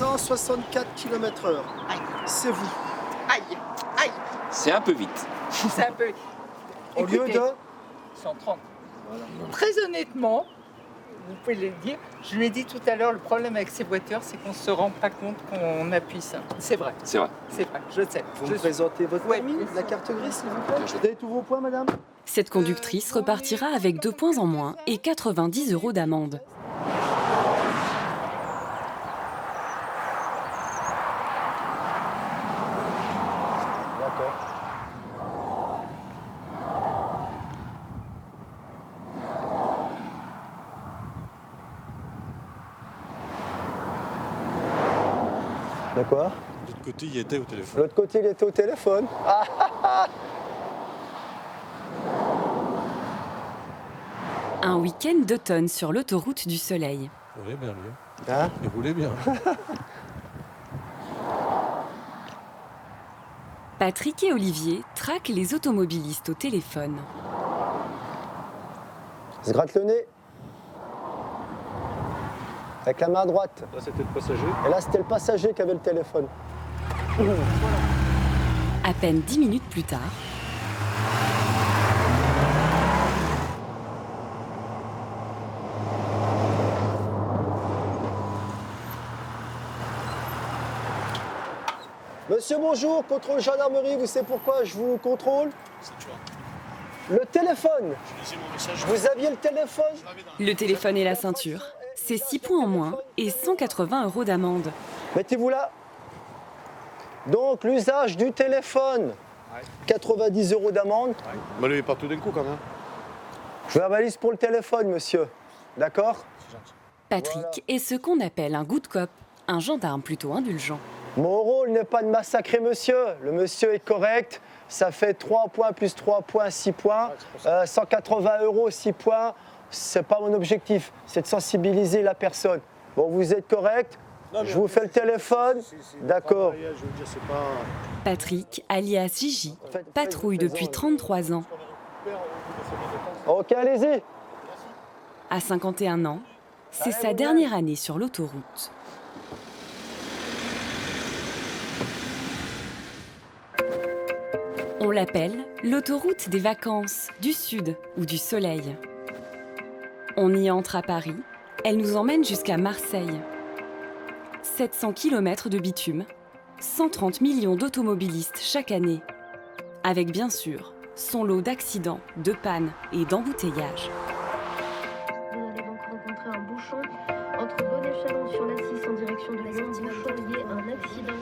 164 km/h. Aïe. C'est vous. Aïe, aïe. C'est un peu vite. C'est un peu... Au lieu Écoutez, de... 130. Très honnêtement, vous pouvez le dire, je l'ai dit tout à l'heure, le problème avec ces voitures, c'est qu'on ne se rend pas compte qu'on appuie ça. C'est vrai, C'est vrai. c'est vrai, je sais. Vous Je me suis- présentez votre Ouais, permis, bien la sûr. carte grise, s'il vous plaît. Vous avez tous vos points, madame? Cette conductrice repartira avec 2 points en moins et 90 € d'amende. D'accord. D'accord. De l'autre côté, il était au De téléphone. l'autre côté, il était au téléphone. Un week-end d'automne sur l'autoroute du Soleil. Il roulait bien, lui. Hein? Il roulait bien. Patrick et Olivier traquent les automobilistes au téléphone. Il se gratte le nez. Avec la main droite. Là, c'était le passager. Et là, c'était le passager qui avait le téléphone. À peine 10 minutes plus tard, Monsieur, bonjour, contrôle gendarmerie, vous savez pourquoi je vous contrôle? Le téléphone. Vous aviez le téléphone? le téléphone et la ceinture, c'est 6 points en moins et 180 € d'amende. Mettez-vous là. Donc, l'usage du téléphone. 90 € d'amende. Mais lui, il est partout d'un coup, quand même. Je verbalise pour le téléphone, monsieur. D'accord? Patrick est ce qu'on appelle un good cop, un gendarme plutôt indulgent. Mon rôle n'est pas de massacrer monsieur. Le monsieur est correct. Ça fait 3 points plus 3 points, 6 points. 180 €, 6 points. C'est pas mon objectif. C'est de sensibiliser la personne. Bon, vous êtes correct? Je vous fais le téléphone. D'accord. Je veux dire, c'est pas... Patrick, alias Gigi, patrouille depuis 33 ans. Ok, allez-y. À 51 ans, c'est sa dernière année sur l'autoroute. On l'appelle l'autoroute des vacances, du Sud ou du Soleil. On y entre à Paris, elle nous emmène jusqu'à Marseille. 700 km de bitume, 130 millions d'automobilistes chaque année. Avec bien sûr son lot d'accidents, de pannes et d'embouteillages. Vous allez donc rencontrer un bouchon entre Bonnet-Chalon sur la 6 en direction de Lyon. Bouchon lié à un accident.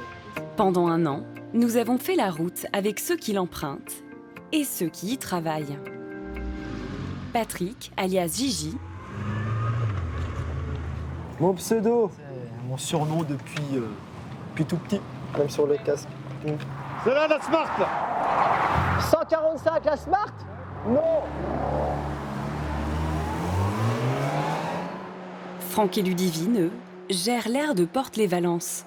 Pendant un an, nous avons fait la route avec ceux qui l'empruntent et ceux qui y travaillent. Patrick, alias Gigi, Mon pseudo. C'est mon surnom depuis tout petit. Même sur le casque. C'est là, la Smart, là. 145, la Smart? Non. Franck et Ludivine, eux, gèrent l'aire de Porte-les-Valences.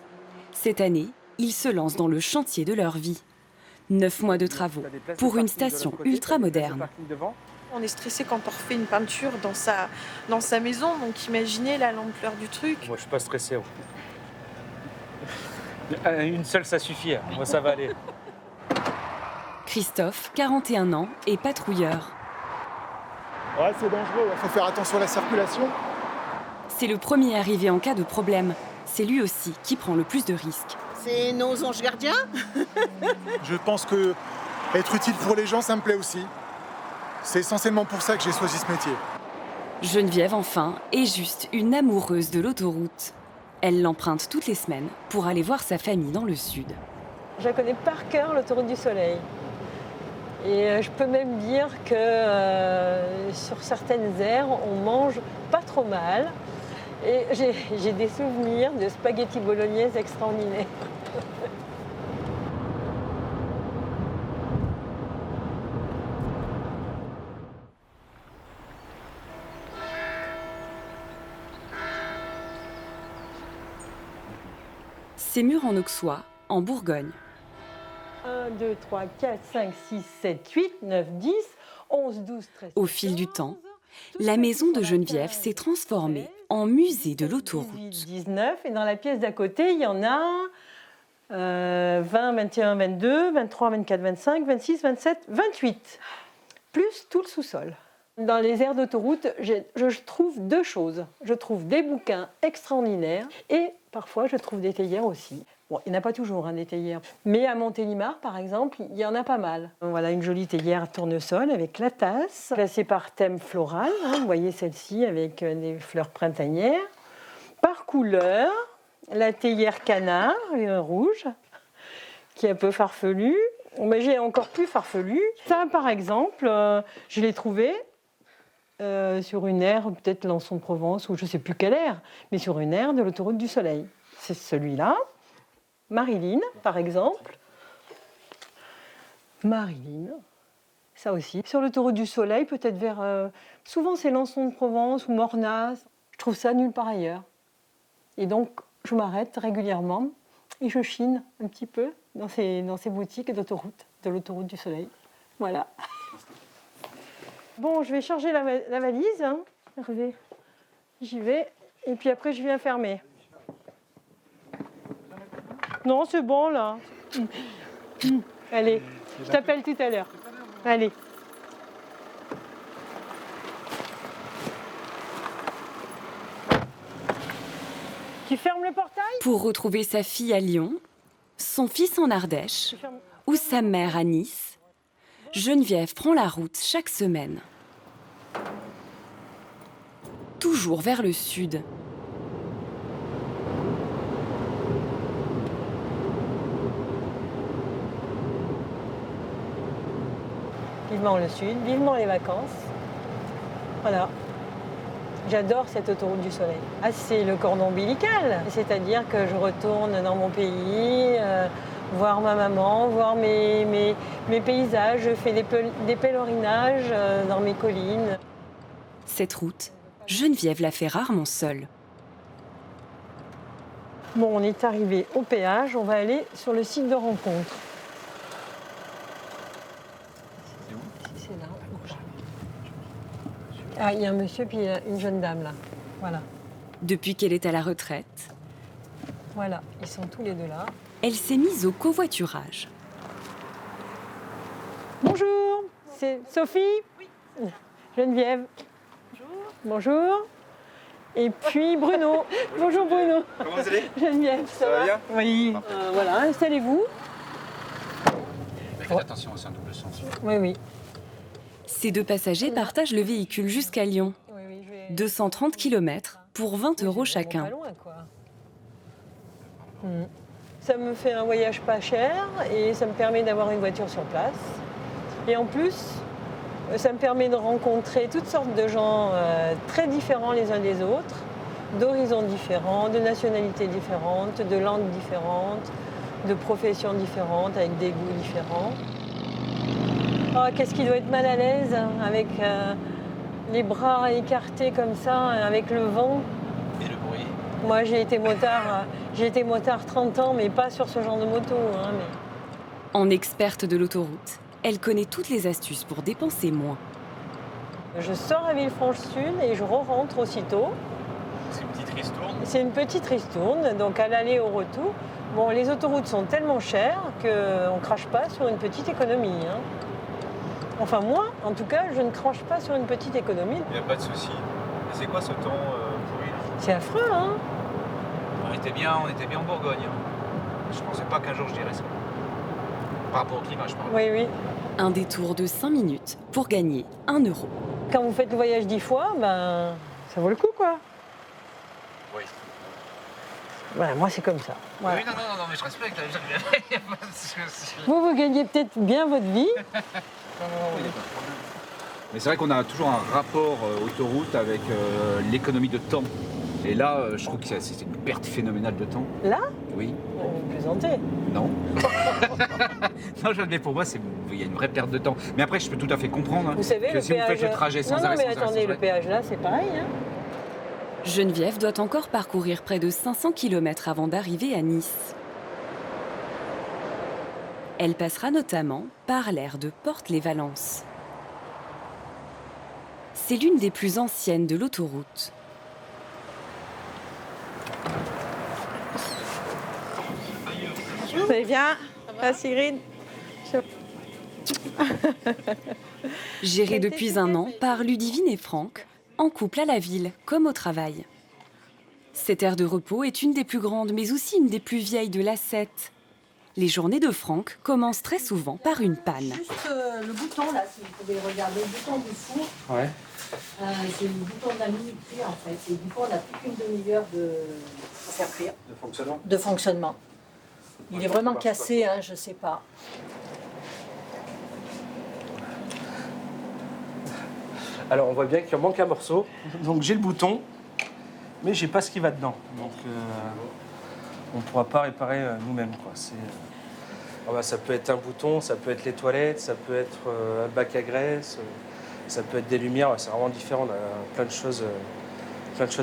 Cette année, ils se lancent dans le chantier de leur vie. 9 mois de travaux pour une station ultra-moderne. On est stressé quand on refait une peinture dans sa maison, donc imaginez la l'ampleur du truc. Moi, je suis pas stressé. Une seule, ça suffit. Moi, ça va aller. Christophe, 41 ans, est patrouilleur. Ouais, c'est dangereux, il faut faire attention à la circulation. C'est le premier arrivé en cas de problème. C'est lui aussi qui prend le plus de risques. C'est nos anges gardiens. Je pense que être utile pour les gens, ça me plaît aussi. C'est essentiellement pour ça que j'ai choisi ce métier. Geneviève, enfin, est juste une amoureuse de l'autoroute. Elle l'emprunte toutes les semaines pour aller voir sa famille dans le sud. Je la connais par cœur, l'autoroute du Soleil. Et je peux même dire que sur certaines aires, on mange pas trop mal. Et j'ai des souvenirs de spaghettis bolognaises extraordinaires. C'est murs en Auxois, en Bourgogne. 1, 2, 3, 4, 5, 6, 7, 8, 9, 10, 11, 12, 13. Au fil du temps, la maison de Geneviève s'est transformée en musée de l'autoroute. 19, et dans la pièce d'à côté, il y en a 20, 21, 22, 23, 24, 25, 26, 27, 28, plus tout le sous-sol. Dans les aires d'autoroute, je trouve deux choses. Je trouve des bouquins extraordinaires et parfois je trouve des théières aussi. Bon, il n'y en a pas toujours des théières, mais à Montélimar, par exemple, il y en a pas mal. Voilà une jolie théière tournesol avec la tasse, classée par thème floral. Vous voyez celle-ci avec des fleurs printanières. Par couleur, la théière canard, rouge, qui est un peu farfelue. Mais j'ai encore plus farfelu. Ça, par exemple, je l'ai trouvé sur une aire, peut-être Lançon-Provence, ou je ne sais plus quelle aire, mais sur une aire de l'autoroute du Soleil. C'est celui-là. Marilyn, par exemple. Marilyn, ça aussi. Sur l'autoroute du Soleil, peut-être vers... souvent, c'est Lançon-de-Provence ou Mornas. Je trouve ça nulle part ailleurs. Et donc, je m'arrête régulièrement et je chine un petit peu dans ces boutiques d'autoroute, de l'autoroute du Soleil. Voilà. Bon, je vais charger la valise. Hein. Hervé, j'y vais. Et puis après, je viens fermer. Non, c'est bon, là. Allez, je t'appelle tout à l'heure. Allez. Tu fermes le portail ? Pour retrouver sa fille à Lyon, son fils en Ardèche ou sa mère à Nice, Geneviève prend la route chaque semaine. Toujours vers le sud. Vivement le sud, vivement les vacances. Voilà. J'adore cette autoroute du Soleil. Ah, c'est le cordon ombilical. C'est-à-dire que je retourne dans mon pays, voir ma maman, voir mes paysages. Je fais des pèlerinages dans mes collines. Cette route, Geneviève la fait rarement seule. Bon, on est arrivé au péage. On va aller sur le site de rencontre. C'est là. Ah, il y a un monsieur puis une jeune dame là. Voilà. Depuis qu'elle est à la retraite, Voilà, ils sont tous les deux là. elle s'est mise au covoiturage. Bonjour, c'est Sophie. Oui. Geneviève. Bonjour. Et puis Bruno. Bonjour Bruno. Comment vous allez? Geneviève, ça va bien? Oui. Voilà, installez-vous. Faites attention, c'est un double sens. Oui, oui. Ces deux passagers partagent le véhicule jusqu'à Lyon. 230 km pour 20 € chacun. Pas loin, quoi. Ça me fait un voyage pas cher et ça me permet d'avoir une voiture sur place. Et en plus, ça me permet de rencontrer toutes sortes de gens très différents les uns des autres, d'horizons différents, de nationalités différentes, de langues différentes, de professions différentes, avec des goûts différents. Oh, qu'est-ce qui doit être mal à l'aise avec les bras écartés comme ça, avec le vent. Et le bruit. Moi, j'ai été motard 30 ans, mais pas sur ce genre de moto. Hein, mais... En experte de l'autoroute, elle connaît toutes les astuces pour dépenser moins. Je sors à Villefranche-Sud et je rentre aussitôt. C'est une petite ristourne. C'est une petite ristourne, donc à l'aller et au retour. Bon, les autoroutes sont tellement chères qu'on ne crache pas sur une petite économie. Hein. Enfin, moi, en tout cas, je ne crache pas sur une petite économie. Il n'y a pas de souci. Et c'est quoi ce temps pourri là? C'est affreux, hein? On était bien en Bourgogne. Hein. Je pensais pas qu'un jour je dirais ça. Par rapport au climat, je parle. Oui, oui. Un détour de 5 minutes pour gagner 1 €. Quand vous faites le voyage 10 fois, ben, ça vaut le coup, quoi. Oui. Voilà, moi, c'est comme ça. Voilà. Oui, non, mais je respecte. Il y a pas de souci. Vous gagnez peut-être bien votre vie. Mais c'est vrai qu'on a toujours un rapport autoroute avec l'économie de temps. Et là, je trouve que c'est une perte phénoménale de temps. Là? Oui. Vous plaisantez. Non. Non, mais pour moi, il y a une vraie perte de temps. Mais après, je peux tout à fait comprendre Vous savez, que le si péage... vous faites le trajet sans non, arrêt, mais sans arrêt, attendez, sans le arrêt. péage là, c'est pareil. Hein. Geneviève doit encore parcourir près de 500 km avant d'arriver à Nice. Elle passera notamment par l'aire de Portes-les-Valences. C'est l'une des plus anciennes de l'autoroute. Vous allez bien? Pas Sigrid? Gérée depuis un an par Ludivine et Franck, en couple à la ville comme au travail. Cette aire de repos est une des plus grandes, mais aussi une des plus vieilles de la Sète. Les journées de Franck commencent très souvent par une panne. Juste le bouton, là, si vous pouvez regarder, le bouton du four. Ouais. C'est le bouton de la minuterie, en fait. Et du coup, on n'a plus qu'une demi-heure de faire cuire. De fonctionnement. De fonctionnement. Il est vraiment cassé, hein, je sais pas. Alors on voit bien qu'il en manque un morceau. Donc j'ai le bouton, mais j'ai pas ce qui va dedans. Donc on ne pourra pas réparer nous-mêmes, quoi. Ça peut être un bouton, ça peut être les toilettes, ça peut être un bac à graisse, ça peut être des lumières. C'est vraiment différent. On a plein de choses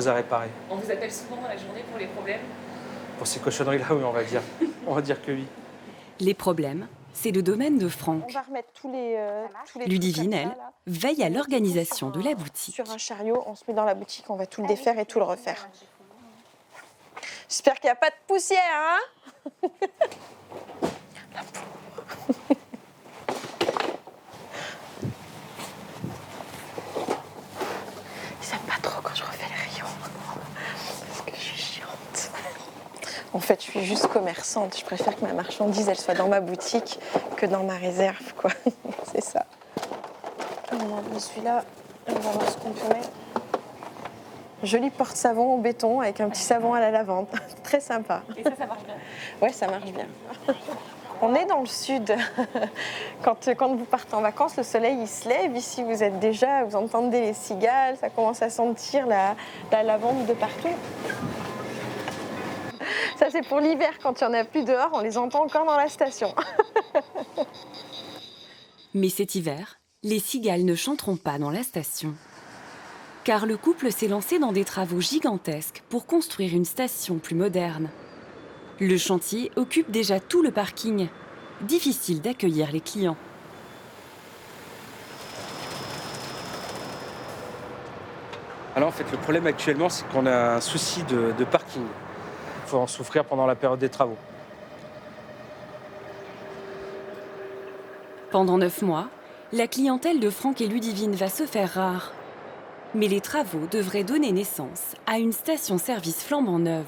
à réparer. On vous appelle souvent dans la journée pour les problèmes? Pour ces cochonneries-là, oui, on va dire. On va dire que oui. Les problèmes, c'est le domaine de Franck. On va remettre tous les Ludivine, trucs elle, comme ça, là. veille à l'organisation de la boutique. Sur un chariot, on se met dans la boutique, on va tout le défaire et tout le refaire. J'espère qu'il n'y a pas de poussière, hein? La pauvre. Ils n'aiment pas trop quand je refais les rayons. Parce que je suis chiante. En fait, je suis juste commerçante. Je préfère que ma marchandise, elle soit dans ma boutique que dans ma réserve, quoi. C'est ça. On va prendre celui-là. On va voir ce qu'on peut mettre. Joli porte-savon au béton avec un petit savon à la lavande. Très sympa. Et ça marche bien? Ouais, ça marche bien. On est dans le sud. Quand vous partez en vacances, le soleil il se lève. Ici, vous êtes déjà, vous entendez les cigales, ça commence à sentir la lavande de partout. Ça, c'est pour l'hiver. Quand il n'y en a plus dehors, on les entend encore dans la station. Mais cet hiver, les cigales ne chanteront pas dans la station. Car le couple s'est lancé dans des travaux gigantesques pour construire une station plus moderne. Le chantier occupe déjà tout le parking. Difficile d'accueillir les clients. Alors en fait, le problème actuellement, c'est qu'on a un souci de parking. Il faut en souffrir pendant la période des travaux. Pendant 9 mois, la clientèle de Franck et Ludivine va se faire rare. Mais les travaux devraient donner naissance à une station-service flambant neuve.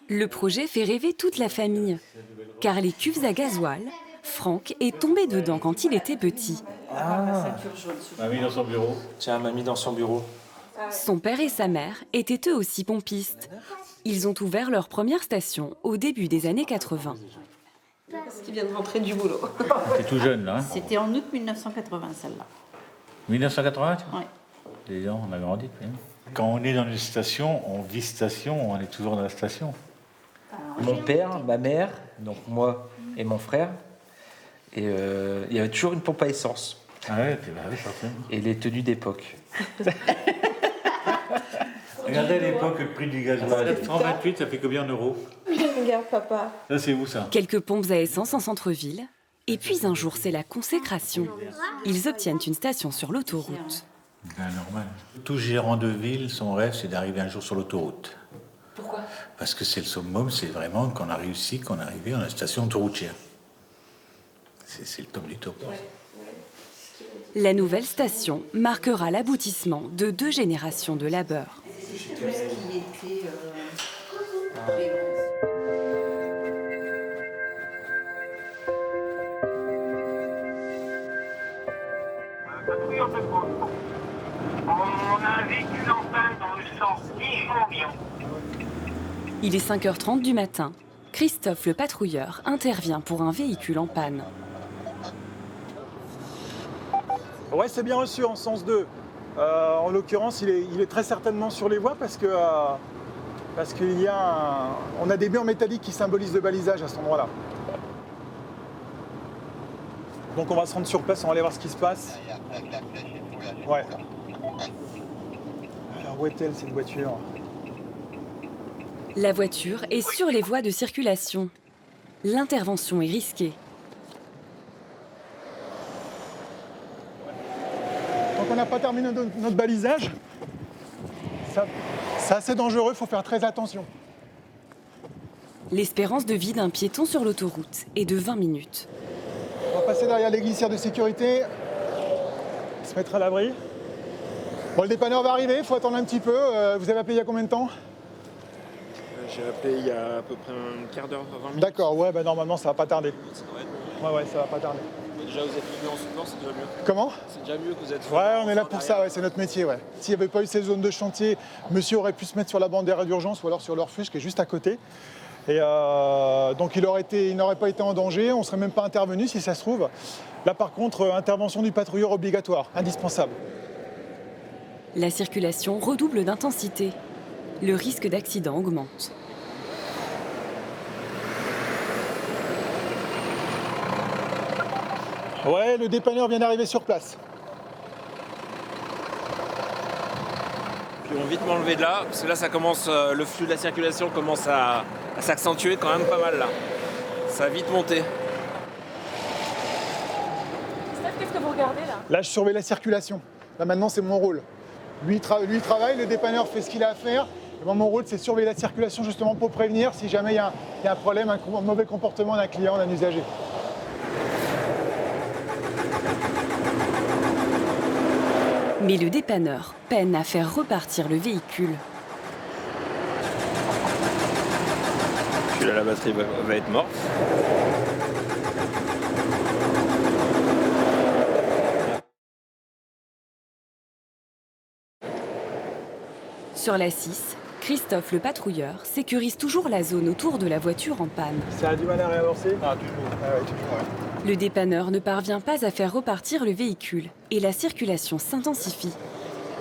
Le projet fait rêver toute la famille, car les cuves à gasoil, Franck est tombé dedans quand il était petit. M'a mis dans son bureau. Tiens, m'a mis dans son bureau. Son père et sa mère étaient eux aussi pompistes. Ils ont ouvert leur première station au début des années 80. Parce qu'il vient de rentrer du boulot. T'es tout jeune là. Hein. C'était en août 1980 celle-là. 1980 Oui. Dis donc, on a grandi. Quand on est dans une station, on dit station, on est toujours dans la station. Mon père, ma mère, donc moi et mon frère, et il y avait toujours une pompe à essence. Ah ouais, oui, forcément. Et les tenues d'époque. Regardez à l'époque le prix du gasoil. 128, ça fait combien en euros? Regarde, papa. Ça, c'est où ça? Quelques pompes à essence en centre-ville. Et puis un jour, c'est la consécration. Ils obtiennent une station sur l'autoroute. Ben, normal. Tout gérant de ville, son rêve, c'est d'arriver un jour sur l'autoroute. Pourquoi? Parce que c'est le summum, c'est vraiment qu'on a réussi, qu'on est arrivé à la station autoroutière. C'est le top du top. La nouvelle station marquera l'aboutissement de 2 générations de labeur. Tout ce qui était... On a un véhicule en panne dans le sens Dijon-Lyon. Il est 5h30 du matin. Christophe, le patrouilleur, intervient pour un véhicule en panne. Ouais, c'est bien reçu en sens 2. En l'occurrence, il est très certainement sur les voies parce qu'il y a on a des murs métalliques qui symbolisent le balisage à cet endroit-là. Donc on va se rendre sur place, on va aller voir ce qui se passe. Ouais. Alors où est-elle cette voiture? La voiture est sur les voies de circulation. L'intervention est risquée. Tant qu'on n'a pas terminé notre balisage, c'est assez dangereux, il faut faire très attention. L'espérance de vie d'un piéton sur l'autoroute est de 20 minutes. On va passer derrière les glissières de sécurité, se mettre à l'abri. Bon, le dépanneur va arriver, il faut attendre un petit peu. Vous avez appelé il y a combien de temps? J'ai appelé il y a à peu près un quart d'heure, 20 minutes. D'accord, ouais, bah normalement ça va pas tarder. Ouais, ça va pas tarder. Déjà vous êtes venu en support, c'est déjà mieux. Comment? C'est déjà mieux que vous êtes venu. Ouais, on est là pour ça, ouais, c'est notre métier. Ouais. S'il n'y avait pas eu ces zones de chantier, monsieur aurait pu se mettre sur la bande d'arrêt d'urgence ou alors sur l'Orfus qui est juste à côté. Et donc il n'aurait pas été en danger, on ne serait même pas intervenu si ça se trouve. Là par contre, intervention du patrouilleur obligatoire, indispensable. La circulation redouble d'intensité. Le risque d'accident augmente. Ouais, le dépanneur vient d'arriver sur place. Ils vont vite m'enlever de là, parce que là ça commence, le flux de la circulation commence à s'accentuer quand même pas mal là. Ça va vite monter. Steph, qu'est-ce que vous regardez là? Là, je surveille la circulation. Là maintenant, c'est mon rôle. Lui, il travaille, le dépanneur fait ce qu'il a à faire. Et moi, mon rôle, c'est surveiller la circulation justement pour prévenir si jamais il y a un problème, un mauvais comportement d'un client, d'un usager. Mais le dépanneur peine à faire repartir le véhicule. Puis là, la batterie va être morte. Sur la 6, Christophe le patrouilleur sécurise toujours la zone autour de la voiture en panne. Ça a du mal à réamorcer? Ah, toujours. Ah, ouais, toujours, ouais. Le dépanneur ne parvient pas à faire repartir le véhicule et la circulation s'intensifie.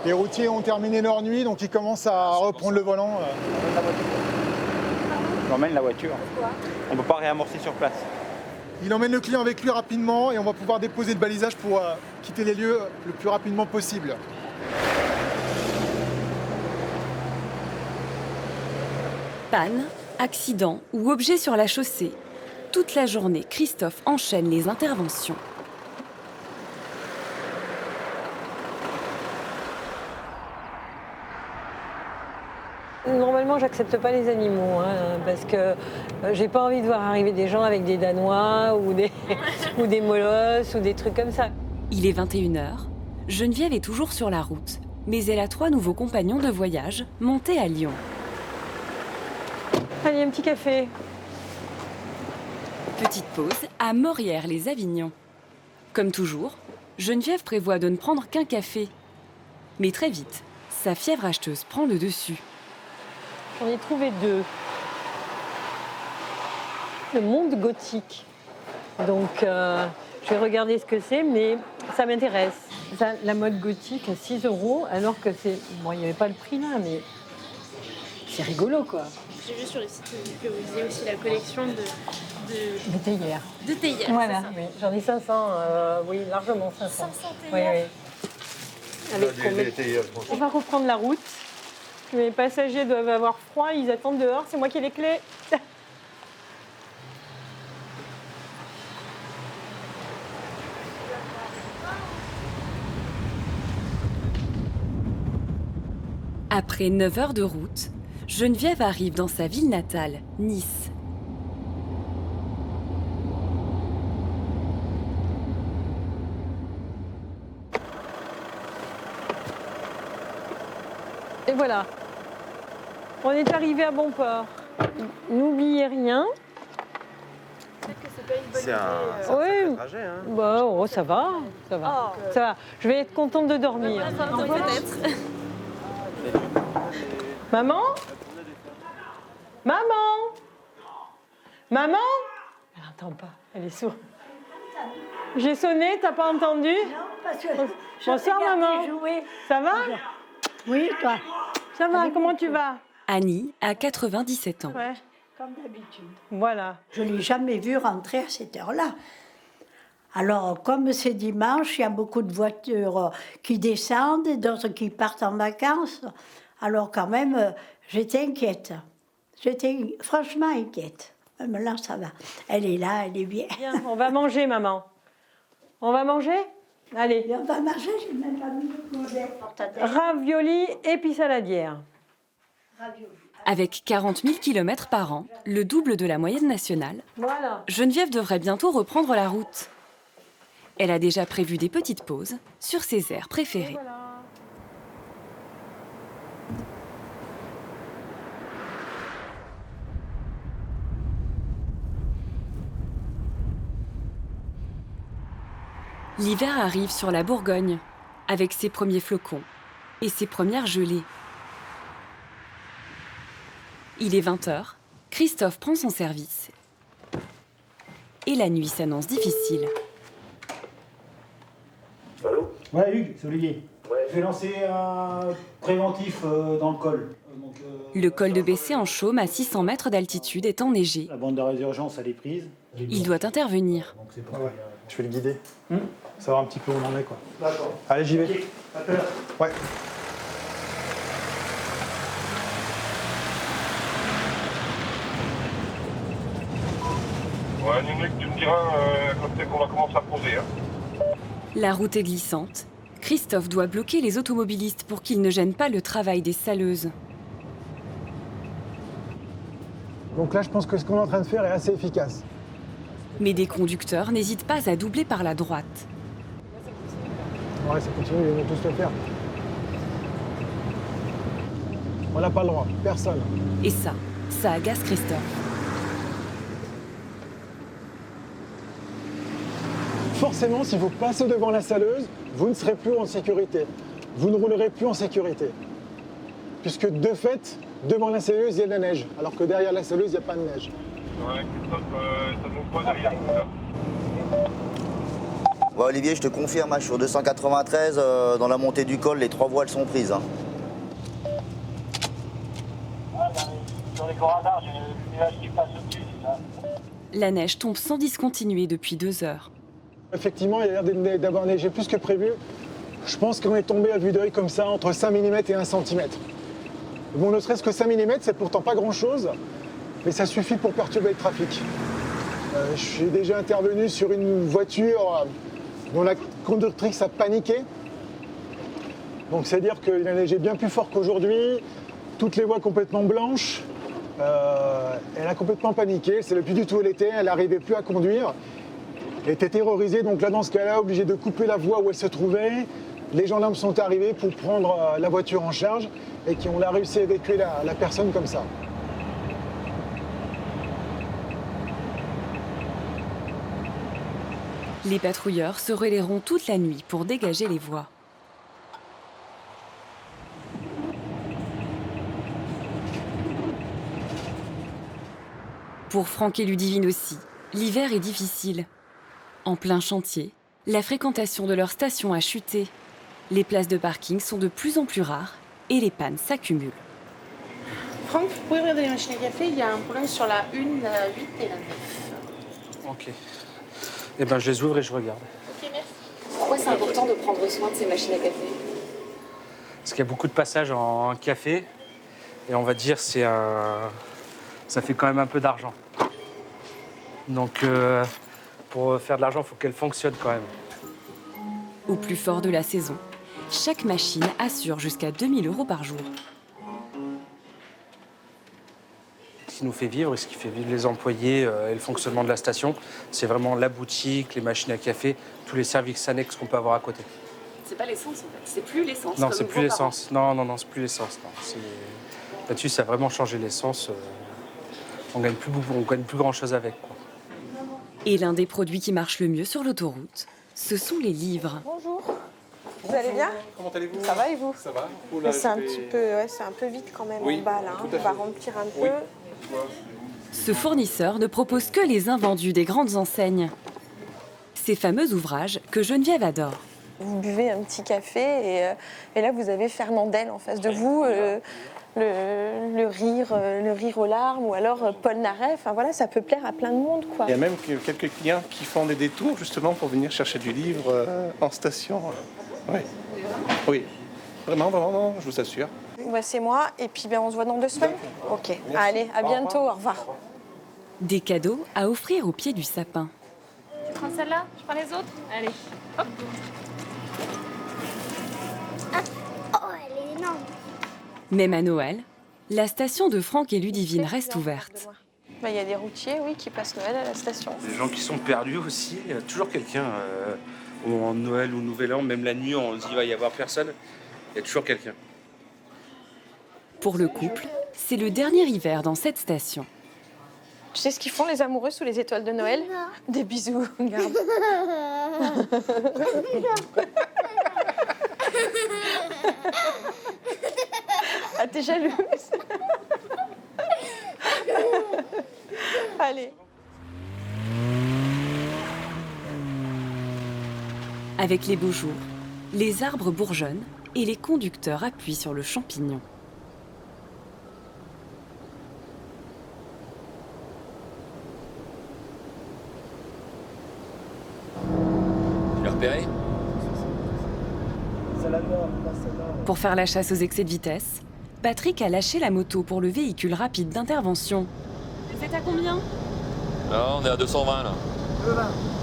Les routiers ont terminé leur nuit, donc ils commencent à reprendre le volant. Il emmène la voiture. On ne peut pas réamorcer sur place. Il emmène le client avec lui rapidement et on va pouvoir déposer le balisage pour quitter les lieux le plus rapidement possible. Panne, accident ou objet sur la chaussée. Toute la journée, Christophe enchaîne les interventions. Normalement, j'accepte pas les animaux, hein, parce que j'ai pas envie de voir arriver des gens avec des danois ou des molosses ou des trucs comme ça. Il est 21h. Geneviève est toujours sur la route, mais elle a 3 nouveaux compagnons de voyage montés à Lyon. Allez, un petit café. Petite pause à Morières-les-Avignon. Comme toujours, Geneviève prévoit de ne prendre qu'un café. Mais très vite, sa fièvre acheteuse prend le dessus. J'en ai trouvé 2. Le monde gothique. Donc, je vais regarder ce que c'est, mais ça m'intéresse. La mode gothique à 6 €, alors que c'est... Bon, il n'y avait pas le prix là, mais c'est rigolo, quoi. J'ai vu sur le site que vous faisiez aussi la collection de théières. De théières, voilà, c'est ça. oui. J'en ai 500, oui, largement 500. 500 Oui, théières. oui. Avec on va reprendre la route. Les passagers doivent avoir froid, ils attendent dehors, c'est moi qui ai les clés. Après 9 heures de route, Geneviève arrive dans sa ville natale, Nice. Et voilà, on est arrivé à bon port. N'oubliez rien. C'est un Oui. trajet. Hein. Bah, oh, ça va, ça va, ça va. Je vais être contente de dormir. Peut-être. Maman? Maman? Maman? Elle n'entend pas, elle est sourde. J'ai sonné, t'as pas entendu? Non, parce que Bonsoir maman. Jouer. Ça va? Oui, toi? Ça va, comment tu vas? Annie a 97 ans. Ouais. Comme d'habitude. Voilà. Je ne l'ai jamais vu rentrer à cette heure-là. Alors, comme c'est dimanche, il y a beaucoup de voitures qui descendent et d'autres qui partent en vacances. Alors quand même, j'étais inquiète. J'étais franchement inquiète. Mais là, ça va. Elle est là, elle est bien. Bien, on va manger, maman. On va manger? Allez. Et on va manger, j'ai même pas mis le modèle. Ravioli et puis saladière. Ravioli. Avec 40 000 km par an, le double de la moyenne nationale, Geneviève devrait bientôt reprendre la route. Elle a déjà prévu des petites pauses sur ses aires préférées. L'hiver arrive sur la Bourgogne, avec ses premiers flocons et ses premières gelées. Il est 20h, Christophe prend son service. Et la nuit s'annonce difficile. Allô ? Ouais, Hugues, c'est Olivier. Ouais. Je vais lancer un préventif dans le col. Le col de Bessé en Chaume, à 600 mètres d'altitude, est enneigé. La bande d'arrêt d'urgence, elle est prise. Il doit intervenir. Ouais. Je vais le guider. Savoir un petit peu où on en est, quoi. D'accord. Allez, j'y vais. Okay. À tout à l'heure. Ouais. Ouais, Nunuc, tu me diras quand c'est qu'on va commencer à poser. Hein. La route est glissante. Christophe doit bloquer les automobilistes pour qu'ils ne gênent pas le travail des saleuses. Donc là, je pense que ce qu'on est en train de faire est assez efficace. Mais des conducteurs n'hésitent pas à doubler par la droite. Ouais, ça continue, ils vont tous le faire. On n'a pas le droit, personne. Et ça agace Christophe. Forcément, si vous passez devant la saleuse, vous ne serez plus en sécurité. Vous ne roulerez plus en sécurité. Puisque de fait, devant la saleuse, il y a de la neige, alors que derrière la saleuse, il n'y a pas de neige. Ouais, Christophe, ça ne monte pas derrière. Ouais, Olivier, je te confirme, je suis au 293, dans la montée du col, les 3 voiles sont prises. Hein. Sur les radars, j'ai le nuage qui passe au-dessus, c'est ça. La neige tombe sans discontinuer depuis 2 heures. Effectivement, il y a l'air d'avoir neigé plus que prévu. Je pense qu'on est tombé à vue d'œil comme ça, entre 5 mm et 1 cm. Bon, ne serait-ce que 5 mm, c'est pourtant pas grand-chose, mais ça suffit pour perturber le trafic. Je suis déjà intervenu sur une voiture dont la conductrice a paniqué. Donc c'est-à-dire qu'il a neigé bien plus fort qu'aujourd'hui, toutes les voies complètement blanches. Elle a complètement paniqué, elle ne savait plus du tout où elle était, elle n'arrivait plus à conduire. Elle était terrorisée, donc là dans ce cas-là, obligée de couper la voie où elle se trouvait. Les gendarmes sont arrivés pour prendre la voiture en charge et qui ont réussi à évacuer la personne comme ça. Les patrouilleurs se relaieront toute la nuit pour dégager les voies. Pour Franck et Ludivine aussi, l'hiver est difficile. En plein chantier, la fréquentation de leur station a chuté. Les places de parking sont de plus en plus rares et les pannes s'accumulent. Franck, vous pouvez regarder les machines à café, il y a un problème sur la 1, la 8 et la 9. Ok. Eh ben, je les ouvre et je regarde. Ok, merci. Pourquoi c'est important de prendre soin de ces machines à café? Parce qu'il y a beaucoup de passages en café. Et on va dire c'est ça fait quand même un peu d'argent. Donc pour faire de l'argent, il faut qu'elle fonctionne quand même. Au plus fort de la saison, chaque machine assure jusqu'à 2 000 € par jour. Ce qui nous fait vivre et ce qui fait vivre les employés et le fonctionnement de la station, c'est vraiment la boutique, les machines à café, tous les services annexes qu'on peut avoir à côté. C'est pas l'essence en fait, c'est plus l'essence. Non, c'est plus l'essence. Non, c'est plus l'essence. Là-dessus, ça a vraiment changé l'essence. On gagne plus grand-chose avec, quoi. Et l'un des produits qui marche le mieux sur l'autoroute, ce sont les livres. Bonjour. Vous allez bien? Comment allez-vous? Ça va et vous? Ça va. C'est un petit peu, c'est un peu vite quand même en bas là. On va remplir un peu. Ce fournisseur ne propose que les invendus des grandes enseignes. Ces fameux ouvrages que Geneviève adore. Vous buvez un petit café et là vous avez Fernandel en face de vous. Le rire aux larmes, ou alors Paul Naref, enfin voilà, ça peut plaire à plein de monde, quoi. Il y a même quelques clients qui font des détours justement pour venir chercher du livre en station. Oui, vraiment, je vous assure. Bah, c'est moi, et puis on se voit dans 2 semaines. Ok, allez, à bientôt, au revoir. Des cadeaux à offrir au pied du sapin. Tu prends celle-là, je prends les autres. Allez, hop. Ah. Oh, elle est énorme. Même à Noël, La station de Franck et Ludivine reste ouverte. Il y a des routiers, oui, qui passent Noël à la station. Des gens qui sont perdus aussi, il y a toujours quelqu'un. Au moment de Noël ou Nouvel An, même la nuit, on se dit il va y avoir personne, il y a toujours quelqu'un. Pour le couple, c'est le dernier hiver dans cette station. Tu sais ce qu'ils font les amoureux sous les étoiles de Noël? Des bisous, regarde. Ah, t'es jalouse? Allez. Avec les beaux jours, les arbres bourgeonnent et les conducteurs appuient sur le champignon. Tu l'as repéré? Pour faire la chasse aux excès de vitesse, Patrick a lâché la moto pour le véhicule rapide d'intervention. Vous êtes à combien? Là, on est à 220 là.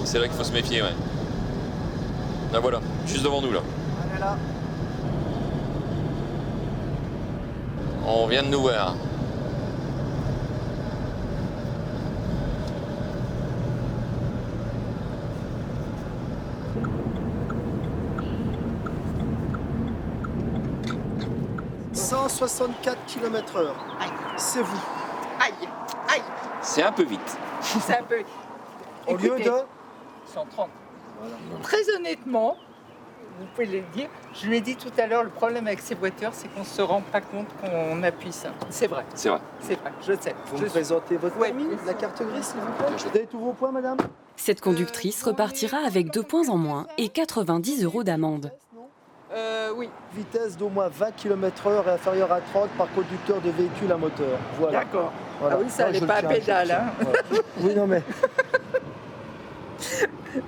C'est là qu'il faut se méfier, ouais. Là voilà, juste devant nous là. Allez là. On vient de nous voir. « 164 km/h. C'est vous. Aïe, aïe. C'est un peu vite. C'est un peu... Au lieu de 130. Voilà. Très honnêtement, vous pouvez le dire, je lui ai dit tout à l'heure, le problème avec ces voitures, c'est qu'on ne se rend pas compte qu'on appuie ça. C'est vrai. C'est vrai. C'est vrai, je sais. Vous me présentez votre permis, la carte grise, s'il vous plaît. Vous avez tous vos points, madame? Cette conductrice repartira avec 2 points en moins et 90 € d'amende. Oui. Vitesse d'au moins 20 km/h et inférieure à 30 par conducteur de véhicule à moteur. Voilà. D'accord. Voilà. Ah oui, ça n'est pas à pédale. Hein. Voilà. Oui, non mais...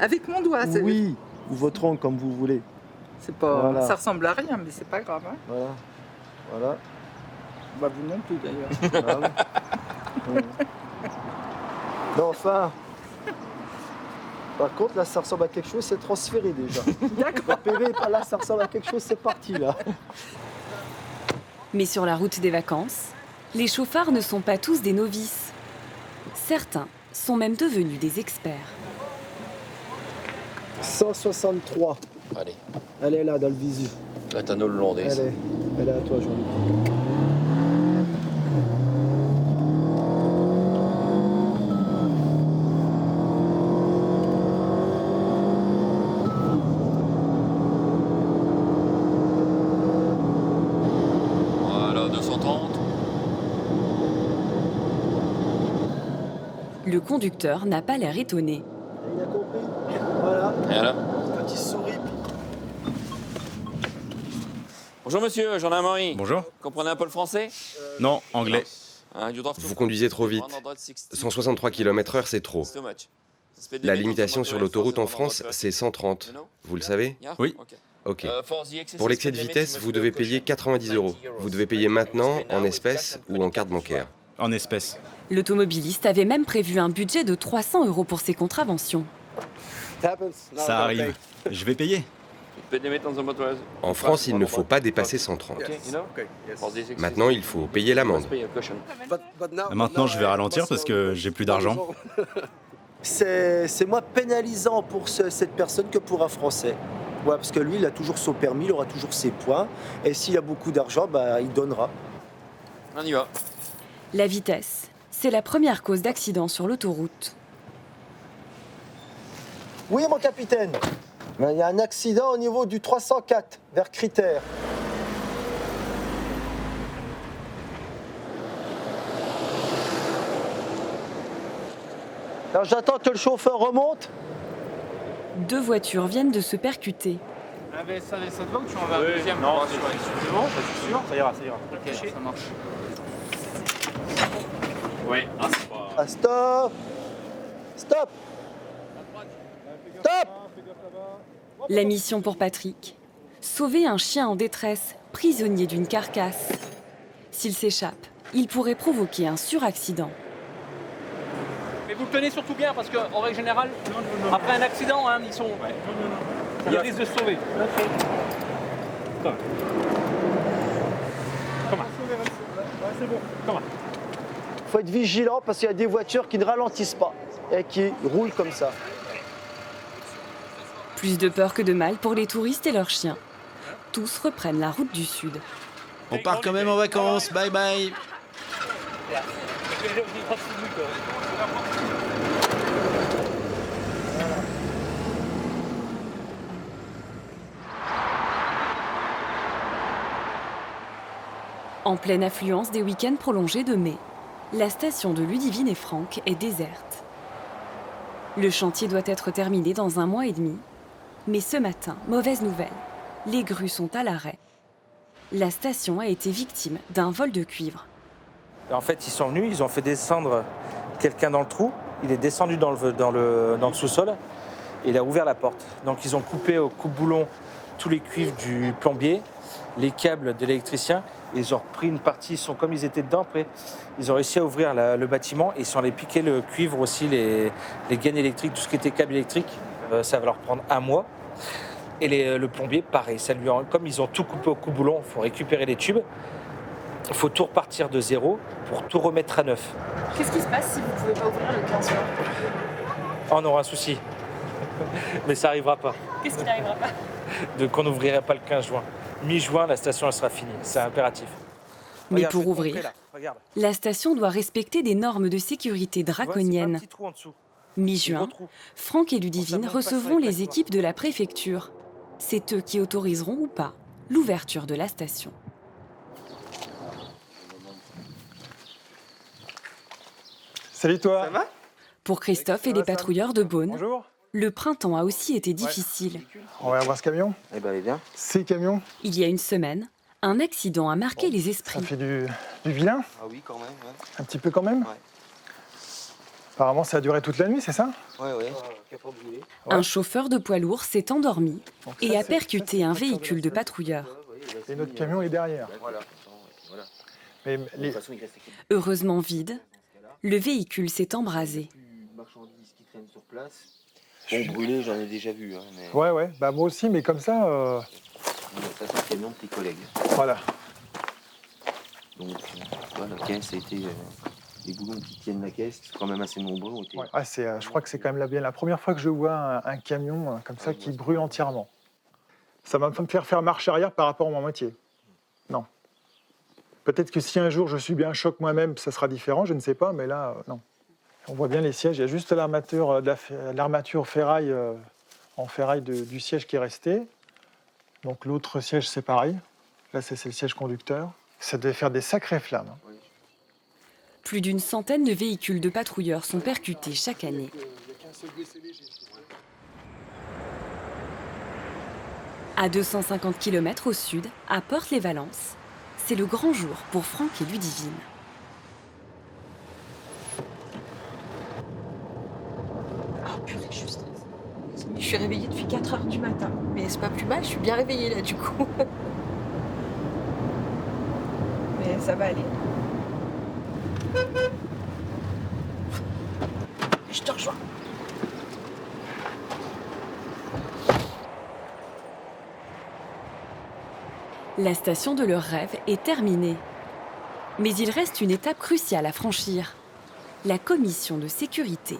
Avec mon doigt, c'est... Oui, ou votre ongle, comme vous voulez. C'est pas... Voilà. Ça ressemble à rien, mais c'est pas grave. Hein. Voilà. Voilà. Bah, vous non plus, d'ailleurs. Voilà. Oui. Non, enfin... Par contre, là, ça ressemble à quelque chose, c'est transféré déjà. D'accord. Repéré, là, ça ressemble à quelque chose, c'est parti, là. Mais sur la route des vacances, les chauffards ne sont pas tous des novices. Certains sont même devenus des experts. 163. Allez. Elle est là, dans le visu. Là, t'as nos hollandais. Elle est à toi, Jean-Luc. Voilà, 230. Le conducteur n'a pas l'air étonné. Il a compris. Voilà. Et là. Petit sourire. Bonjour monsieur, gendarmerie. Bonjour. Comprenez un peu le français? Non, anglais. Vous conduisez trop vite. 163 km/h, c'est trop. La limitation sur l'autoroute en France, c'est 130. Vous le savez? Oui. Ok. Pour l'excès de vitesse, vous devez payer 90 €. Vous devez payer maintenant, en espèces ou en carte bancaire. En espèces. L'automobiliste avait même prévu un budget de 300 € pour ses contraventions. Ça arrive. Je vais payer. En France, il ne faut pas dépasser 130. Maintenant, il faut payer l'amende. Maintenant, je vais ralentir parce que j'ai plus d'argent. C'est moins pénalisant pour cette personne que pour un Français. Ouais, parce que lui, il a toujours son permis, il aura toujours ses points. Et s'il a beaucoup d'argent, bah, il donnera. On y va. La vitesse, c'est la première cause d'accident sur l'autoroute. Oui, mon capitaine. Il y a un accident au niveau du 304, vers Critère. Alors j'attends que le chauffeur remonte. 2 voitures viennent de se percuter. Ah ben ça te va ou tu en vas un deuxième? Non, c'est bon, c'est sûr. Ça ira. Ok, ça marche. Ouais, c'est pas... Ah, stop. Stop. Stop. La mission pour Patrick, sauver un chien en détresse, prisonnier d'une carcasse. S'il s'échappe, il pourrait provoquer un suraccident. Mais vous le tenez surtout bien parce qu'en règle générale, après un accident, hein, ils sont... Ils risquent de se sauver. c'est bon. Comment? Il faut être vigilant parce qu'il y a des voitures qui ne ralentissent pas et qui roulent comme ça. Plus de peur que de mal pour les touristes et leurs chiens. Tous reprennent la route du sud. On part quand même en vacances, bye bye. En pleine affluence des week-ends prolongés de mai, la station de Ludivine et Franck est déserte. Le chantier doit être terminé dans 1 mois et demi. Mais ce matin, mauvaise nouvelle, les grues sont à l'arrêt. La station a été victime d'un vol de cuivre. En fait, ils sont venus, ils ont fait descendre quelqu'un dans le trou. Il est descendu dans le sous-sol et il a ouvert la porte. Donc ils ont coupé au coupe-boulon tous les cuivres du plombier, les câbles de l'électricien. Et ils ont repris une partie, comme ils étaient dedans, après, ils ont réussi à ouvrir le bâtiment et ils sont allés piquer le cuivre aussi, les gaines électriques, tout ce qui était câble électrique. Ça va leur prendre 1 mois. Et le plombier, pareil, comme ils ont tout coupé au coupe-boulon, il faut récupérer les tubes. Il faut tout repartir de zéro pour tout remettre à neuf. Qu'est-ce qui se passe si vous ne pouvez pas ouvrir le 15 juin? On aura un souci. Mais ça n'arrivera pas. Qu'est-ce qui n'arrivera pas? Qu'on n'ouvrira pas le 15 juin. Mi-juin, la station elle sera finie. C'est impératif. Mais Regarde, pour je vais te ouvrir, montrer, là. Regarde. la station doit respecter des normes de sécurité draconiennes. Un petit trou en dessous. Mi-juin, Franck et Ludivine recevront les équipes de la préfecture. C'est eux qui autoriseront ou pas l'ouverture de la station. Salut toi. Ça va? Pour Christophe et les patrouilleurs de Beaune, Bonjour. le printemps a aussi été difficile. On va voir ce camion. Eh ben, bien. Ces camions. Il y a une semaine, un accident a marqué les esprits. Ça fait du vilain. Ah oui, quand même. Ouais. Un petit peu quand même. Ouais. Apparemment, ça a duré toute la nuit, c'est ça? Ouais. Un chauffeur de poids lourd s'est endormi Donc et ça, a c'est- percuté un véhicule de patrouilleurs. Et notre camion est derrière. Voilà. Mais les... Heureusement vide, le véhicule s'est embrasé. Marchandises qui traînent sur place. Bon, brûlé, j'en ai déjà vu. Hein, mais... Ouais, bah moi aussi, mais comme ça. Ça, c'est le camion de tes collègues. Voilà. Donc, la caisse a été. Les boulons qui tiennent la caisse, qui sont quand même assez nombreux, ont été. Ouais. Ah, je crois que c'est quand même la première fois que je vois un camion comme ça qui brûle entièrement. Ça va me faire marche arrière par rapport à mon métier. Non. Peut-être que si un jour je subis un choc moi-même, ça sera différent, je ne sais pas, mais là, non. On voit bien les sièges, il y a juste l'armature ferraille en ferraille du siège qui est resté. Donc l'autre siège, c'est pareil. Là, c'est le siège conducteur. Ça devait faire des sacrées flammes. Plus d'une centaine de véhicules de patrouilleurs sont percutés chaque année. À 250 km au sud, à Porte-les-Valences, c'est le grand jour pour Franck et Ludivine. Oh purée, je suis stressée. Je suis réveillée depuis 4 heures du matin. Mais c'est pas plus mal, je suis bien réveillée là du coup. Mais ça va aller. Je te rejoins. La station de leur rêve est terminée. Mais il reste une étape cruciale à franchir, la commission de sécurité.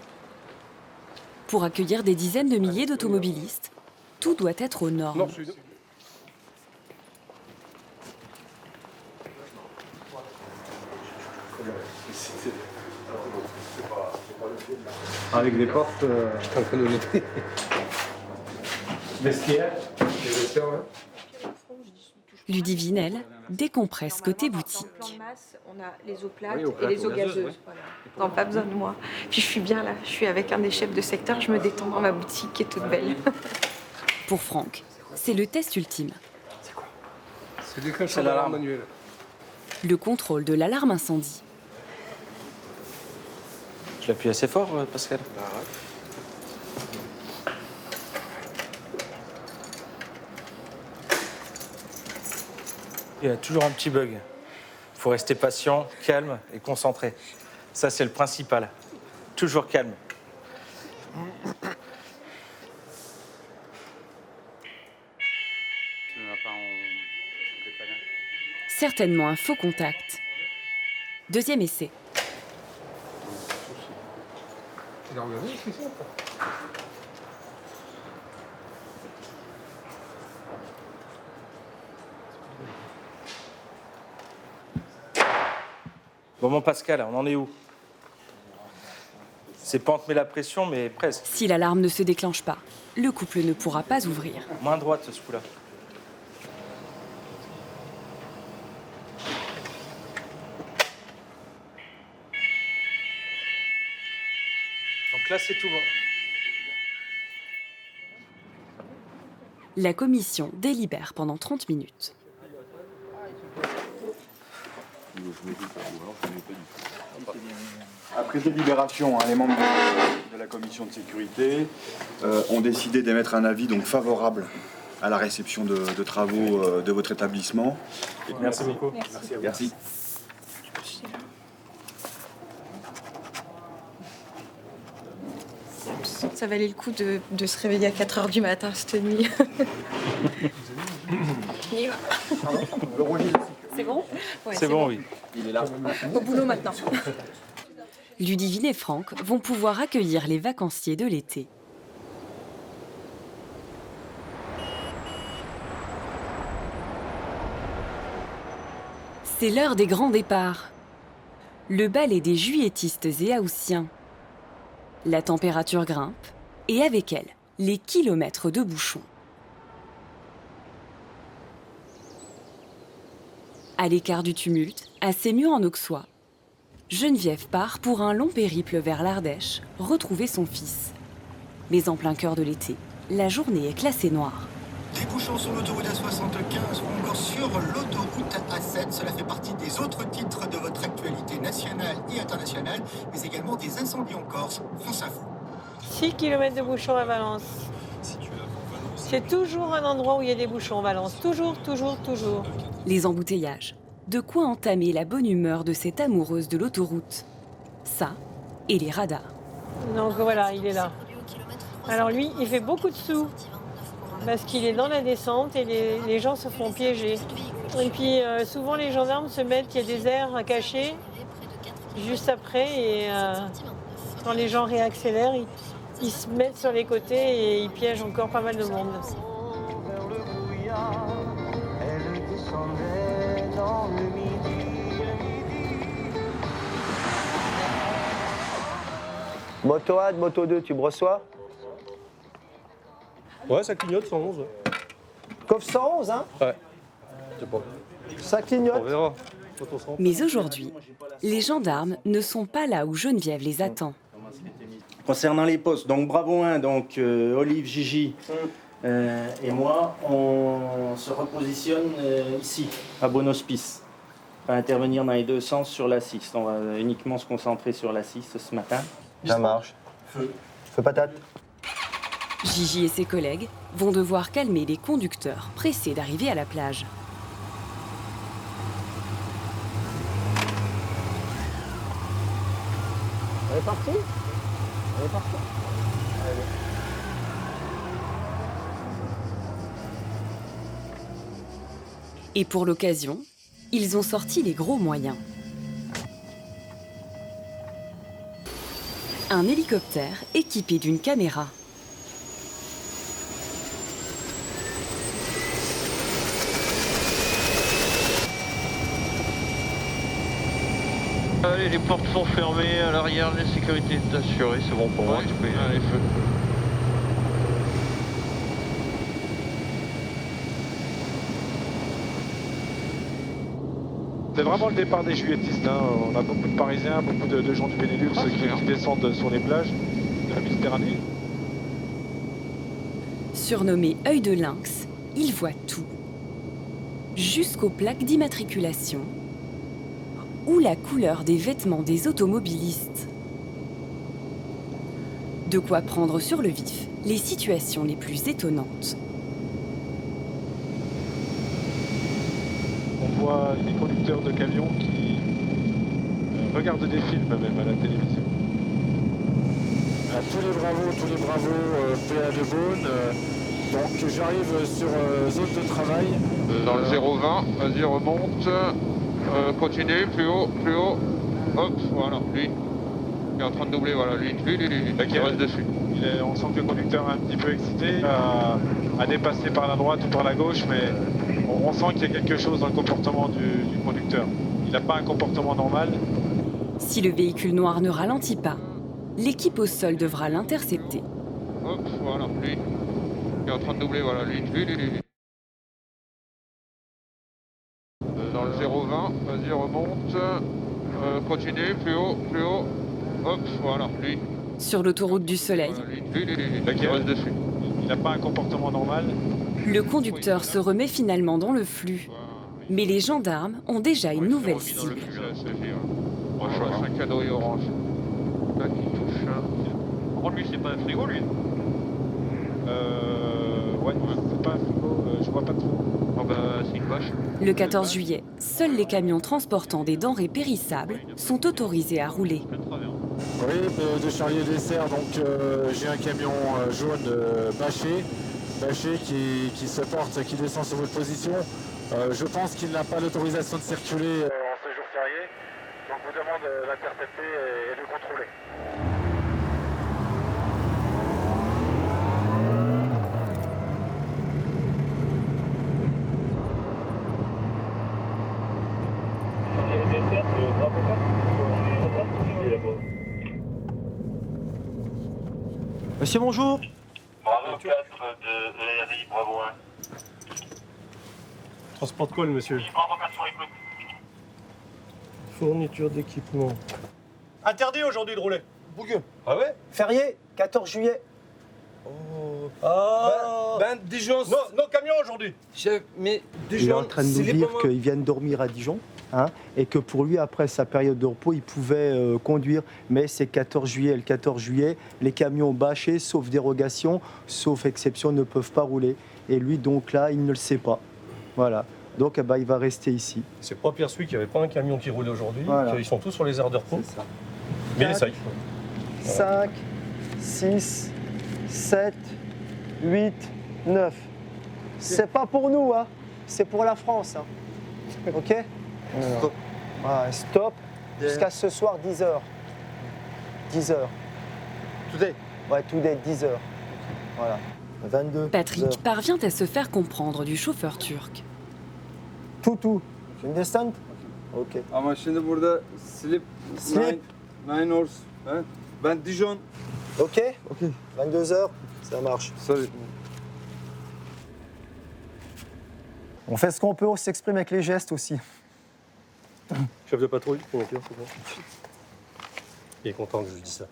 Pour accueillir des dizaines de milliers d'automobilistes, tout doit être aux normes. Avec des portes. Je suis en train de noter. Vestiaire. Les vestiaires, ouais. Ludivine, elle, décompresse côté boutique. On a les eaux plates et les eaux gazeuses. Voilà. Non, pas besoin de moi. Puis je suis bien là, je suis avec un des chefs de secteur, je me détends dans ma boutique qui est toute belle. Pour Franck, c'est le test ultime. C'est déclencheur d'alarme manuel. Le contrôle de l'alarme incendie. Je l'appuie assez fort, Pascal. Il y a toujours un petit bug. Il faut rester patient, calme et concentré. Ça, c'est le principal. Toujours calme. Certainement un faux contact. Deuxième essai. Bon, mon Pascal, on en est où? C'est pas entre la pression, mais presque. Si l'alarme ne se déclenche pas, le couple ne pourra pas ouvrir. Main droite, ce coup-là. Donc là, c'est tout bon. La commission délibère pendant 30 minutes. Après délibération, les membres de la commission de sécurité ont décidé d'émettre un avis donc favorable à la réception de travaux de votre établissement. Merci beaucoup. Merci. Ça valait le coup de se réveiller à 4h du matin cette nuit. C'est bon? Ouais, c'est bon, oui. Il est là. Au boulot maintenant. Ludivine et Franck vont pouvoir accueillir les vacanciers de l'été. C'est l'heure des grands départs. Le ballet des juilletistes et haussiens. La température grimpe et avec elle, les kilomètres de bouchons. À l'écart du tumulte, à Sémieux en Auxois, Geneviève part pour un long périple vers l'Ardèche, retrouver son fils. Mais en plein cœur de l'été, la journée est classée noire. Des bouchons sur l'autoroute A75 ou encore sur l'autoroute A7. Cela fait partie des autres titres de votre actualité nationale et internationale, mais également des incendies en Corse. France Info. 6 km de bouchons à Valence. C'est toujours un endroit où il y a des bouchons, Valence. Toujours, toujours, toujours. Les embouteillages. De quoi entamer la bonne humeur de cette amoureuse de l'autoroute. Ça, et les radars. Donc voilà, il est là. Alors lui, il fait beaucoup de sous. Parce qu'il est dans la descente et les gens se font piéger. Et puis souvent les gendarmes se mettent, il y a des aires cachées juste après. Et quand les gens réaccélèrent, ils se mettent sur les côtés et ils piègent encore pas mal de monde. Moto 1, moto 2, tu me reçois? Ouais, ça clignote 111. Coffre 111, hein? Ouais. C'est bon. Ça clignote. On verra. Mais aujourd'hui, les gendarmes ne sont pas là où Geneviève les attend. Concernant les postes, donc Bravo 1, donc Olive, Gigi et moi, on se repositionne ici, à Bon Hospice. On va intervenir dans les deux sens sur la 6. On va uniquement se concentrer sur la 6 ce matin. Ça marche. Feu patate. Gigi et ses collègues vont devoir calmer les conducteurs pressés d'arriver à la plage. On est parti? On est parti. Allez. Et pour l'occasion, ils ont sorti les gros moyens. Un hélicoptère équipé d'une caméra. Allez, les portes sont fermées, à l'arrière, la sécurité est assurée, c'est bon pour moi, tu peux y aller. Allez, feu. C'est vraiment le départ des juilletistes. Hein. On a beaucoup de Parisiens, beaucoup de gens du Benelux qui descendent sur les plages de la Méditerranée. Surnommé œil de lynx, il voit tout. Jusqu'aux plaques d'immatriculation ou la couleur des vêtements des automobilistes. De quoi prendre sur le vif les situations les plus étonnantes. On voit des conducteurs de camions qui regardent des films même à la télévision. À tous les bravos, PA de Beaune. Donc j'arrive sur zone de travail. Dans le 020, vas-y remonte. Continue, plus haut, plus haut. Hop, voilà, lui. Il est en train de doubler, voilà, lui. Qui reste dessus. On sent que le conducteur est un petit peu excité, à dépasser par la droite ou par la gauche, mais on sent qu'il y a quelque chose dans le comportement du conducteur. Il n'a pas un comportement normal. Si le véhicule noir ne ralentit pas, l'équipe au sol devra l'intercepter. Hop, voilà, lui. Il est en train de doubler, voilà, lui. Dans le 0,20, vas-y, remonte. Continue, plus haut. Hop, voilà, lui. Sur l'autoroute du Soleil, Qui reste dessus. Il n'a pas un comportement normal. le conducteur se remet finalement dans le flux. Mais les gendarmes ont déjà une nouvelle cible. C'est un cadeau orange. Là, qui touche. Par lui, c'est pas un frigo, lui. Ouais, c'est pas un frigo, je vois pas trop. Oh bah, c'est une vache. Le 14 juillet, seuls les camions transportant des denrées périssables sont autorisés à rouler. Oui, de Charlier Dessert, donc j'ai un camion jaune bâché qui se porte, qui descend sur votre position. Je pense qu'il n'a pas l'autorisation de circuler en ce jour férié, donc je vous demande d'intercepter et de contrôler. Monsieur, bonjour. Bravo 4 de ERI, bravo 1. Transport call, monsieur. Bravo 4 sur écoute. Fourniture d'équipement. Interdit aujourd'hui de rouler. Bougueux. Ah ouais? Férié, 14 juillet. Dijon. Non, camion aujourd'hui. Chef, mais Dijon, Il est en train de nous c'est les dire moments- qu'il vient de dormir à Dijon. Et que pour lui, après sa période de repos, il pouvait conduire. Mais c'est 14 juillet. Le 14 juillet, les camions bâchés, sauf dérogation, sauf exception, ne peuvent pas rouler. Et lui, donc là, il ne le sait pas. Voilà. Donc, il va rester ici. C'est pas Pierre Suy qu'il n'y avait pas un camion qui roulait aujourd'hui. Voilà. Ils sont tous sur les aires de repos. C'est ça. Mais il essaye. 5, 6, 7, 8, 9. C'est pas pour nous, hein. C'est pour la France. Hein. OK? Stop. Voilà, stop. Jusqu'à ce soir, 10h. 10h. Today. Ouais, today, 10h. Voilà. 22. Patrick heures. parvient à se faire comprendre du chauffeur turc. Tout. Tu understand? OK. Ama şimdi burada slip. Slip. 9 hours. Hein? Ben Dijon. OK? 22h, ça marche. Sorry. On fait ce qu'on peut, on s'exprime avec les gestes aussi. Chef de patrouille, conducteur, c'est bon. Il est content que je lui dise ça.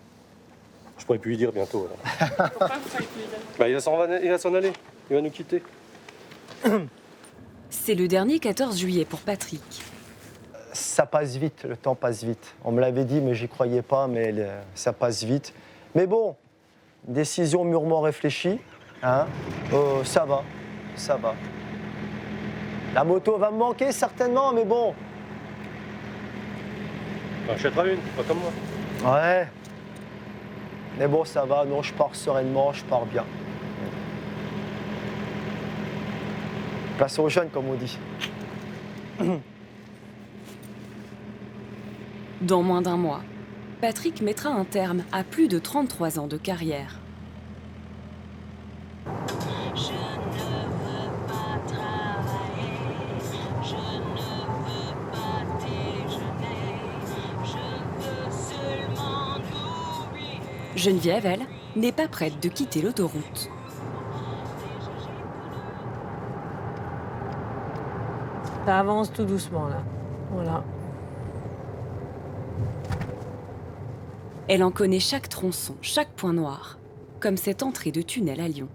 Je pourrais plus lui dire bientôt. Là. Il va s'en aller. Il va nous quitter. C'est le dernier 14 juillet pour Patrick. Ça passe vite, le temps passe vite. On me l'avait dit, mais j'y croyais pas, mais ça passe vite. Mais bon, décision mûrement réfléchie, hein. Ça va, ça va. La moto va me manquer certainement, mais bon. On achètera une, pas comme moi. Ouais. Mais bon, ça va, non, je pars sereinement, je pars bien. Place aux jeunes, comme on dit. Dans moins d'un mois, Patrick mettra un terme à plus de 33 ans de carrière. Geneviève, elle, n'est pas prête de quitter l'autoroute. Ça avance tout doucement là. Voilà. Elle en connaît chaque tronçon, chaque point noir, comme cette entrée de tunnel à Lyon.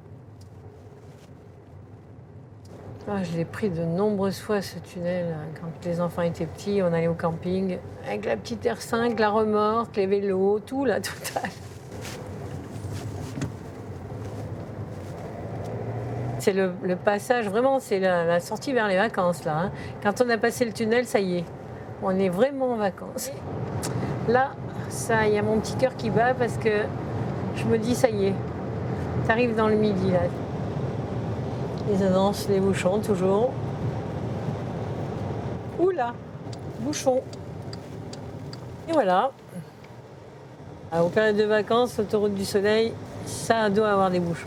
Ah, je l'ai pris de nombreuses fois ce tunnel. Quand les enfants étaient petits, on allait au camping avec la petite R5, la remorque, les vélos, tout la totale. C'est le passage, vraiment, c'est la sortie vers les vacances, là. Hein. Quand on a passé le tunnel, ça y est, on est vraiment en vacances. Là, ça, il y a mon petit cœur qui bat parce que je me dis, ça y est, t'arrives dans le midi, là. Les annonces, les bouchons, toujours. Oula, bouchon. Et Voilà. Aux périodes de vacances, l'autoroute du Soleil, ça doit avoir des bouchons.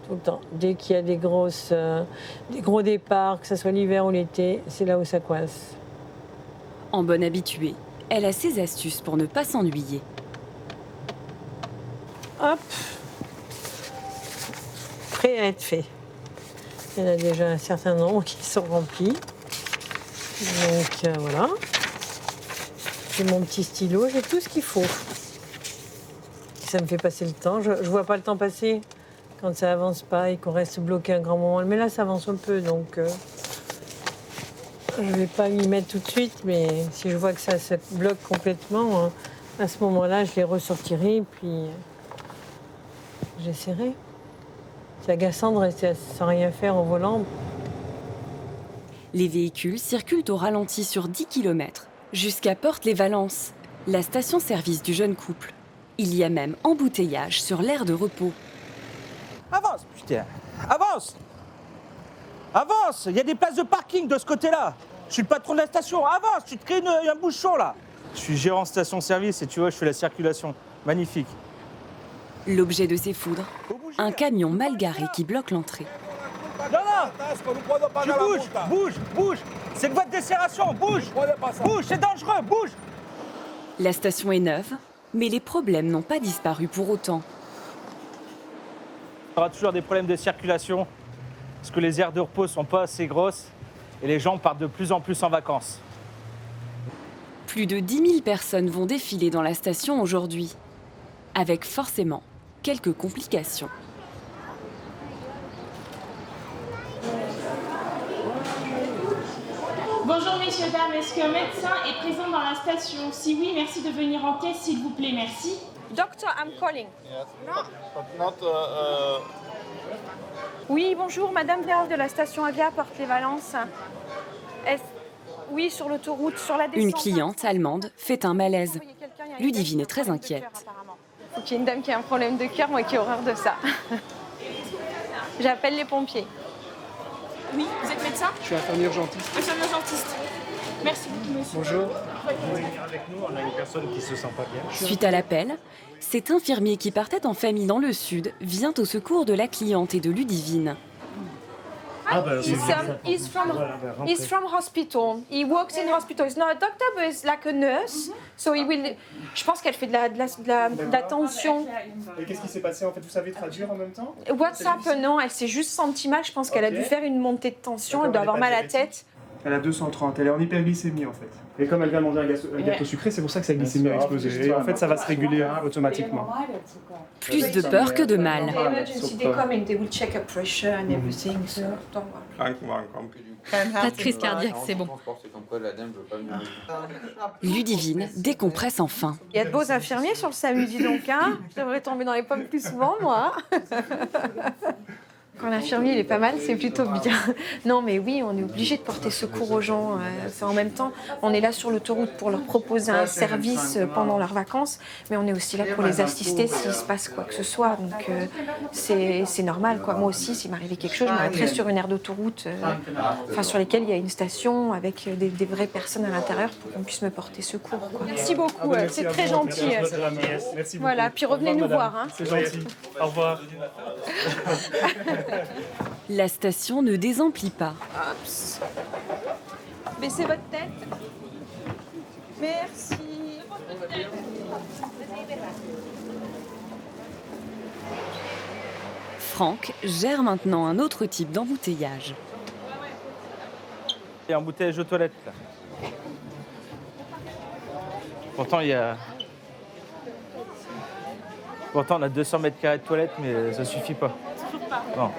Tout le temps. Dès qu'il y a des gros départs, que ce soit l'hiver ou l'été, c'est là où ça coince. En bonne habituée, elle a ses astuces pour ne pas s'ennuyer. Hop. Prêt à être fait. Il y en a déjà un certain nombre qui sont remplis. Donc voilà. J'ai mon petit stylo, j'ai tout ce qu'il faut. Ça me fait passer le temps. Je vois pas le temps passer quand ça avance pas et qu'on reste bloqué un grand moment. Mais là, ça avance un peu, donc je vais pas m'y mettre tout de suite. Mais si je vois que ça se bloque complètement, à ce moment-là, je les ressortirai et puis j'essaierai. C'est agaçant de rester sans rien faire au volant. Les véhicules circulent au ralenti sur 10 km jusqu'à Portes-les-Valences, la station-service du jeune couple. Il y a même embouteillage sur l'aire de repos. Avance, putain. Avance. Avance. Il y a des places de parking de ce côté-là. Je suis le patron de la station. Avance, tu te crées un bouchon là. Je suis gérant station-service et tu vois, je fais la circulation. Magnifique. L'objet de ces foudres, un camion mal garé qui bloque l'entrée. Non, tu bouge. C'est une voie de desserration, bouge, c'est dangereux, bouge. La station est neuve, mais les problèmes n'ont pas disparu pour autant. Il y aura toujours des problèmes de circulation, parce que les aires de repos sont pas assez grosses et les gens partent de plus en plus en vacances. Plus de 10 000 personnes vont défiler dans la station aujourd'hui, avec forcément quelques complications. Bonjour messieurs, dames, est-ce qu'un médecin est présent dans la station? Si oui, merci de venir en caisse s'il vous plaît, merci. Doctor, I'm calling. Yes. Not, Oui, bonjour, madame Véran de la station Avia, Portes-les-Valences. Oui, sur l'autoroute, sur la descente. Une cliente allemande fait un malaise. Ludivine est très inquiète. Il faut qu'il y ait une dame qui a un problème de cœur, moi qui ai horreur de ça. J'appelle les pompiers. Oui, vous êtes médecin? Je suis infirmier urgentiste. Infirmier urgentiste. Merci beaucoup, monsieur. Bonjour. Vous pouvez venir avec nous, on a une personne qui se sent pas bien. Suite à l'appel, cet infirmier qui partait en famille dans le sud vient au secours de la cliente et de Ludivine. He's from hospital. He works in hospital. He's not a doctor, but he's like a nurse. So he will. Je pense qu'elle fait de l'attention. Et qu'est-ce qui s'est passé en fait? Vous savez traduire en même temps? WhatsApp, non, elle s'est juste sentie mal. Je pense qu'elle a dû faire une montée de tension. Elle doit avoir mal à la tête. Elle a 230, elle est en hyperglycémie en fait. Et comme elle vient de manger un gâteau sucré, c'est pour ça que sa glycémie a explosé. Et en fait, ça va se réguler automatiquement. Plus de peur que de mal. Pas de crise cardiaque, c'est bon. Ludivine décompresse enfin. Il y a de beaux infirmiers sur le SAMU, dis donc. Hein, je devrais tomber dans les pommes plus souvent, moi. Quand l'infirmier il est pas mal, c'est plutôt bien. Non, mais oui, on est obligé de porter secours aux gens. En même temps, on est là sur l'autoroute pour leur proposer un service pendant leurs vacances, mais on est aussi là pour les assister s'il se passe quoi que ce soit. Donc c'est normal, quoi. Moi aussi, s'il m'arrivait quelque chose, je m'arrêterais sur une aire d'autoroute, sur lesquelles il y a une station avec des vraies personnes à l'intérieur pour qu'on puisse me porter secours, quoi. Merci beaucoup, c'est très gentil. Merci beaucoup. Voilà, puis revenez nous voir. Hein. C'est gentil. Au revoir. La station ne désemplit pas. Ops. Baissez votre tête. Merci. Franck gère maintenant un autre type d'embouteillage. Il y a un embouteillage aux toilettes là. Pourtant, on a 200 mètres carrés de toilettes, mais ça suffit pas. Non.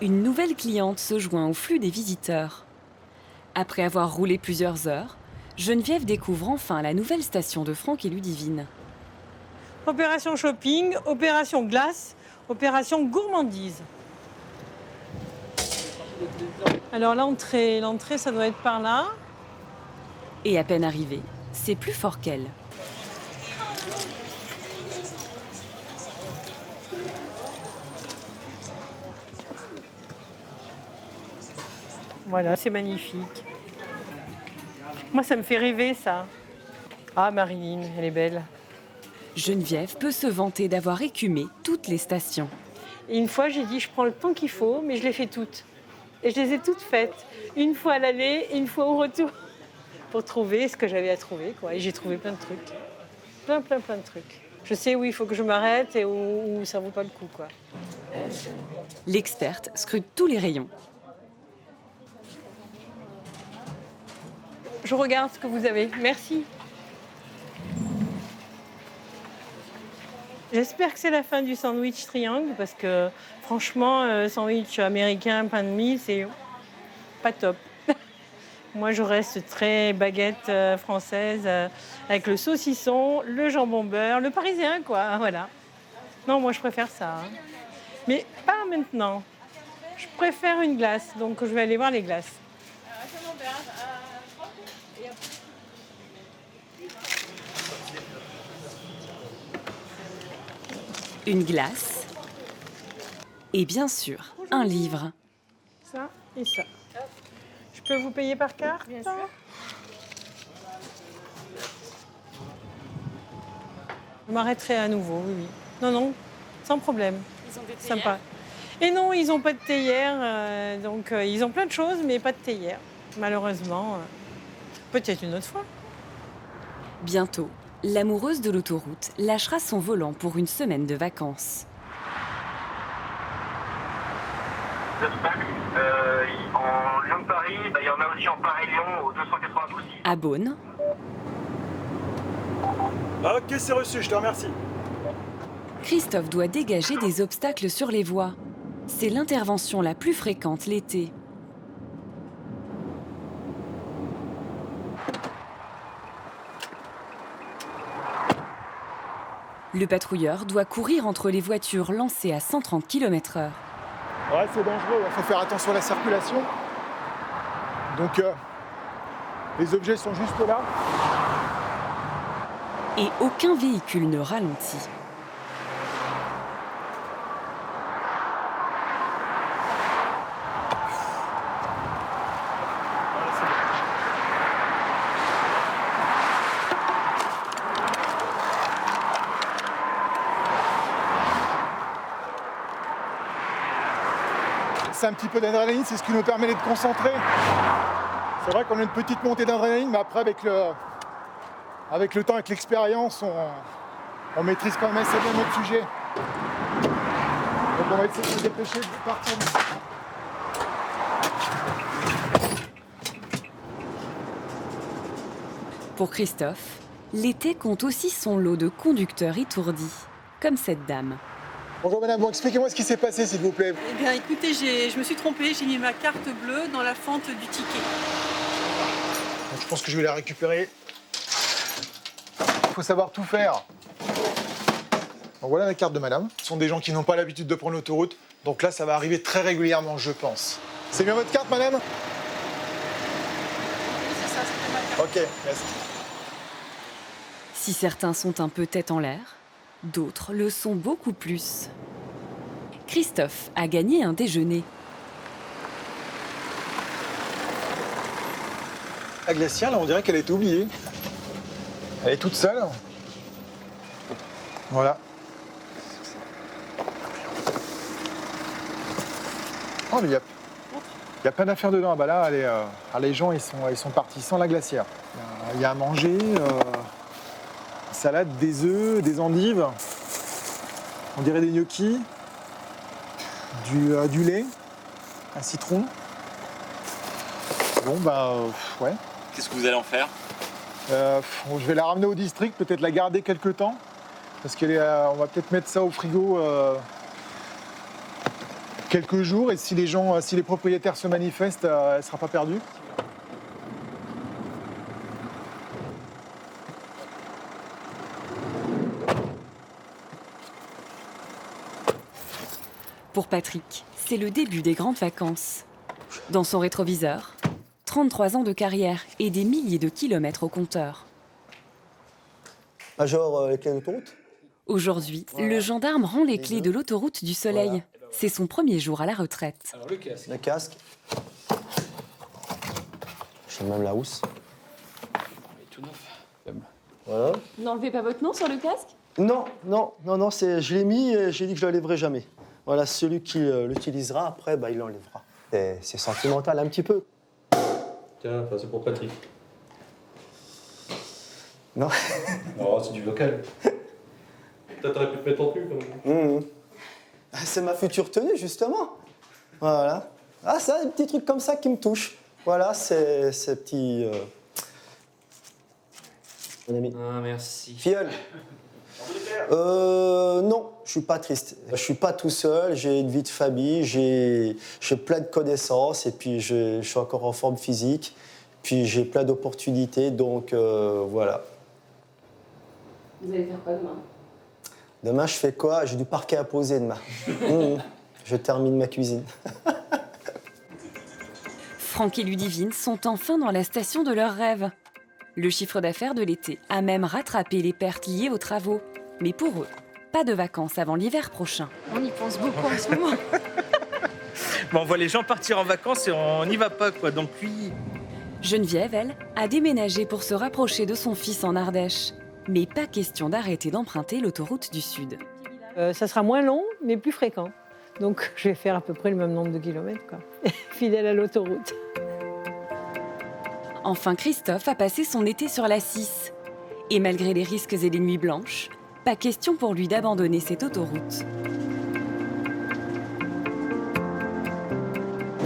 Une nouvelle cliente se joint au flux des visiteurs. Après avoir roulé plusieurs heures, Geneviève découvre enfin la nouvelle station de Franck et Ludivine. Opération shopping, opération glace, opération gourmandise. Alors l'entrée, ça doit être par là. Et à peine arrivée, c'est plus fort qu'elle. Voilà, c'est magnifique. Moi, ça me fait rêver, ça. Ah, Marilyn, elle est belle. Geneviève peut se vanter d'avoir écumé toutes les stations. Et une fois, j'ai dit, je prends le temps qu'il faut, mais je les fais toutes. Et je les ai toutes faites. Une fois à l'aller, une fois au retour. Pour trouver ce que j'avais à trouver, quoi. Et j'ai trouvé plein de trucs. Plein de trucs. Je sais où il faut que je m'arrête et où ça vaut pas le coup, quoi. L'experte scrute tous les rayons. Je regarde ce que vous avez. Merci. J'espère que c'est la fin du sandwich triangle parce que franchement, sandwich américain, pain de mie, c'est pas top. Moi, je reste très baguette française avec le saucisson, le jambon beurre, le parisien, quoi. Voilà. Non, moi, je préfère ça. Hein. Mais pas maintenant. Je préfère une glace, donc je vais aller voir les glaces. Une glace et bien sûr un livre. Ça et ça. Je peux vous payer par carte? Bien sûr. Je m'arrêterai à nouveau, oui. Non, sans problème. Ils ont des théières. Sympa. Et non, ils n'ont pas de théière, donc ils ont plein de choses, mais pas de théière. Malheureusement, peut-être une autre fois. Bientôt, l'amoureuse de l'autoroute lâchera son volant pour une semaine de vacances. En Lyon-Paris, il y en a aussi en Paris-Lyon au 292. À Beaune. Ok, c'est reçu, je te remercie. Christophe doit dégager des obstacles sur les voies. C'est l'intervention la plus fréquente l'été. Le patrouilleur doit courir entre les voitures lancées à 130 km/h. Ouais, c'est dangereux, il faut faire attention à la circulation. Donc, les objets sont juste là. Et aucun véhicule ne ralentit. C'est un petit peu d'adrénaline, c'est ce qui nous permet d'être concentrés. C'est vrai qu'on a une petite montée d'adrénaline, mais après avec le temps, avec l'expérience, on maîtrise quand même assez bien notre sujet. Donc on va essayer de se dépêcher de partir d'ici. Pour Christophe, l'été compte aussi son lot de conducteurs étourdis, comme cette dame. Bonjour madame, bon, expliquez-moi ce qui s'est passé s'il vous plaît. Eh bien écoutez, je me suis trompée, j'ai mis ma carte bleue dans la fente du ticket. Donc, je pense que je vais la récupérer. Il faut savoir tout faire. Donc, voilà la carte de madame. Ce sont des gens qui n'ont pas l'habitude de prendre l'autoroute. Donc là, ça va arriver très régulièrement, je pense. C'est bien votre carte, madame? Oui, c'est ça, c'était ma carte. Ok, merci. Si certains sont un peu tête en l'air, d'autres le sont beaucoup plus. Christophe a gagné un déjeuner. La glacière, là, on dirait qu'elle a été oubliée. Elle est toute seule. Voilà. Oh, mais il y a plein d'affaires dedans. Ah, bah là, les gens, ils sont partis sans la glacière. Il y a à manger, salade, des œufs, des endives. On dirait des gnocchis. Du lait, un citron. Bon, bah, ouais. Qu'est-ce que vous allez en faire? Je vais la ramener au district, peut-être la garder quelques temps. Parce qu'on va peut-être mettre ça au frigo quelques jours. Et si les propriétaires se manifestent, elle ne sera pas perdue. Pour Patrick, c'est le début des grandes vacances. Dans son rétroviseur, 33 ans de carrière et des milliers de kilomètres au compteur. Major, les clés d'autoroute? Aujourd'hui, le gendarme rend les clés de l'autoroute du Soleil. C'est son premier jour à la retraite. Alors le casque. Le casque. J'ai même la housse. Tout neuf. Voilà. N'enlevez pas votre nom sur le casque? Non, je l'ai mis et j'ai dit que je ne l'enlèverai jamais. Voilà, celui qui l'utilisera, après, il l'enlèvera. C'est sentimental un petit peu. Tiens, c'est pour Patrick. Non. Oh, c'est du local. T'aurais pu te mettre en tenue, quand même. C'est ma future tenue, justement. Voilà. Ah, ça, des petits trucs comme ça qui me touchent. Voilà, c'est petits... Mon ami. Ah, merci. Filleul. Non, je suis pas triste. Je suis pas tout seul, j'ai une vie de famille, j'ai plein de connaissances et puis je suis encore en forme physique. Puis j'ai plein d'opportunités, donc voilà. Vous allez faire quoi demain? Demain, je fais quoi? J'ai du parquet à poser demain. Je termine ma cuisine. Franck et Ludivine sont enfin dans la station de leurs rêves. Le chiffre d'affaires de l'été a même rattrapé les pertes liées aux travaux. Mais pour eux, pas de vacances avant l'hiver prochain. On y pense beaucoup en ce moment. On voit les gens partir en vacances et on n'y va pas, quoi. Donc lui... Geneviève, elle, a déménagé pour se rapprocher de son fils en Ardèche. Mais pas question d'arrêter d'emprunter l'autoroute du Sud. Ça sera moins long, mais plus fréquent. Donc je vais faire à peu près le même nombre de kilomètres, quoi. Fidèle à l'autoroute. Enfin, Christophe a passé son été sur la 6. Et malgré les risques et les nuits blanches, pas question pour lui d'abandonner cette autoroute.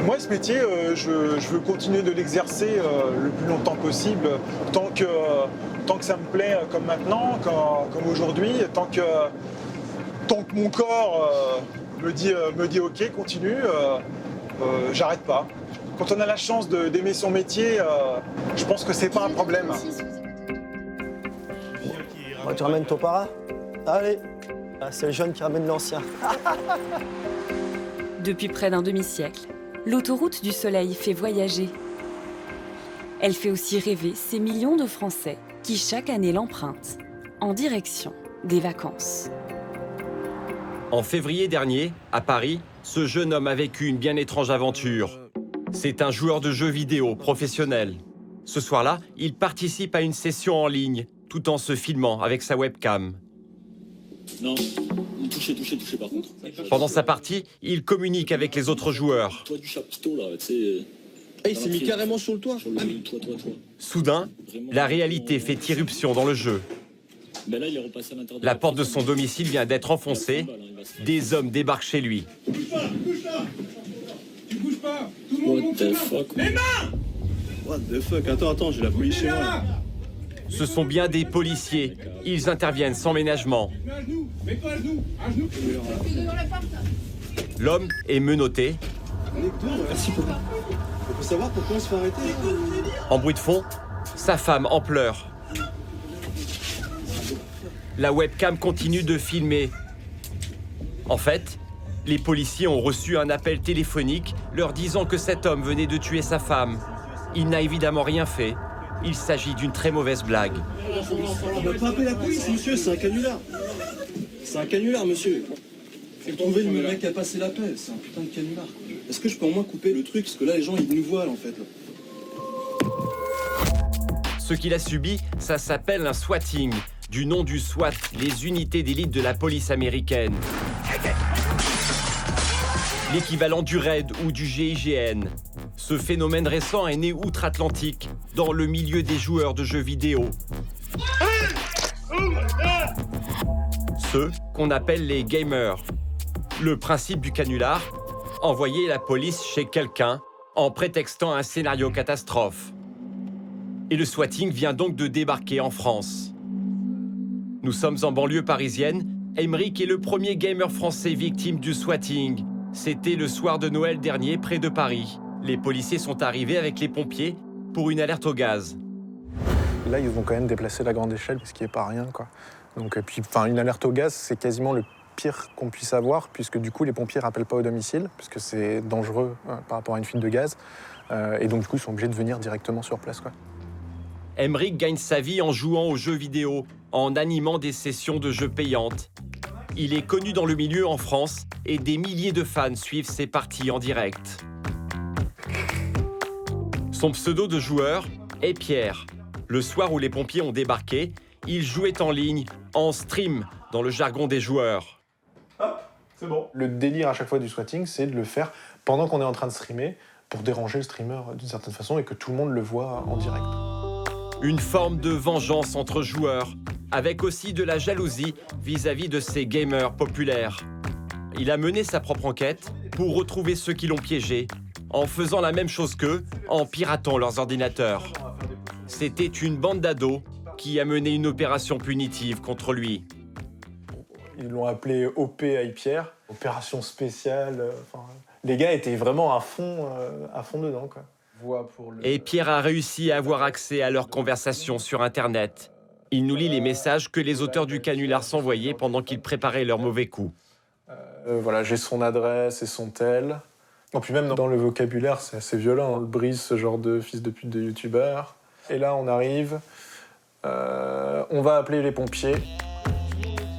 Moi, ce métier, je veux continuer de l'exercer le plus longtemps possible, tant que ça me plaît comme maintenant, comme aujourd'hui, tant que mon corps me dit OK, continue, j'arrête pas. Quand on a la chance d'aimer son métier, je pense que c'est pas un problème. Tu ramènes ton para? Allez, c'est le jeune qui ramène l'ancien. Depuis près d'un demi-siècle, l'autoroute du Soleil fait voyager. Elle fait aussi rêver ces millions de Français qui chaque année l'empruntent en direction des vacances. En février dernier, à Paris, ce jeune homme a vécu une bien étrange aventure. C'est un joueur de jeux vidéo professionnel. Ce soir-là, il participe à une session en ligne, tout en se filmant avec sa webcam. Non, touchez par contre. Pendant sa partie, il communique avec les autres joueurs. Toi du chapiteau là, tu sais. Ah, il s'est mis carrément sur le toit. Sur le toit. Soudain, la réalité fait irruption dans le jeu. Ben là, il est repassé à l'intérieur. La porte de son domicile vient d'être enfoncée. Des hommes débarquent chez lui. Bouge pas. Tu bouges pas. Tout le monde monte. Les mains. What the fuck? Attends, j'ai la police chez moi. Ce sont bien des policiers. Ils interviennent sans ménagement. Mets-toi à genoux. L'homme est menotté. Merci pour ça. Il faut savoir pourquoi on se fait arrêter. En bruit de fond, sa femme en pleurs. La webcam continue de filmer. En fait, les policiers ont reçu un appel téléphonique leur disant que cet homme venait de tuer sa femme. Il n'a évidemment rien fait. Il s'agit d'une très mauvaise blague. On va pas appeler la police, monsieur, c'est un canular. C'est un canular, monsieur. Faut trouver le mec qui a passé la paix, c'est un putain de canular. Est-ce que je peux au moins couper le truc? Parce que là, les gens, ils nous voient, en fait. Là. Ce qu'il a subi, ça s'appelle un swatting, du nom du SWAT, les unités d'élite de la police américaine. L'équivalent du RAID ou du GIGN. Ce phénomène récent est né outre-Atlantique, dans le milieu des joueurs de jeux vidéo. Ceux qu'on appelle les gamers. Le principe du canular, envoyer la police chez quelqu'un en prétextant un scénario catastrophe. Et le swatting vient donc de débarquer en France. Nous sommes en banlieue parisienne. Aymeric est le premier gamer français victime du swatting. C'était le soir de Noël dernier, près de Paris. Les policiers sont arrivés avec les pompiers pour une alerte au gaz. Là, ils ont quand même déplacé la grande échelle, ce qui n'est pas rien, quoi. Donc, et puis, une alerte au gaz, c'est quasiment le pire qu'on puisse avoir, puisque du coup, les pompiers ne rappellent pas au domicile, puisque c'est dangereux par rapport à une fuite de gaz. Et donc, du coup, ils sont obligés de venir directement sur place, quoi. Aymeric gagne sa vie en jouant aux jeux vidéo, en animant des sessions de jeux payantes. Il est connu dans le milieu en France et des milliers de fans suivent ses parties en direct. Son pseudo de joueur est Pierre. Le soir où les pompiers ont débarqué, il jouait en ligne, en stream, dans le jargon des joueurs. Hop, c'est bon. Le délire à chaque fois du swatting, c'est de le faire pendant qu'on est en train de streamer, pour déranger le streamer d'une certaine façon et que tout le monde le voit en direct. Une forme de vengeance entre joueurs, avec aussi de la jalousie vis-à-vis de ces gamers populaires. Il a mené sa propre enquête pour retrouver ceux qui l'ont piégé, en faisant la même chose qu'eux, en piratant leurs ordinateurs. C'était une bande d'ados qui a mené une opération punitive contre lui. Ils l'ont appelé OP Pierre, opération spéciale. Les gars étaient vraiment à fond dedans, quoi. Et Pierre a réussi à avoir accès à leurs conversations sur Internet. Il nous lit les messages que les auteurs du canular s'envoyaient pendant qu'ils préparaient leur mauvais coup. Voilà, j'ai son adresse et son tel. Et puis même dans le vocabulaire, c'est assez violent. On le brise, ce genre de fils de pute de youtubeur. Et là, on arrive. On va appeler les pompiers.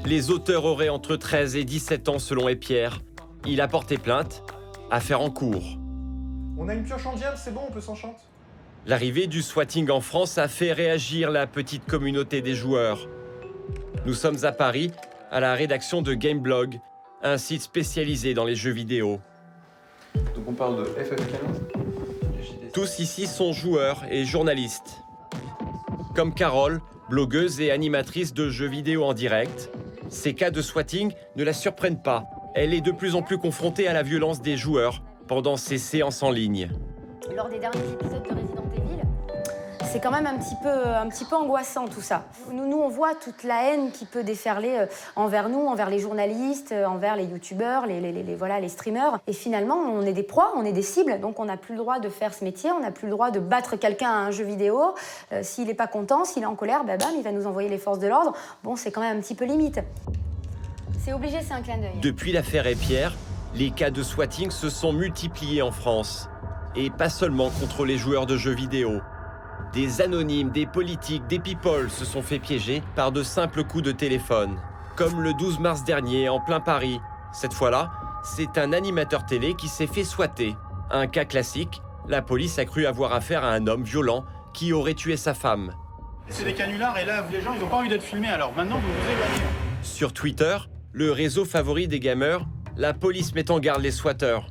Les auteurs auraient entre 13 et 17 ans selon Pierre. Il a porté plainte. Affaire en cours. On a une pioche en diable, c'est bon, on peut s'en chanter. L'arrivée du swatting en France a fait réagir la petite communauté des joueurs. Nous sommes à Paris, à la rédaction de Gameblog, un site spécialisé dans les jeux vidéo. Donc on parle de FF15. Tous ici sont joueurs et journalistes. Comme Carole, blogueuse et animatrice de jeux vidéo en direct, ces cas de swatting ne la surprennent pas. Elle est de plus en plus confrontée à la violence des joueurs pendant ses séances en ligne. Lors des derniers épisodes de Resident Evil, c'est quand même un petit peu angoissant tout ça. Nous, on voit toute la haine qui peut déferler envers nous, envers les journalistes, envers les youtubeurs, les streamers. Et finalement, on est des proies, on est des cibles, donc on n'a plus le droit de faire ce métier, on n'a plus le droit de battre quelqu'un à un jeu vidéo. S'il n'est pas content, s'il est en colère, bam, il va nous envoyer les forces de l'ordre. Bon, c'est quand même un petit peu limite. C'est obligé, c'est un clin d'œil. Depuis l'affaire Pierre, les cas de swatting se sont multipliés en France. Et pas seulement contre les joueurs de jeux vidéo. Des anonymes, des politiques, des people se sont fait piéger par de simples coups de téléphone. Comme le 12 mars dernier, en plein Paris. Cette fois-là, c'est un animateur télé qui s'est fait swatter. Un cas classique, la police a cru avoir affaire à un homme violent qui aurait tué sa femme. C'est des canulars et là, les gens, ils n'ont pas envie d'être filmés, alors maintenant, vous vous éloignez. Sur Twitter, le réseau favori des gamers, la police met en garde les swatteurs.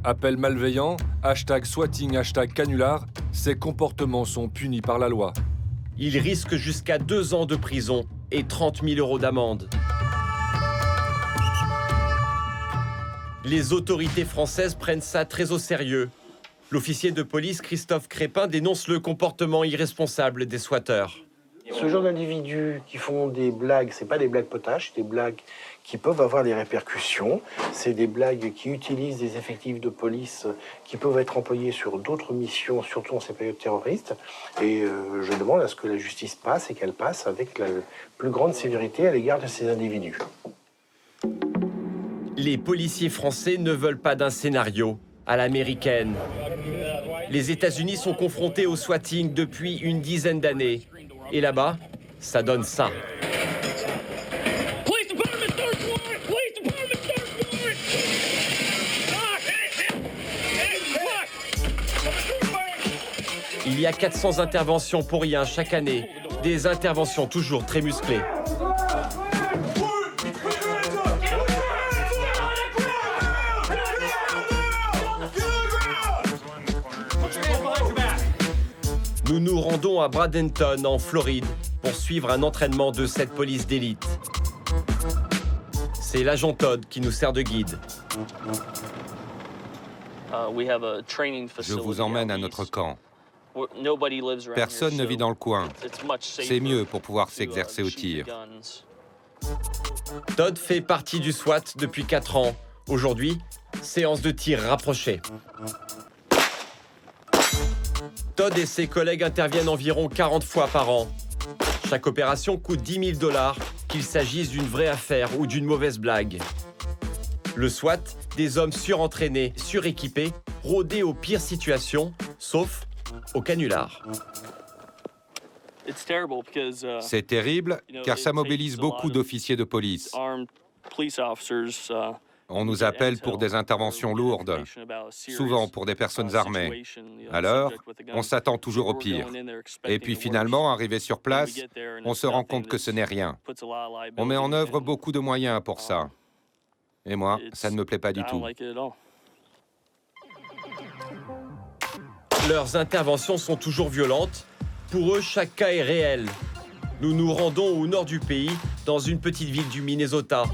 Appel malveillant, #swatting, #canular, ces comportements sont punis par la loi. Il risque jusqu'à 2 ans de prison et 30 000 € d'amende. Les autorités françaises prennent ça très au sérieux. L'officier de police Christophe Crépin dénonce le comportement irresponsable des swatteurs. Ce genre d'individus qui font des blagues, c'est pas des blagues potaches, c'est des blagues qui peuvent avoir des répercussions. C'est des blagues qui utilisent des effectifs de police qui peuvent être employés sur d'autres missions, surtout en ces périodes terroristes. Et je demande à ce que la justice passe et qu'elle passe avec la plus grande sévérité à l'égard de ces individus. Les policiers français ne veulent pas d'un scénario à l'américaine. Les États-Unis sont confrontés au swatting depuis une dizaine d'années. Et là-bas, ça donne ça. Il y a 400 interventions pour rien chaque année. Des interventions toujours très musclées. Nous nous rendons à Bradenton, en Floride, pour suivre un entraînement de cette police d'élite. C'est l'agent Todd qui nous sert de guide. Je vous emmène à notre camp. Personne ne vit dans le coin. C'est mieux pour pouvoir s'exercer au tir. Todd fait partie du SWAT depuis 4 ans. Aujourd'hui, séance de tir rapprochée. Todd et ses collègues interviennent environ 40 fois par an. Chaque opération coûte 10 000 $, qu'il s'agisse d'une vraie affaire ou d'une mauvaise blague. Le SWAT, des hommes surentraînés, suréquipés, rodés aux pires situations, sauf au canular. C'est terrible car ça mobilise beaucoup d'officiers de police. On nous appelle pour des interventions lourdes, souvent pour des personnes armées. Alors, on s'attend toujours au pire. Et puis finalement, arrivé sur place, on se rend compte que ce n'est rien. On met en œuvre beaucoup de moyens pour ça. Et moi, ça ne me plaît pas du tout. Leurs interventions sont toujours violentes. Pour eux, chaque cas est réel. Nous nous rendons au nord du pays, dans une petite ville du Minnesota.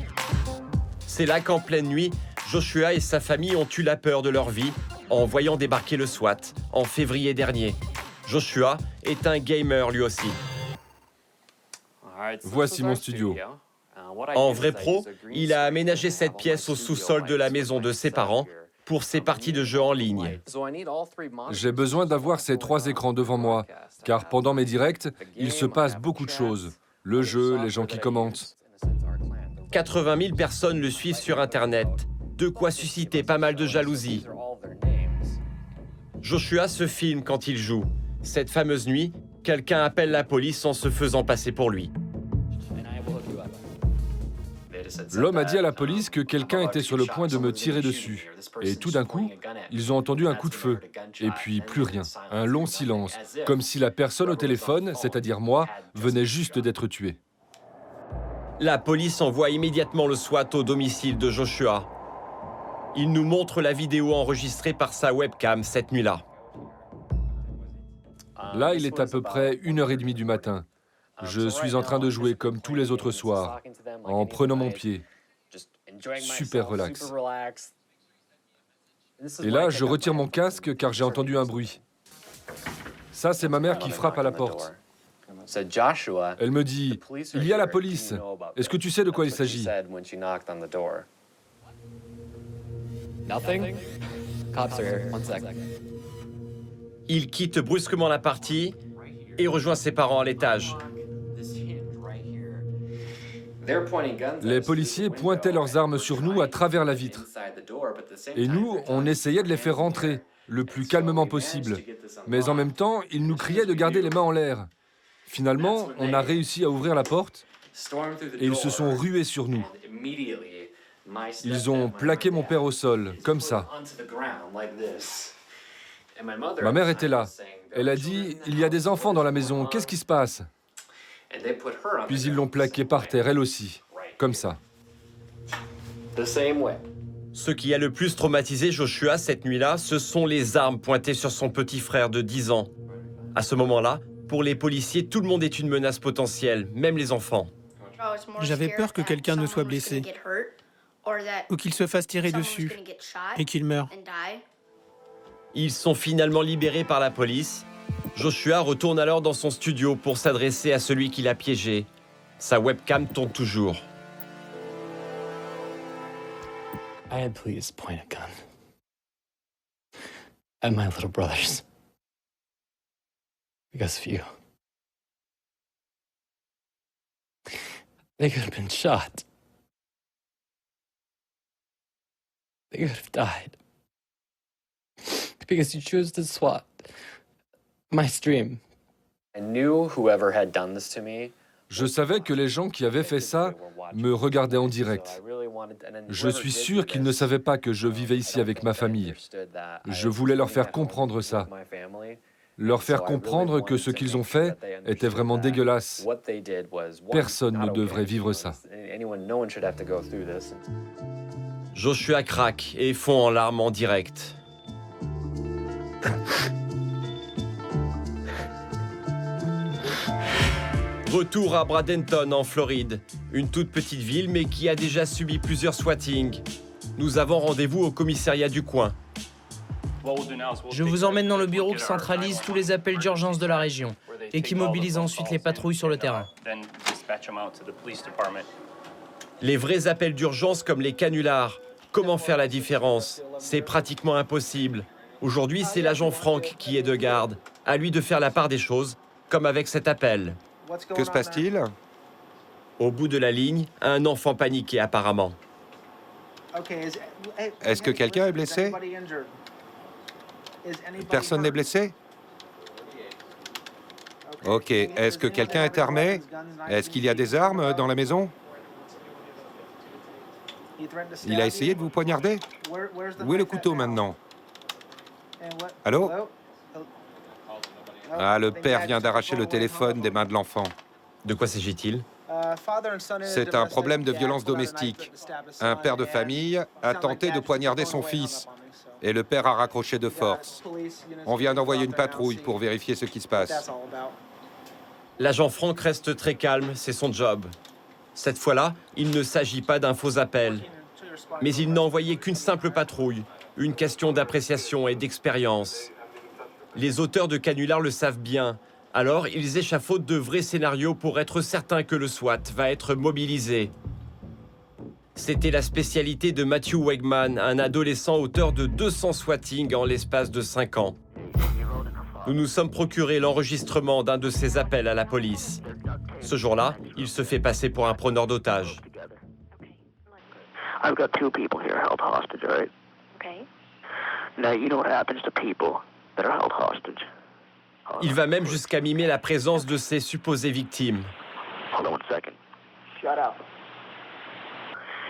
C'est là qu'en pleine nuit, Joshua et sa famille ont eu la peur de leur vie en voyant débarquer le SWAT en février dernier. Joshua est un gamer lui aussi. Voici mon studio. En vrai pro, il a aménagé cette pièce au sous-sol de la maison de ses parents pour ses parties de jeux en ligne. J'ai besoin d'avoir ces 3 écrans devant moi, car pendant mes directs, il se passe beaucoup de choses. Le jeu, les gens qui commentent. 80 000 personnes le suivent sur Internet, de quoi susciter pas mal de jalousie. Joshua se filme quand il joue. Cette fameuse nuit, quelqu'un appelle la police en se faisant passer pour lui. L'homme a dit à la police que quelqu'un était sur le point de me tirer dessus. Et tout d'un coup, ils ont entendu un coup de feu. Et puis plus rien. Un long silence. Comme si la personne au téléphone, c'est-à-dire moi, venait juste d'être tuée. La police envoie immédiatement le SWAT au domicile de Joshua. Il nous montre la vidéo enregistrée par sa webcam cette nuit-là. Là, il est à peu près 1h30 du matin. Je suis en train de jouer comme tous les autres soirs, en prenant mon pied. Super relax. Et là, je retire mon casque car j'ai entendu un bruit. Ça, c'est ma mère qui frappe à la porte. Elle me dit, « Il y a la police. Est-ce que tu sais de quoi il s'agit ?» Il quitte brusquement la partie et rejoint ses parents à l'étage. Les policiers pointaient leurs armes sur nous à travers la vitre. Et nous, on essayait de les faire rentrer le plus calmement possible. Mais en même temps, ils nous criaient de garder les mains en l'air. Finalement, on a réussi à ouvrir la porte et ils se sont rués sur nous. Ils ont plaqué mon père au sol, comme ça. Ma mère était là. Elle a dit, « Il y a des enfants dans la maison, qu'est-ce qui se passe ?» Puis ils l'ont plaquée par terre, elle aussi, comme ça. Ce qui a le plus traumatisé Joshua cette nuit-là, ce sont les armes pointées sur son petit frère de 10 ans. À ce moment-là, pour les policiers, tout le monde est une menace potentielle, même les enfants. J'avais peur que quelqu'un ne soit blessé, ou qu'il se fasse tirer dessus, et qu'il meure. Ils sont finalement libérés par la police. Joshua retourne alors dans son studio pour s'adresser à celui qui l'a piégé. Sa webcam tourne toujours. I had please point a gun at my little brothers because of you. They could have been shot. They could have died because you chose to swat my stream. I knew whoever had done this to me. Je savais que les gens qui avaient fait ça me regardaient en direct. Je suis sûr qu'ils ne savaient pas que je vivais ici avec ma famille. Je voulais leur faire comprendre ça. Leur faire comprendre que ce qu'ils ont fait était vraiment dégueulasse. Personne ne devrait vivre ça. Joshua craque et fond en larmes en direct. Retour à Bradenton, en Floride, une toute petite ville mais qui a déjà subi plusieurs swattings. Nous avons rendez-vous au commissariat du coin. Je vous emmène dans le bureau qui centralise tous les appels d'urgence de la région et qui mobilise ensuite les patrouilles sur le terrain. Les vrais appels d'urgence comme les canulars, comment faire la différence? C'est pratiquement impossible. Aujourd'hui, c'est l'agent Frank qui est de garde. À lui de faire la part des choses, comme avec cet appel. Que se passe-t-il? Au bout de la ligne, un enfant paniqué apparemment. Est-ce que quelqu'un est blessé? Personne n'est blessé? Ok. Est-ce que quelqu'un est armé? Est-ce qu'il y a des armes dans la maison? Il a essayé de vous poignarder? Où est le couteau maintenant? Allô? Ah, le père vient d'arracher le téléphone des mains de l'enfant. De quoi s'agit-il? C'est un problème de violence domestique. Un père de famille a tenté de poignarder son fils et le père a raccroché de force. On vient d'envoyer une patrouille pour vérifier ce qui se passe. L'agent Frank reste très calme, c'est son job. Cette fois-là, il ne s'agit pas d'un faux appel. Mais il n'a envoyé qu'une simple patrouille, une question d'appréciation et d'expérience. Les auteurs de canulars le savent bien, alors ils échafaudent de vrais scénarios pour être certains que le SWAT va être mobilisé. C'était la spécialité de Matthew Wegman, un adolescent auteur de 200 swatting en l'espace de 5 ans. Nous nous sommes procuré l'enregistrement d'un de ses appels à la police. Ce jour-là, il se fait passer pour un preneur d'otages. I've got 2 people here held hostage, all right? Okay. Now you know what happens to people that are held hostage. Il va même jusqu'à mimer la présence de ses supposées victimes. Hold on 1 second. Shut up.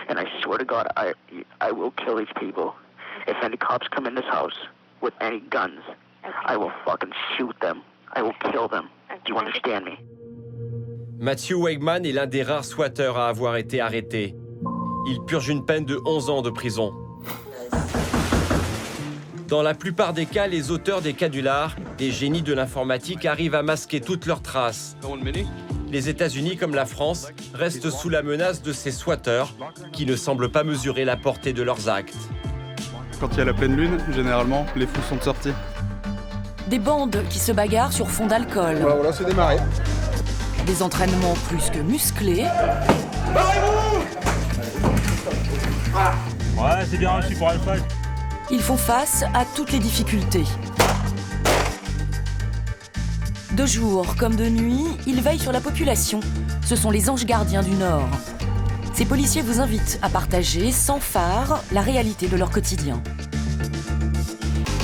And I swear to God, I will kill these people. If any cops come in this house with any guns, I will fucking shoot them. I will kill them. Do you understand me? Matthew Wegman est l'un des rares squatteurs à avoir été arrêté. Il purge une peine de 11 ans de prison. Dans la plupart des cas, les auteurs des canulars, des génies de l'informatique, arrivent à masquer toutes leurs traces. Les États-Unis, comme la France, restent sous la menace de ces squatteurs qui ne semblent pas mesurer la portée de leurs actes. Quand il y a la pleine lune, généralement, les fous sont sortis. Des bandes qui se bagarrent sur fond d'alcool. Voilà, c'est démarré. Des entraînements plus que musclés. Ouais, c'est bien reçu pour Alpha. Ils font face à toutes les difficultés. De jour comme de nuit, ils veillent sur la population. Ce sont les anges gardiens du Nord. Ces policiers vous invitent à partager, sans phare, la réalité de leur quotidien.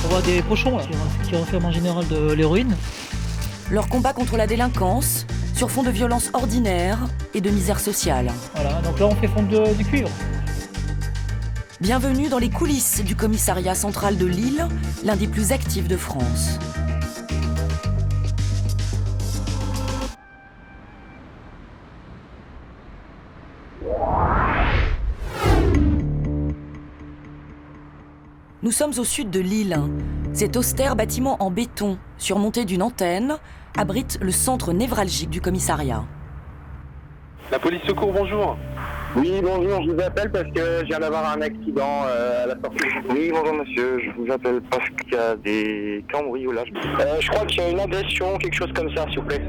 On voit des pochons là, qui referment en général de l'héroïne. Leur combat contre la délinquance, sur fond de violence ordinaire et de misère sociale. Voilà, donc là on fait fondre du cuivre. Bienvenue dans les coulisses du commissariat central de Lille, l'un des plus actifs de France. Nous sommes au sud de Lille. Cet austère bâtiment en béton, surmonté d'une antenne, abrite le centre névralgique du commissariat. La police secours, bonjour. Oui, bonjour, je vous appelle parce que je viens d'avoir un accident à la sortie. Oui, bonjour monsieur, je vous appelle parce qu'il y a des cambriolages. Je crois qu'il y a une agression, quelque chose comme ça, s'il vous plaît.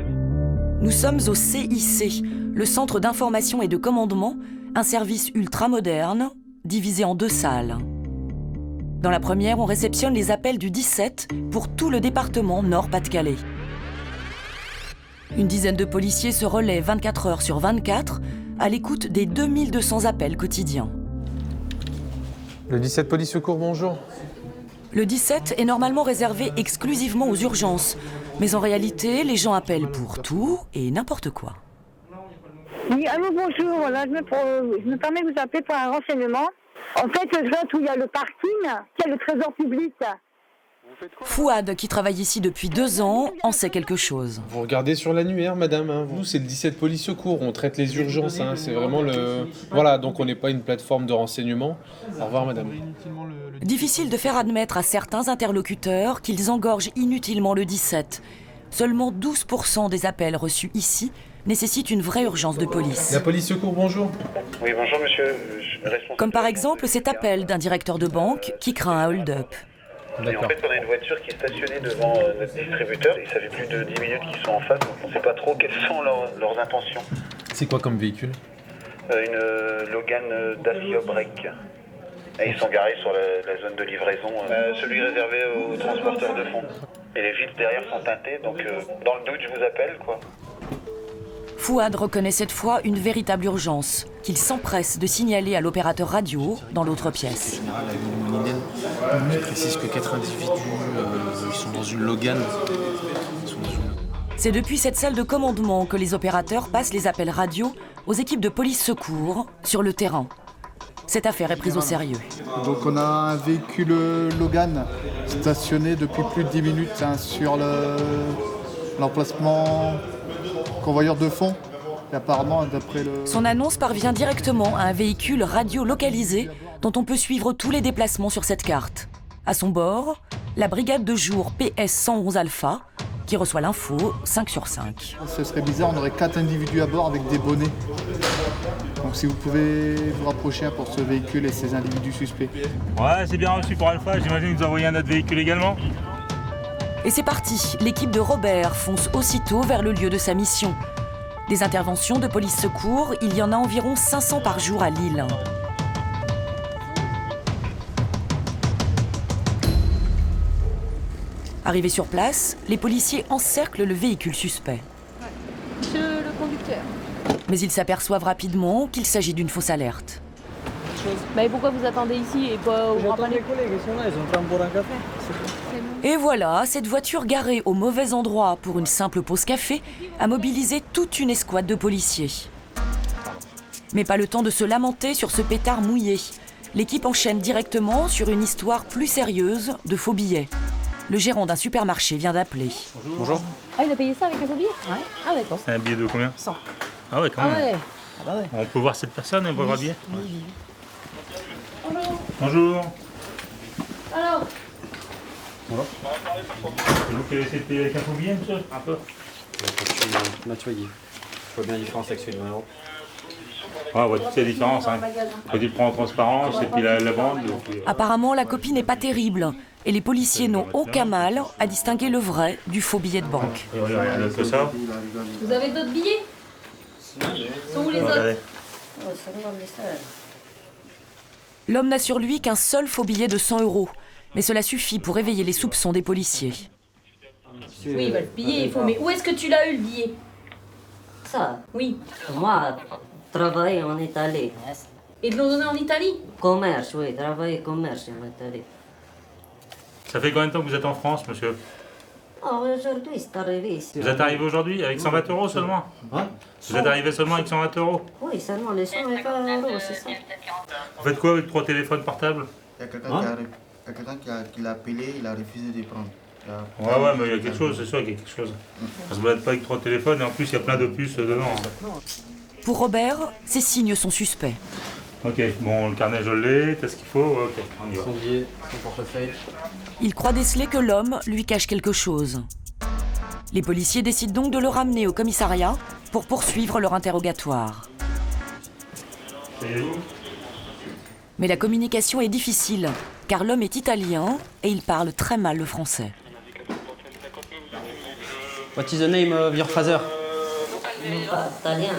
Nous sommes au CIC, le Centre d'information et de commandement, un service ultra-moderne, divisé en 2 salles. Dans la première, on réceptionne les appels du 17 pour tout le département Nord-Pas-de-Calais. Une dizaine de policiers se relaient 24 heures sur 24 à l'écoute des 2200 appels quotidiens. Le 17 police secours, bonjour. Le 17 est normalement réservé exclusivement aux urgences. Mais en réalité, les gens appellent pour tout et n'importe quoi. Oui, allô, bonjour. Voilà, je me permets de vous appeler pour un renseignement. En fait, je vois où il y a le parking, il y a le trésor public. Fouad, qui travaille ici depuis 2 ans, en sait quelque chose. Vous regardez sur l'annuaire, madame. Hein. Vous, c'est le 17 police secours. On traite les urgences. Hein. C'est vraiment le... Voilà, donc on n'est pas une plateforme de renseignement. Au revoir, madame. Difficile de faire admettre à certains interlocuteurs qu'ils engorgent inutilement le 17. Seulement 12% des appels reçus ici nécessitent une vraie urgence de police. La police secours, bonjour. Oui, bonjour monsieur. Comme par exemple cet appel d'un directeur de banque qui craint un hold-up. Et en fait, on a une voiture qui est stationnée devant notre distributeur. Ça fait plus de 10 minutes qu'ils sont en face, donc on ne sait pas trop quelles sont leurs intentions. C'est quoi comme véhicule? Une Logan Dacia Break. Et ils sont garés sur la zone de livraison, celui réservé aux transporteurs de fonds. Et les vitres derrière sont teintées, donc dans le doute, je vous appelle, quoi. Fouad reconnaît cette fois une véritable urgence, qu'il s'empresse de signaler à l'opérateur radio dans l'autre pièce. Je précise que 4 individus, ils sont dans une Logan. C'est depuis cette salle de commandement que les opérateurs passent les appels radio aux équipes de police secours sur le terrain. Cette affaire est prise au sérieux. Donc on a un véhicule Logan stationné depuis plus de 10 minutes sur l'emplacement convoyeur de fond. Et apparemment, d'après le... Son annonce parvient directement à un véhicule radio-localisé dont on peut suivre tous les déplacements sur cette carte. À son bord, la brigade de jour PS 111 Alpha, qui reçoit l'info 5 sur 5. Ce serait bizarre, on aurait 4 individus à bord avec des bonnets. Donc si vous pouvez vous rapprocher pour ce véhicule et ces individus suspects. Ouais, c'est bien reçu pour Alpha, j'imagine que vous envoyez un autre véhicule également. Et c'est parti, l'équipe de Robert fonce aussitôt vers le lieu de sa mission. Des interventions de police secours, il y en a environ 500 par jour à Lille. Arrivés sur place, les policiers encerclent le véhicule suspect. Monsieur le conducteur. Mais ils s'aperçoivent rapidement qu'il s'agit d'une fausse alerte. Mais pourquoi vous attendez ici et pas au Grand Palais? Les collègues, ils sont là, ils ont pris un boire un café. Et voilà, cette voiture garée au mauvais endroit pour une simple pause café a mobilisé toute une escouade de policiers. Mais pas le temps de se lamenter sur ce pétard mouillé. L'équipe enchaîne directement sur une histoire plus sérieuse de faux billets. Le gérant d'un supermarché vient d'appeler. Bonjour. Ah, il a payé ça avec un faux billet? Ouais. Ah d'accord. C'est un billet de combien? 100. Ah ouais, quand même. Ah ouais. Ah bah ouais. On peut voir cette personne, elle peut voir le billet? Oui. Bonjour. Bonjour. Alors. Bonjour. C'est vous qui avez essayé de payer avec un faux billet, monsieur? Un peu. Mathieu Guy. Je vois bien la différence avec celui de 20 €. Ah, on voit toutes les différences. Hein. Quand il prend en transparence et puis la bande. Apparemment, la copie n'est pas terrible. Et les policiers n'ont aucun mal à distinguer le vrai du faux billet de banque. Vous avez d'autres billets? Sont où les autres? L'homme n'a sur lui qu'un seul faux billet de 100 €. Mais cela suffit pour éveiller les soupçons des policiers. Oui, bah, le billet, il faut. Mais où est-ce que tu l'as eu, le billet? Ça? Oui. Moi, travailler en Italie. Et de l'ont donné en Italie? Commerce, oui, travailler commerce en Italie. Ça fait combien de temps que vous êtes en France, monsieur? Oh, aujourd'hui, c'est arrivé ici. Vous êtes arrivé aujourd'hui avec 120 € seulement? Hein? Vous êtes arrivé seulement avec 120 €? Oui, seulement les 120 €, c'est ça. Vous faites quoi avec 3 téléphones portables? Il y a quelqu'un qui l'a appelé, il a refusé de prendre. Ouais, mais il y a quelque chose, c'est sûr qu'il y a quelque chose. Ça se balade pas avec 3 téléphones et en plus il y a plein de puces dedans. Pour Robert, ces signes sont suspects. Ok, bon, le carnet je l'ai, t'as ce qu'il faut, ok, on y va. Son billet, son portefeuille. Il croit déceler que l'homme lui cache quelque chose. Les policiers décident donc de le ramener au commissariat pour poursuivre leur interrogatoire. Mais la communication est difficile, car l'homme est italien et il parle très mal le français. What is the name of your father? Italien.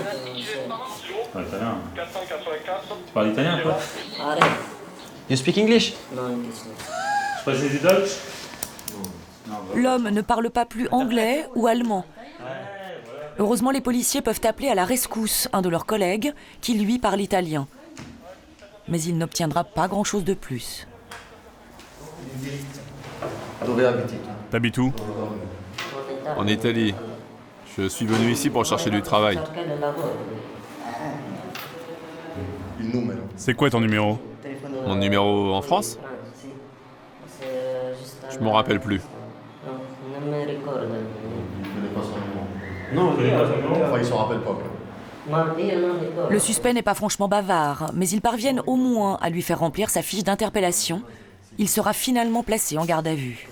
Ouais, italien. Tu parles italien, quoi? Arrête. You speak English? Non, English. Je passe du Deutsch? L'homme ne parle pas plus anglais ou allemand. Heureusement, les policiers peuvent appeler à la rescousse un de leurs collègues qui, lui, parle italien. Mais il n'obtiendra pas grand-chose de plus. T'habites où? En Italie. Je suis venu ici pour chercher du travail. C'est quoi ton numéro? Mon numéro en France? Je m'en rappelle plus. Non, il s'en rappelle pas. Le suspect n'est pas franchement bavard, mais ils parviennent au moins à lui faire remplir sa fiche d'interpellation. Il sera finalement placé en garde à vue.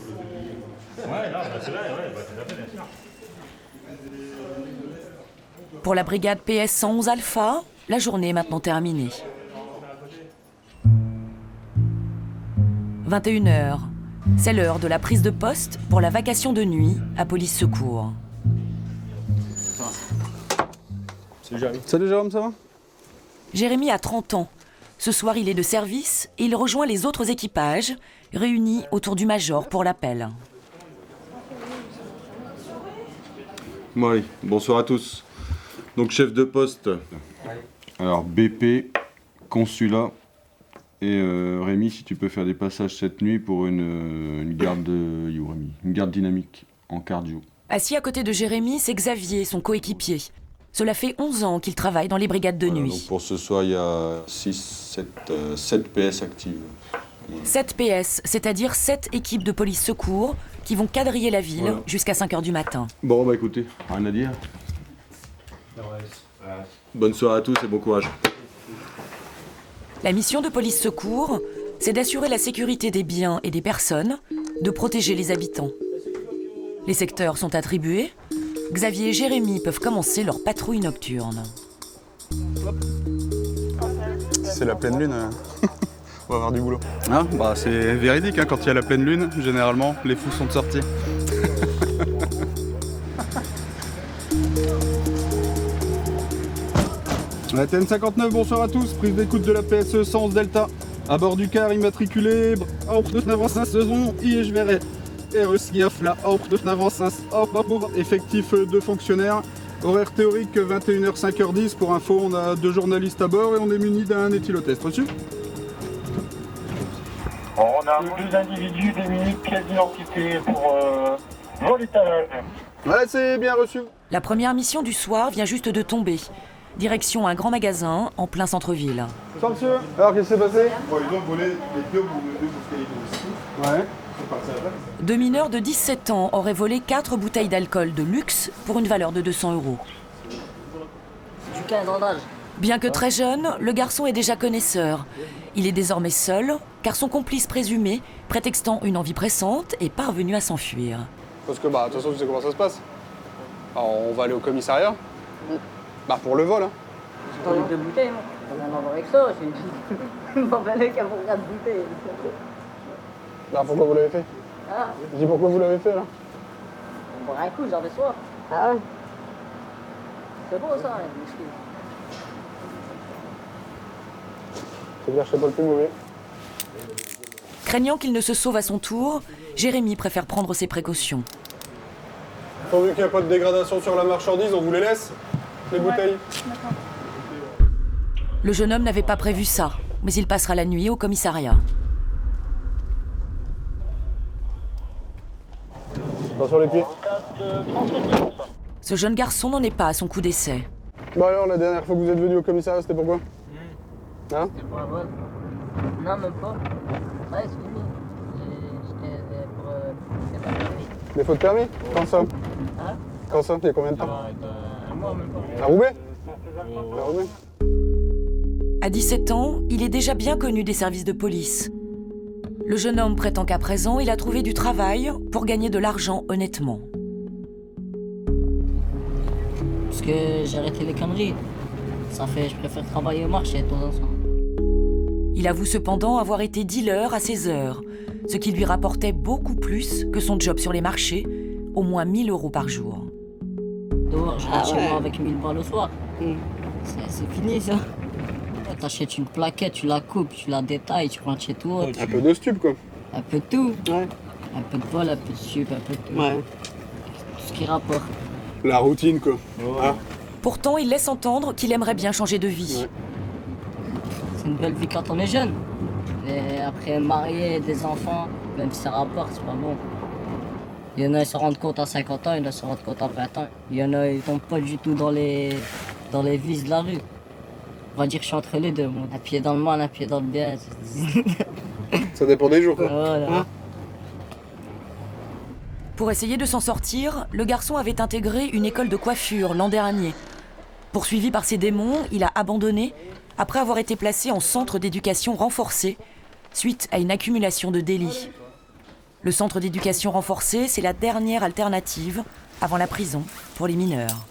Pour la brigade PS 111 Alpha, la journée est maintenant terminée. 21h, c'est l'heure de la prise de poste pour la vacation de nuit à Police Secours. Salut Jérôme, ça va? Jérémy a 30 ans. Ce soir, il est de service et il rejoint les autres équipages, réunis autour du major pour l'appel. Bon allez, bonsoir à tous. Donc chef de poste. Alors BP, consulat et Rémi, si tu peux faire des passages cette nuit pour une garde une garde dynamique en cardio. Assis à côté de Jérémy, c'est Xavier, son coéquipier. Cela fait 11 ans qu'il travaille dans les brigades de nuit. Donc pour ce soir, il y a 7 PS actives. 7 PS, c'est-à-dire 7 équipes de police secours qui vont quadriller la ville jusqu'à 5 h du matin. Bon, bah écoutez, rien à dire. Bonne soirée à tous et bon courage. La mission de police secours, c'est d'assurer la sécurité des biens et des personnes, de protéger les habitants. Les secteurs sont attribués. Xavier et Jérémy peuvent commencer leur patrouille nocturne. C'est la pleine lune, on va avoir du boulot. Ah, bah, c'est véridique, hein, quand il y a la pleine lune, généralement, les fous sont sortis. La TN59, bonsoir à tous, prise d'écoute de la PSE 111 Delta. À bord du car immatriculé, saison, je verrai. Effectif 2 fonctionnaires. Horaire théorique 21h 5h10. Pour info, on a 2 journalistes à bord et on est muni d'un éthylotest. Reçu? On a 2 individus démunis de pièces d'identité pour vol étalage. Ouais, c'est bien reçu. La première mission du soir vient juste de tomber. Direction un grand magasin en plein centre-ville. Bonsoir monsieur. Alors qu'est-ce qui s'est passé? Ils ont volé les 2 bouteilles de whisky. Ouais. 2 mineurs de 17 ans auraient volé 4 bouteilles d'alcool de luxe pour une valeur de 200 €. Du cadronnage. Bien que très jeune, le garçon est déjà connaisseur. Il est désormais seul, car son complice présumé, prétextant une envie pressante, est parvenu à s'enfuir. Parce que, bah, de toute façon, tu sais comment ça se passe. Alors, on va aller au commissariat. Bah, pour le vol, hein. Dans les 2 bouteilles, moi. On en a voir avec ça, j'ai dit. Bon, ben, qu'à vous regarder bouteilles. Bah, pourquoi vous l'avez fait? Ah. Je dis pourquoi vous l'avez fait, là? On boit un coup, j'avais soif. Ah ouais. C'est beau, ça, les whisky. C'est bien, je serais pas le plus mauvais. Craignant qu'il ne se sauve à son tour, Jérémy préfère prendre ses précautions. Pourvu qu'il n'y a pas de dégradation sur la marchandise, on vous les laisse, les bouteilles. Le jeune homme n'avait pas prévu ça, mais il passera la nuit au commissariat. Attention les pieds. Ce jeune garçon n'en est pas à son coup d'essai. Bah alors, la dernière fois que vous êtes venu au commissariat, c'était pourquoi? Hein? C'était pour la bonne. Non, même pas. Ouais, c'est fini. C'était pour pas permis. Des fautes de permis? Quand ça? Hein? Quand ça? Il y a combien de temps? Un mois, même pas. À Roubaix? À Roubaix. À 17 ans, il est déjà bien connu des services de police. Le jeune homme prétend qu'à présent, il a trouvé du travail pour gagner de l'argent honnêtement. Parce que j'ai arrêté les conneries. Ça fait, je préfère travailler au marché de temps en temps. Il avoue cependant avoir été dealer à ses heures, ce qui lui rapportait beaucoup plus que son job sur les marchés, au moins 1 000 € par jour. Dehors, je rentre chez moi avec 1000 balles le soir. C'est fini ça. T'achètes une plaquette, tu la coupes, tu la détailles, tu rentres chez toi. Un peu de stup quoi. Un peu de tout. Ouais. Un peu de vol, un peu de stup, un peu de tout. Ouais. Tout ce qui rapporte. La routine quoi. Ah. Pourtant, il laisse entendre qu'il aimerait bien changer de vie. Ouais. C'est une belle vie quand on est jeune. Et après, marié, des enfants, même si ça rapporte, c'est pas bon. Il y en a, ils se rendent compte à 50 ans, il y en a, ils se rendent compte à 20 ans. Il y en a, ils tombent pas du tout dans les vices de la rue. On va dire que je suis entre les deux, moi. Un pied dans le mal, un pied dans le bien. Ça dépend des jours quoi. Voilà. Hein? Pour essayer de s'en sortir, le garçon avait intégré une école de coiffure l'an dernier. Poursuivi par ses démons, il a abandonné après avoir été placé en centre d'éducation renforcée suite à une accumulation de délits. Le centre d'éducation renforcée, c'est la dernière alternative avant la prison pour les mineurs.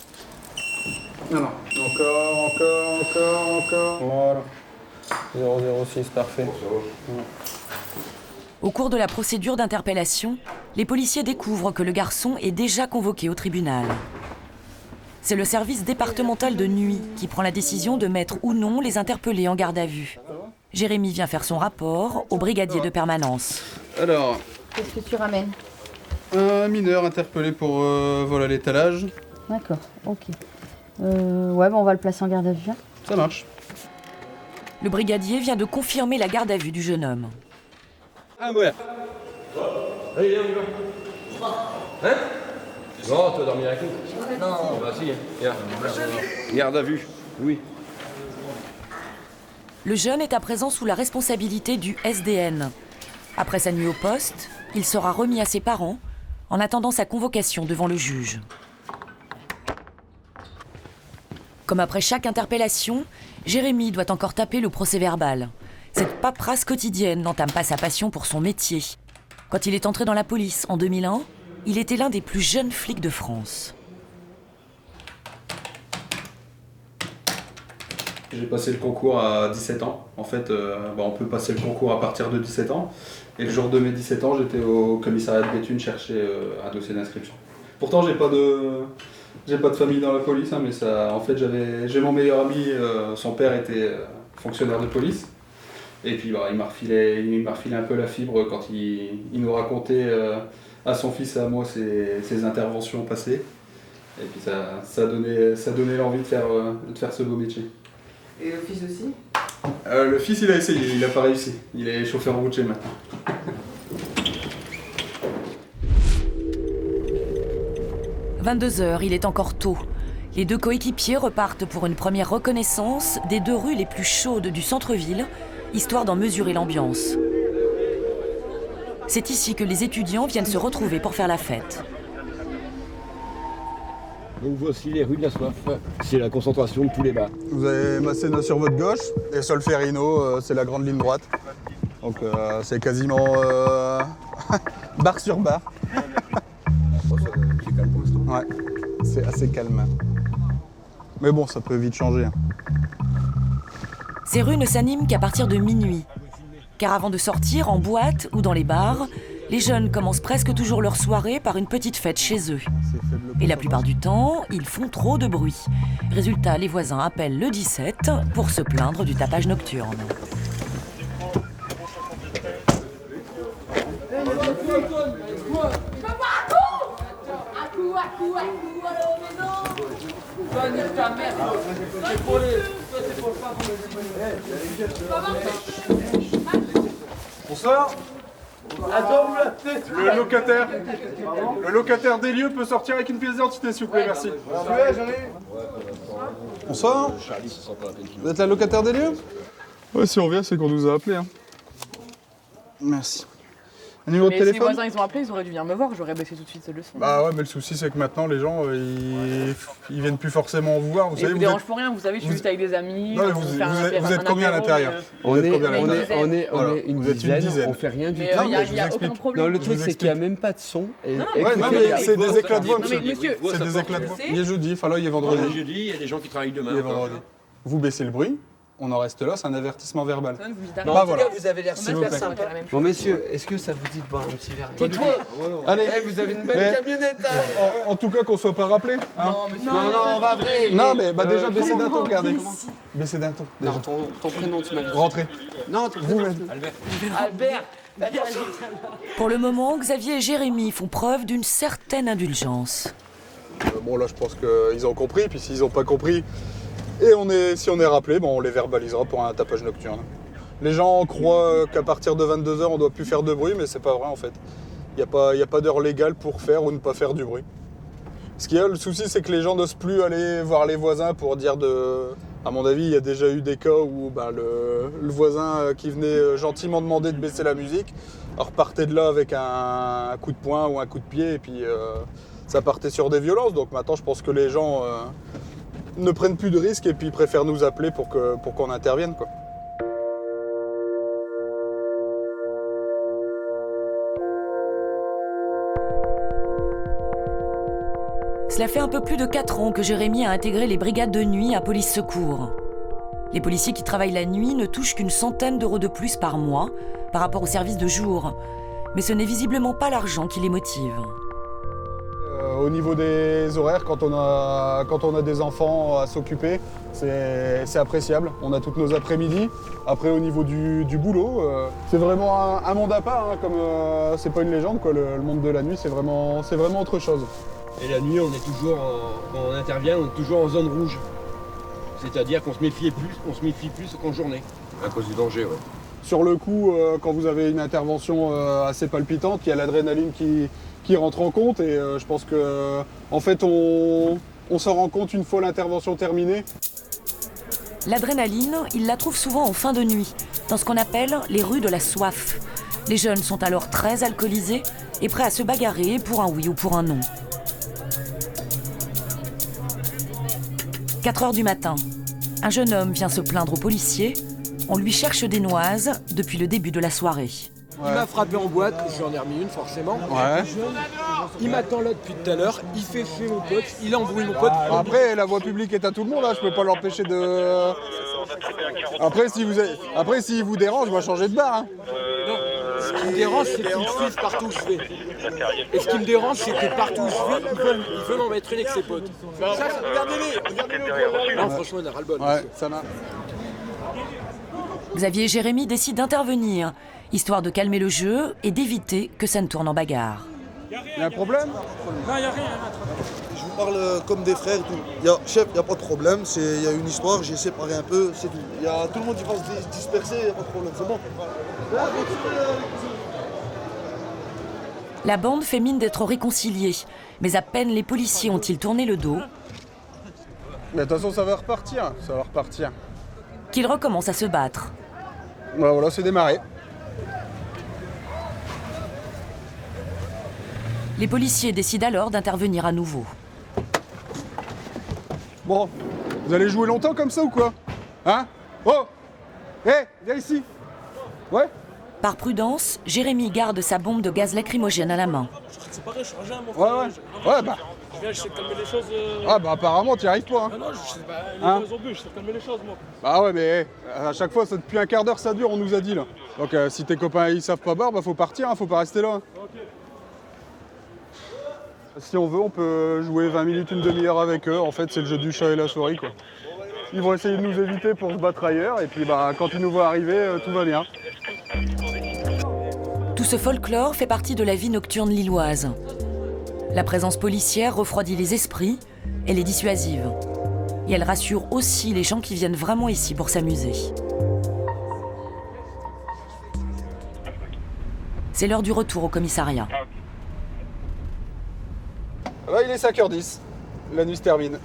Non, non. Encore. Voilà. 006, parfait. Au cours de la procédure d'interpellation, les policiers découvrent que le garçon est déjà convoqué au tribunal. C'est le service départemental de nuit qui prend la décision de mettre ou non les interpellés en garde à vue. Jérémy vient faire son rapport au brigadier de permanence. Alors, Qu'est-ce que tu ramènes? un mineur interpellé pour vol à l'étalage. D'accord, ok. Ouais, on va le placer en garde à vue. Ça marche. Le brigadier vient de confirmer la garde à vue du jeune homme. Ah ouais. Allez, on y va. Hein? Non, tu vas dormir avec nous. Non. Bah si, viens. Garde à vue. Oui. Le jeune est à présent sous la responsabilité du SDN. Après sa nuit au poste, il sera remis à ses parents en attendant sa convocation devant le juge. Comme après chaque interpellation, Jérémy doit encore taper le procès-verbal. Cette paperasse quotidienne n'entame pas sa passion pour son métier. Quand il est entré dans la police en 2001, il était l'un des plus jeunes flics de France. J'ai passé le concours à 17 ans. En fait, on peut passer le concours à partir de 17 ans. Et le jour de mes 17 ans, j'étais au commissariat de Béthune chercher un dossier d'inscription. Pourtant, j'ai pas de famille dans la police, hein, mais ça, en fait, j'ai mon meilleur ami, son père était fonctionnaire de police. Et puis il m'a refilé un peu la fibre quand il nous racontait à son fils et à moi ses interventions passées. Et puis ça donnait l'envie de faire ce beau métier. Et le fils aussi? Le fils, il a essayé, il n'a pas réussi. Il est chauffeur routier maintenant. « 22h, il est encore tôt. Les deux coéquipiers repartent pour une première reconnaissance des deux rues les plus chaudes du centre-ville, histoire d'en mesurer l'ambiance. C'est ici que les étudiants viennent se retrouver pour faire la fête. Donc voici les rues de la soif. C'est la concentration de tous les bars. Vous avez Masséna sur votre gauche et Solferino, c'est la grande ligne droite. Donc c'est quasiment bar sur bar. C'est calme pour l'instant. Ouais, c'est assez calme. Mais bon, ça peut vite changer. Hein. Ces rues ne s'animent qu'à partir de minuit. Car avant de sortir en boîte ou dans les bars, les jeunes commencent presque toujours leur soirée par une petite fête chez eux. Et la plupart du temps, ils font trop de bruit. Résultat, les voisins appellent le 17 pour se plaindre du tapage nocturne. Bonsoir. Le locataire des lieux peut sortir avec une pièce d'identité, s'il vous plaît, merci. Bonsoir. Vous êtes la locataire des lieux? Ouais, si on vient, c'est qu'on nous a appelés. Hein. Merci. Un numéro de téléphone? Si les voisins ils ont appelé, ils auraient dû venir me voir, j'aurais baissé tout de suite le son. Bah ouais, mais le souci c'est que maintenant les gens ils viennent plus forcément vous voir. Vous savez, vous dérange pour rien, vous savez, je suis juste avec des amis. Non, mais vous êtes combien à l'intérieur? On est une dizaine, on fait rien du tout. Il n'y a aucun problème. Non, le truc c'est qu'il n'y a même pas de son. C'est des éclats de voix, monsieur. C'est des éclats de voix. Il est jeudi, enfin là il est vendredi. Il est jeudi, il y a des gens qui travaillent demain. Il est vendredi. Vous baissez le bruit. On en reste là, c'est un avertissement verbal. Non, bah voilà. Vous avez l'air super simple. Bon messieurs, est-ce que ça vous dit de boire un petit verre? Tais-toi. Allez, vous avez une belle camionnette. En tout cas qu'on soit pas rappelé. Hein. Non, on va vrai. Non, mais déjà baissez d'un ton, regardez. Baissez d'un ton. Non, ton prénom tu m'as dit. Rentrez. Non, vous-même. Albert. Pour le moment, Xavier et Jérémy font preuve d'une certaine indulgence. Bon là je pense qu'ils ont compris, puis s'ils n'ont pas compris, si on est rappelé, bon, on les verbalisera pour un tapage nocturne. Les gens croient qu'à partir de 22h on doit plus faire de bruit, mais c'est pas vrai en fait. Il n'y a pas d'heure légale pour faire ou ne pas faire du bruit. Ce qu'il y a, le souci c'est que les gens n'osent plus aller voir les voisins pour dire de... À mon avis, il y a déjà eu des cas où le voisin qui venait gentiment demander de baisser la musique repartait de là avec un coup de poing ou un coup de pied et puis ça partait sur des violences. Donc maintenant je pense que les gens ne prennent plus de risques et puis préfèrent nous appeler pour qu'on intervienne, quoi. Cela fait un peu plus de 4 ans que Jérémy a intégré les brigades de nuit à Police Secours. Les policiers qui travaillent la nuit ne touchent qu'une centaine d'euros de plus par mois par rapport au service de jour. Mais ce n'est visiblement pas l'argent qui les motive. Au niveau des horaires, quand on a des enfants à s'occuper, c'est appréciable. On a toutes nos après-midi. Après, au niveau du boulot, c'est vraiment un monde à part, hein, comme c'est pas une légende, quoi. Le monde de la nuit, c'est vraiment autre chose. Et la nuit, on est toujours, quand on intervient, on est toujours en zone rouge. C'est-à-dire qu'on se méfie plus qu'en journée, à cause du danger, ouais. Sur le coup, quand vous avez une intervention assez palpitante, il y a l'adrénaline qui qui rentre en compte et je pense que en fait on s'en rend compte une fois l'intervention terminée. L'adrénaline, il la trouve souvent en fin de nuit, dans ce qu'on appelle les rues de la soif. Les jeunes sont alors très alcoolisés et prêts à se bagarrer pour un oui ou pour un non. 4 heures du matin, un jeune homme vient se plaindre aux policiers. On lui cherche des noises depuis le début de la soirée. Il m'a frappé en boîte, j'en ai remis une forcément. Ouais. Il m'attend là depuis tout à l'heure, il fait fuir mon pote, il embrouille mon pote. Après, la voie publique est à tout le monde, là. Je peux pas l'empêcher de... Après, s'il vous dérange, je vais changer de bar. Hein. Non, ce qui me dérange, c'est qu'ils suivent partout où je vais. Et ce qui me dérange, c'est que partout où je vais, ils veulent en mettre une avec ses potes. Regardez-les. Non, franchement, on a ras-le-bol. Ouais, ça marche. Xavier et Jérémy décident d'intervenir, histoire de calmer le jeu et d'éviter que ça ne tourne en bagarre. Il y a un problème? Non, il n'y a rien. Je vous parle comme des frères. Chef, il n'y a pas de problème. Il y a une histoire, j'ai séparé un peu, c'est tout. Tout le monde il va se disperser, il n'y a pas de problème, c'est bon. La bande fait mine d'être réconciliée, mais à peine les policiers ont-ils tourné le dos Mais de toute façon, ça va repartir. qu'ils recommencent à se battre. Voilà, c'est démarré. Les policiers décident alors d'intervenir à nouveau. Bon, vous allez jouer longtemps comme ça ou quoi? Hein? Oh! Viens ici! Ouais? Par prudence, Jérémy garde sa bombe de gaz lacrymogène à la main. C'est pareil, je change un, mon frère. Ouais, bah. Je sais calmer les choses. Ah, bah apparemment, t'y arrives pas. Hein. Non, je sais pas. Les obus, je sais calmer les choses, moi. Bah ouais, mais à chaque fois, depuis un quart d'heure, ça dure, on nous a dit là. Donc si tes copains ils savent pas boire, bah faut partir, hein, faut pas rester là. Okay. Si on veut, on peut jouer 20 minutes, une demi-heure avec eux. En fait, c'est le jeu du chat et la souris, quoi. Ils vont essayer de nous éviter pour se battre ailleurs, et puis bah quand ils nous voient arriver, tout va bien. Tout ce folklore fait partie de la vie nocturne lilloise. La présence policière refroidit les esprits, elle est dissuasive. Et elle rassure aussi les gens qui viennent vraiment ici pour s'amuser. C'est l'heure du retour au commissariat. Là, il est 5h10. La nuit se termine.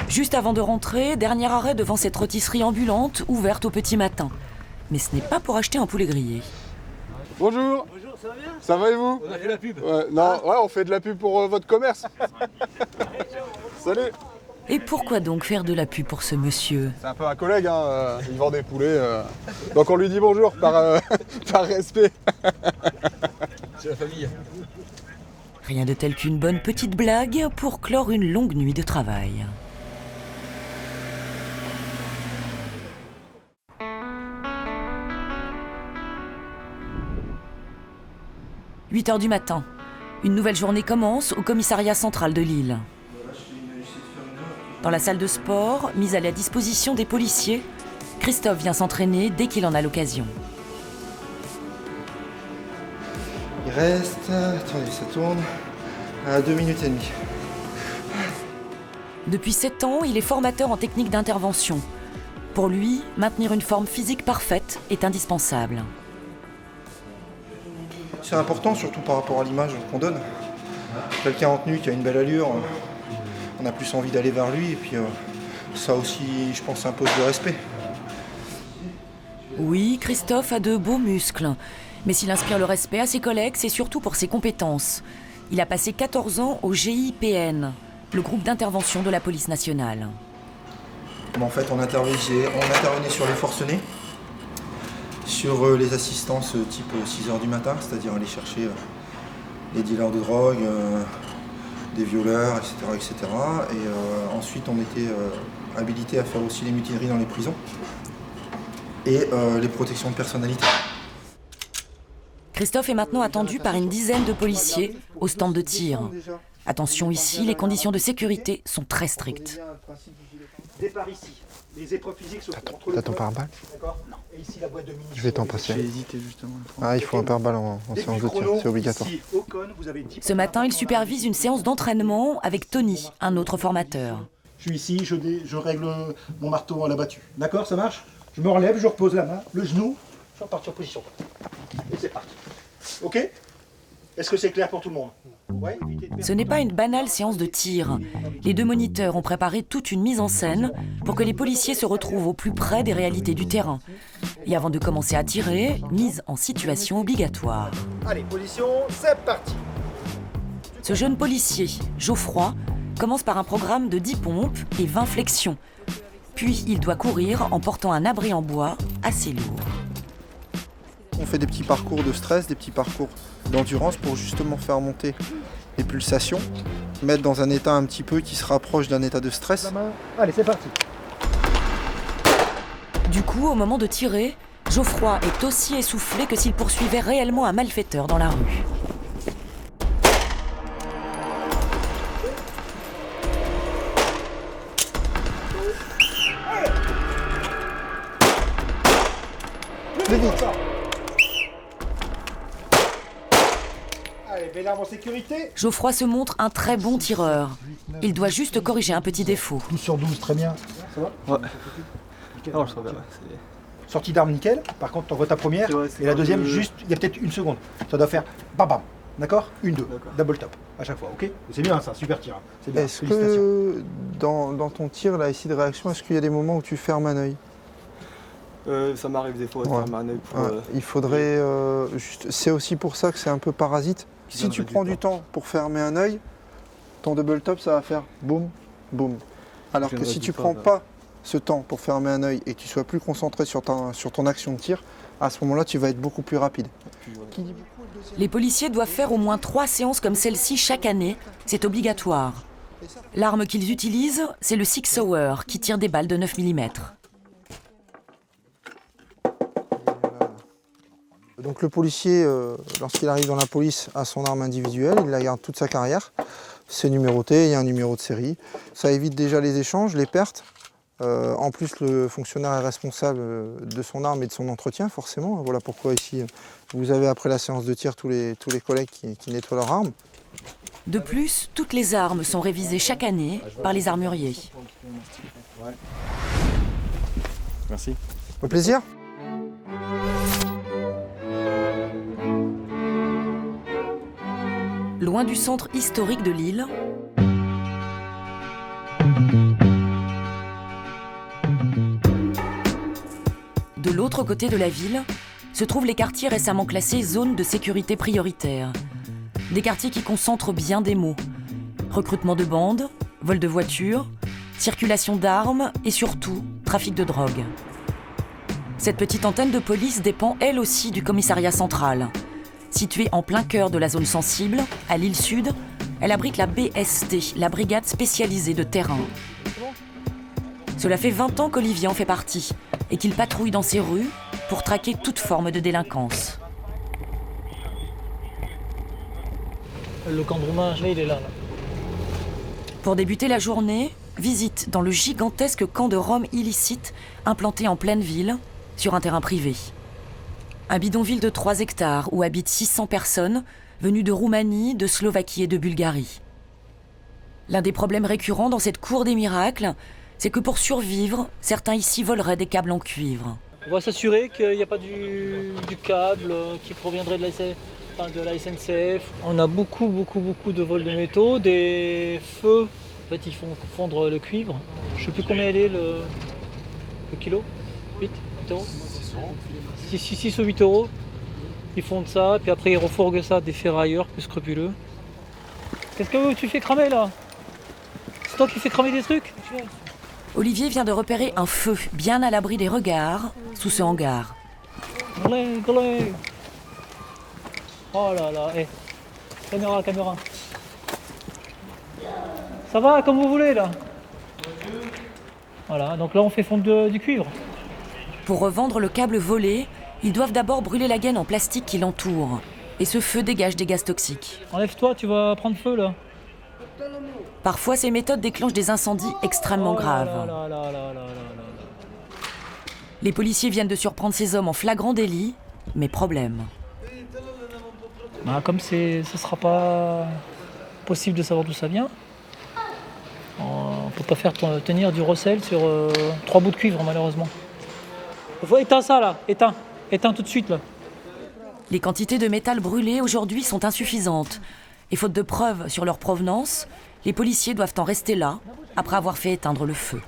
Juste avant de rentrer, dernier arrêt devant cette rôtisserie ambulante ouverte au petit matin. Mais ce n'est pas pour acheter un poulet grillé. Bonjour. Bonjour, ça va bien? Ça va et vous? On a fait la pub. Ouais, on fait de la pub pour votre commerce. Salut. Et pourquoi donc faire de la pub pour ce monsieur? C'est un peu un collègue, hein, il vend des poulets. Donc on lui dit bonjour par respect. C'est la famille. Rien de tel qu'une bonne petite blague pour clore une longue nuit de travail. « 8h du matin. Une nouvelle journée commence au commissariat central de Lille. Dans la salle de sport, mise à la disposition des policiers, Christophe vient s'entraîner dès qu'il en a l'occasion. Il reste... Attendez, ça tourne à 2 minutes et demie. Depuis 7 ans, il est formateur en technique d'intervention. Pour lui, maintenir une forme physique parfaite est indispensable. C'est important, surtout par rapport à l'image qu'on donne. Quelqu'un en tenue qui a une belle allure, on a plus envie d'aller vers lui, et puis ça aussi, je pense, impose le respect. Oui, Christophe a de beaux muscles. Mais s'il inspire le respect à ses collègues, c'est surtout pour ses compétences. Il a passé 14 ans au GIPN, le groupe d'intervention de la police nationale. En fait, on intervenait sur les forcenés, sur les assistances type 6h du matin, c'est-à-dire aller chercher les dealers de drogue, des violeurs, etc. etc. Et ensuite, on était habilité à faire aussi les mutineries dans les prisons et les protections de personnalité. Christophe est maintenant attendu par une dizaine de policiers au stand de tir. Attention ici, les conditions de sécurité sont très strictes. Départ ici. Les épreuves physiques se font entre le T'as ton pare-balles? D'accord. Non. Et ici la boîte de munitions. Je vais t'en passer. J'ai hésité justement. Ah, il faut un pare-balles en séance de tir, c'est obligatoire. Ici, au cône, vous avez 10... Ce matin, il supervise une séance d'entraînement avec Tony, un autre formateur. Je suis ici, je règle mon marteau à la battue. D'accord, ça marche? Je me relève, je repose la main, le genou, je repars en position. Et c'est parti. Ok? Est-ce que c'est clair pour tout le monde? Ouais, Ce n'est pas une banale séance de tir. Les deux moniteurs ont préparé toute une mise en scène pour que les policiers se retrouvent au plus près des réalités du terrain. Et avant de commencer à tirer, mise en situation obligatoire. Allez, position, c'est parti. Ce jeune policier, Geoffroy, commence par un programme de 10 pompes et 20 flexions. Puis il doit courir en portant un abri en bois assez lourd. On fait des petits parcours de stress, des petits parcours d'endurance pour justement faire monter les pulsations, mettre dans un état un petit peu qui se rapproche d'un état de stress. Allez, c'est parti. Du coup, au moment de tirer, Geoffroy est aussi essoufflé que s'il poursuivait réellement un malfaiteur dans la rue. Plus vite. Allez, belle arme en sécurité. Geoffroy se montre un très bon tireur. Il doit juste corriger un petit défaut. 12 sur 12, très bien. Ça va? Ouais. Non, je trouve bien. Sortie d'arme nickel. Par contre, t'envoies ta première et la deuxième, juste, il y a peut-être une seconde. Ça doit faire bam bam. D'accord? Une, deux. Double top à chaque fois, ok? C'est bien ça, super tir. C'est bien. Est-ce que dans ton tir, là, ici de réaction, est-ce qu'il y a des moments où tu fermes un œil? Ça m'arrive des fois de fermer un œil pour... Il faudrait juste. C'est aussi pour ça que c'est un peu parasite. Si tu prends du temps pour fermer un œil, ton double top, ça va faire boum, boum. Alors que si tu prends pas ce temps pour fermer un œil et que tu sois plus concentré sur ton action de tir, à ce moment-là, tu vas être beaucoup plus rapide. Les policiers doivent faire au moins 3 séances comme celle-ci chaque année. C'est obligatoire. L'arme qu'ils utilisent, c'est le Six Sauer, qui tire des balles de 9 mm. Donc le policier, lorsqu'il arrive dans la police, a son arme individuelle, il la garde toute sa carrière. C'est numéroté, il y a un numéro de série. Ça évite déjà les échanges, les pertes. En plus, le fonctionnaire est responsable de son arme et de son entretien, forcément. Voilà pourquoi ici, vous avez après la séance de tir tous les collègues qui nettoient leur arme. De plus, toutes les armes sont révisées chaque année par les armuriers. Merci. Au plaisir. Loin du centre historique de Lille, de l'autre côté de la ville, se trouvent les quartiers récemment classés zones de sécurité prioritaire. Des quartiers qui concentrent bien des maux. Recrutement de bandes, vol de voitures, circulation d'armes et surtout, trafic de drogue. Cette petite antenne de police dépend elle aussi du commissariat central. Située en plein cœur de la zone sensible, à Lille Sud, elle abrite la BST, la brigade spécialisée de terrain. Cela fait 20 ans qu'Olivier en fait partie et qu'il patrouille dans ces rues pour traquer toute forme de délinquance. Le camp de Roumain, il est là. Pour débuter la journée, visite dans le gigantesque camp de Rome illicite implanté en pleine ville, sur un terrain privé. Un bidonville de 3 hectares où habitent 600 personnes venues de Roumanie, de Slovaquie et de Bulgarie. L'un des problèmes récurrents dans cette cour des miracles, c'est que pour survivre, certains ici voleraient des câbles en cuivre. On va s'assurer qu'il n'y a pas du câble qui proviendrait de la SNCF. On a beaucoup de vols de métaux, des feux. En fait, ils font fondre le cuivre. Je ne sais plus combien elle est le kilo. 8 euros 6 ou 8 euros. Ils fondent ça, puis après ils refourguent ça à des ferrailleurs plus scrupuleux. Qu'est-ce que tu fais cramer là? C'est toi qui fais cramer des trucs? Olivier vient de repérer un feu bien à l'abri des regards sous ce hangar. Glé. Oh là là, caméra. Ça va comme vous voulez là? Voilà, donc là on fait fondre du cuivre. Pour revendre le câble volé, ils doivent d'abord brûler la gaine en plastique qui l'entoure. Et ce feu dégage des gaz toxiques. Enlève-toi, tu vas prendre feu là. Parfois, ces méthodes déclenchent des incendies extrêmement graves. Les policiers viennent de surprendre ces hommes en flagrant délit, mais problème. Comme ce sera pas possible de savoir d'où ça vient, on peut pas faire tenir du recel sur 3 bouts de cuivre malheureusement. Faut éteindre ça là, éteins tout de suite là. Les quantités de métal brûlé aujourd'hui sont insuffisantes. Et faute de preuves sur leur provenance, les policiers doivent en rester là, après avoir fait éteindre le feu.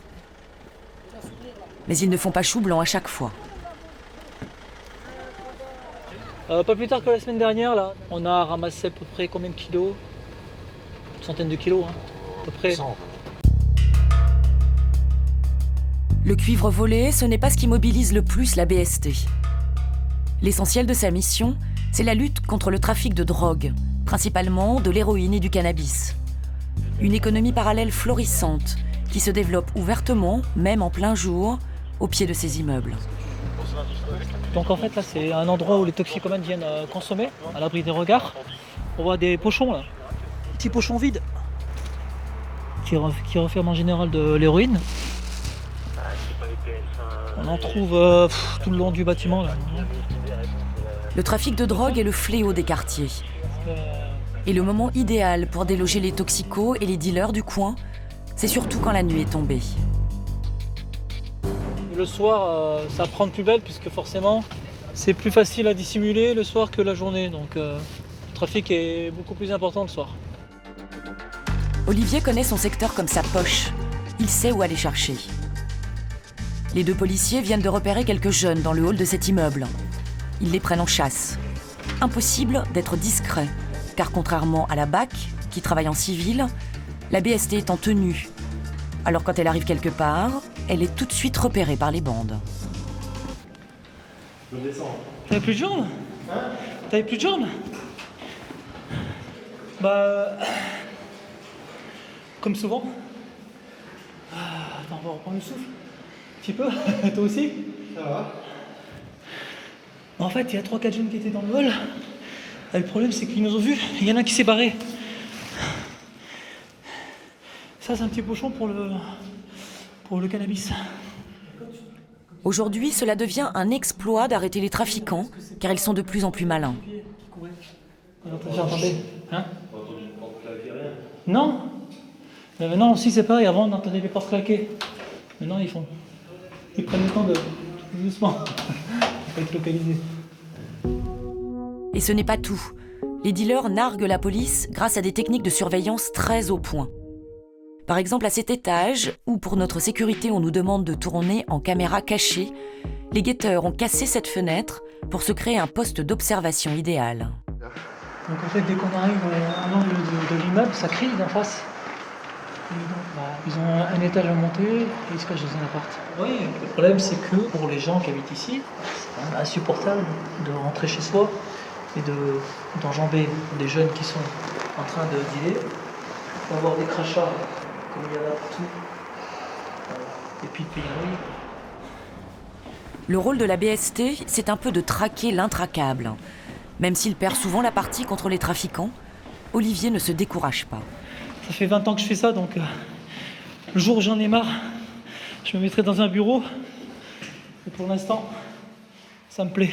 Mais ils ne font pas chou blanc à chaque fois. Pas plus tard que la semaine dernière, là, on a ramassé à peu près combien de kilos? Une centaine de kilos, hein, à peu près. 100. Le cuivre volé, ce n'est pas ce qui mobilise le plus la BST. L'essentiel de sa mission, c'est la lutte contre le trafic de drogue, principalement de l'héroïne et du cannabis. Une économie parallèle florissante qui se développe ouvertement, même en plein jour, au pied de ces immeubles. Donc en fait là c'est un endroit où les toxicomanes viennent consommer, à l'abri des regards. On voit des pochons là, petits pochons vides, qui referment en général de l'héroïne. On en trouve tout le long du bâtiment là. Le trafic de drogue est le fléau des quartiers. Et le moment idéal pour déloger les toxicos et les dealers du coin, c'est surtout quand la nuit est tombée. Le soir, ça prend de plus belle puisque forcément, c'est plus facile à dissimuler le soir que la journée. Donc le trafic est beaucoup plus important le soir. Olivier connaît son secteur comme sa poche. Il sait où aller chercher. Les deux policiers viennent de repérer quelques jeunes dans le hall de cet immeuble. Ils les prennent en chasse. Impossible d'être discret, car contrairement à la BAC, qui travaille en civil, la BST est en tenue. Alors quand elle arrive quelque part, elle est tout de suite repérée par les bandes. Je descends. T'avais plus de jambes? T'avais plus de jambes? Bah... Comme souvent. Attends, on va reprendre le souffle. Un petit peu. Toi aussi? Ça va. En fait, il y a 3-4 jeunes qui étaient dans le hall. Et le problème, c'est qu'ils nous ont vus. Il y en a un qui s'est barré. Ça, c'est un petit pochon pour le cannabis. Aujourd'hui, cela devient un exploit d'arrêter les trafiquants, car ils sont de plus en plus malins. J'entendais. Hein? Non. Mais maintenant aussi, c'est pareil. Avant, on entendait les portes claquer. Maintenant, ils prennent le temps de doucement. Il faut être localisé. Et ce n'est pas tout. Les dealers narguent la police grâce à des techniques de surveillance très au point. Par exemple, à cet étage, où pour notre sécurité on nous demande de tourner en caméra cachée, les guetteurs ont cassé cette fenêtre pour se créer un poste d'observation idéal. Donc en fait, dès qu'on arrive à l'angle de l'immeuble, ça crie d'en face. Et donc, ils ont un étage à monter et ils se cachent dans un appart. Oui, le problème c'est que pour les gens qui habitent ici, c'est quand même insupportable de rentrer chez soi et d'enjamber des jeunes qui sont en train de dealer, d'avoir des crachats comme il y en a partout, et puis de payer un loyer. Le rôle de la BST, c'est un peu de traquer l'intraquable. Même s'il perd souvent la partie contre les trafiquants, Olivier ne se décourage pas. Ça fait 20 ans que je fais ça, donc le jour où j'en ai marre, je me mettrai dans un bureau. Et pour l'instant, ça me plaît.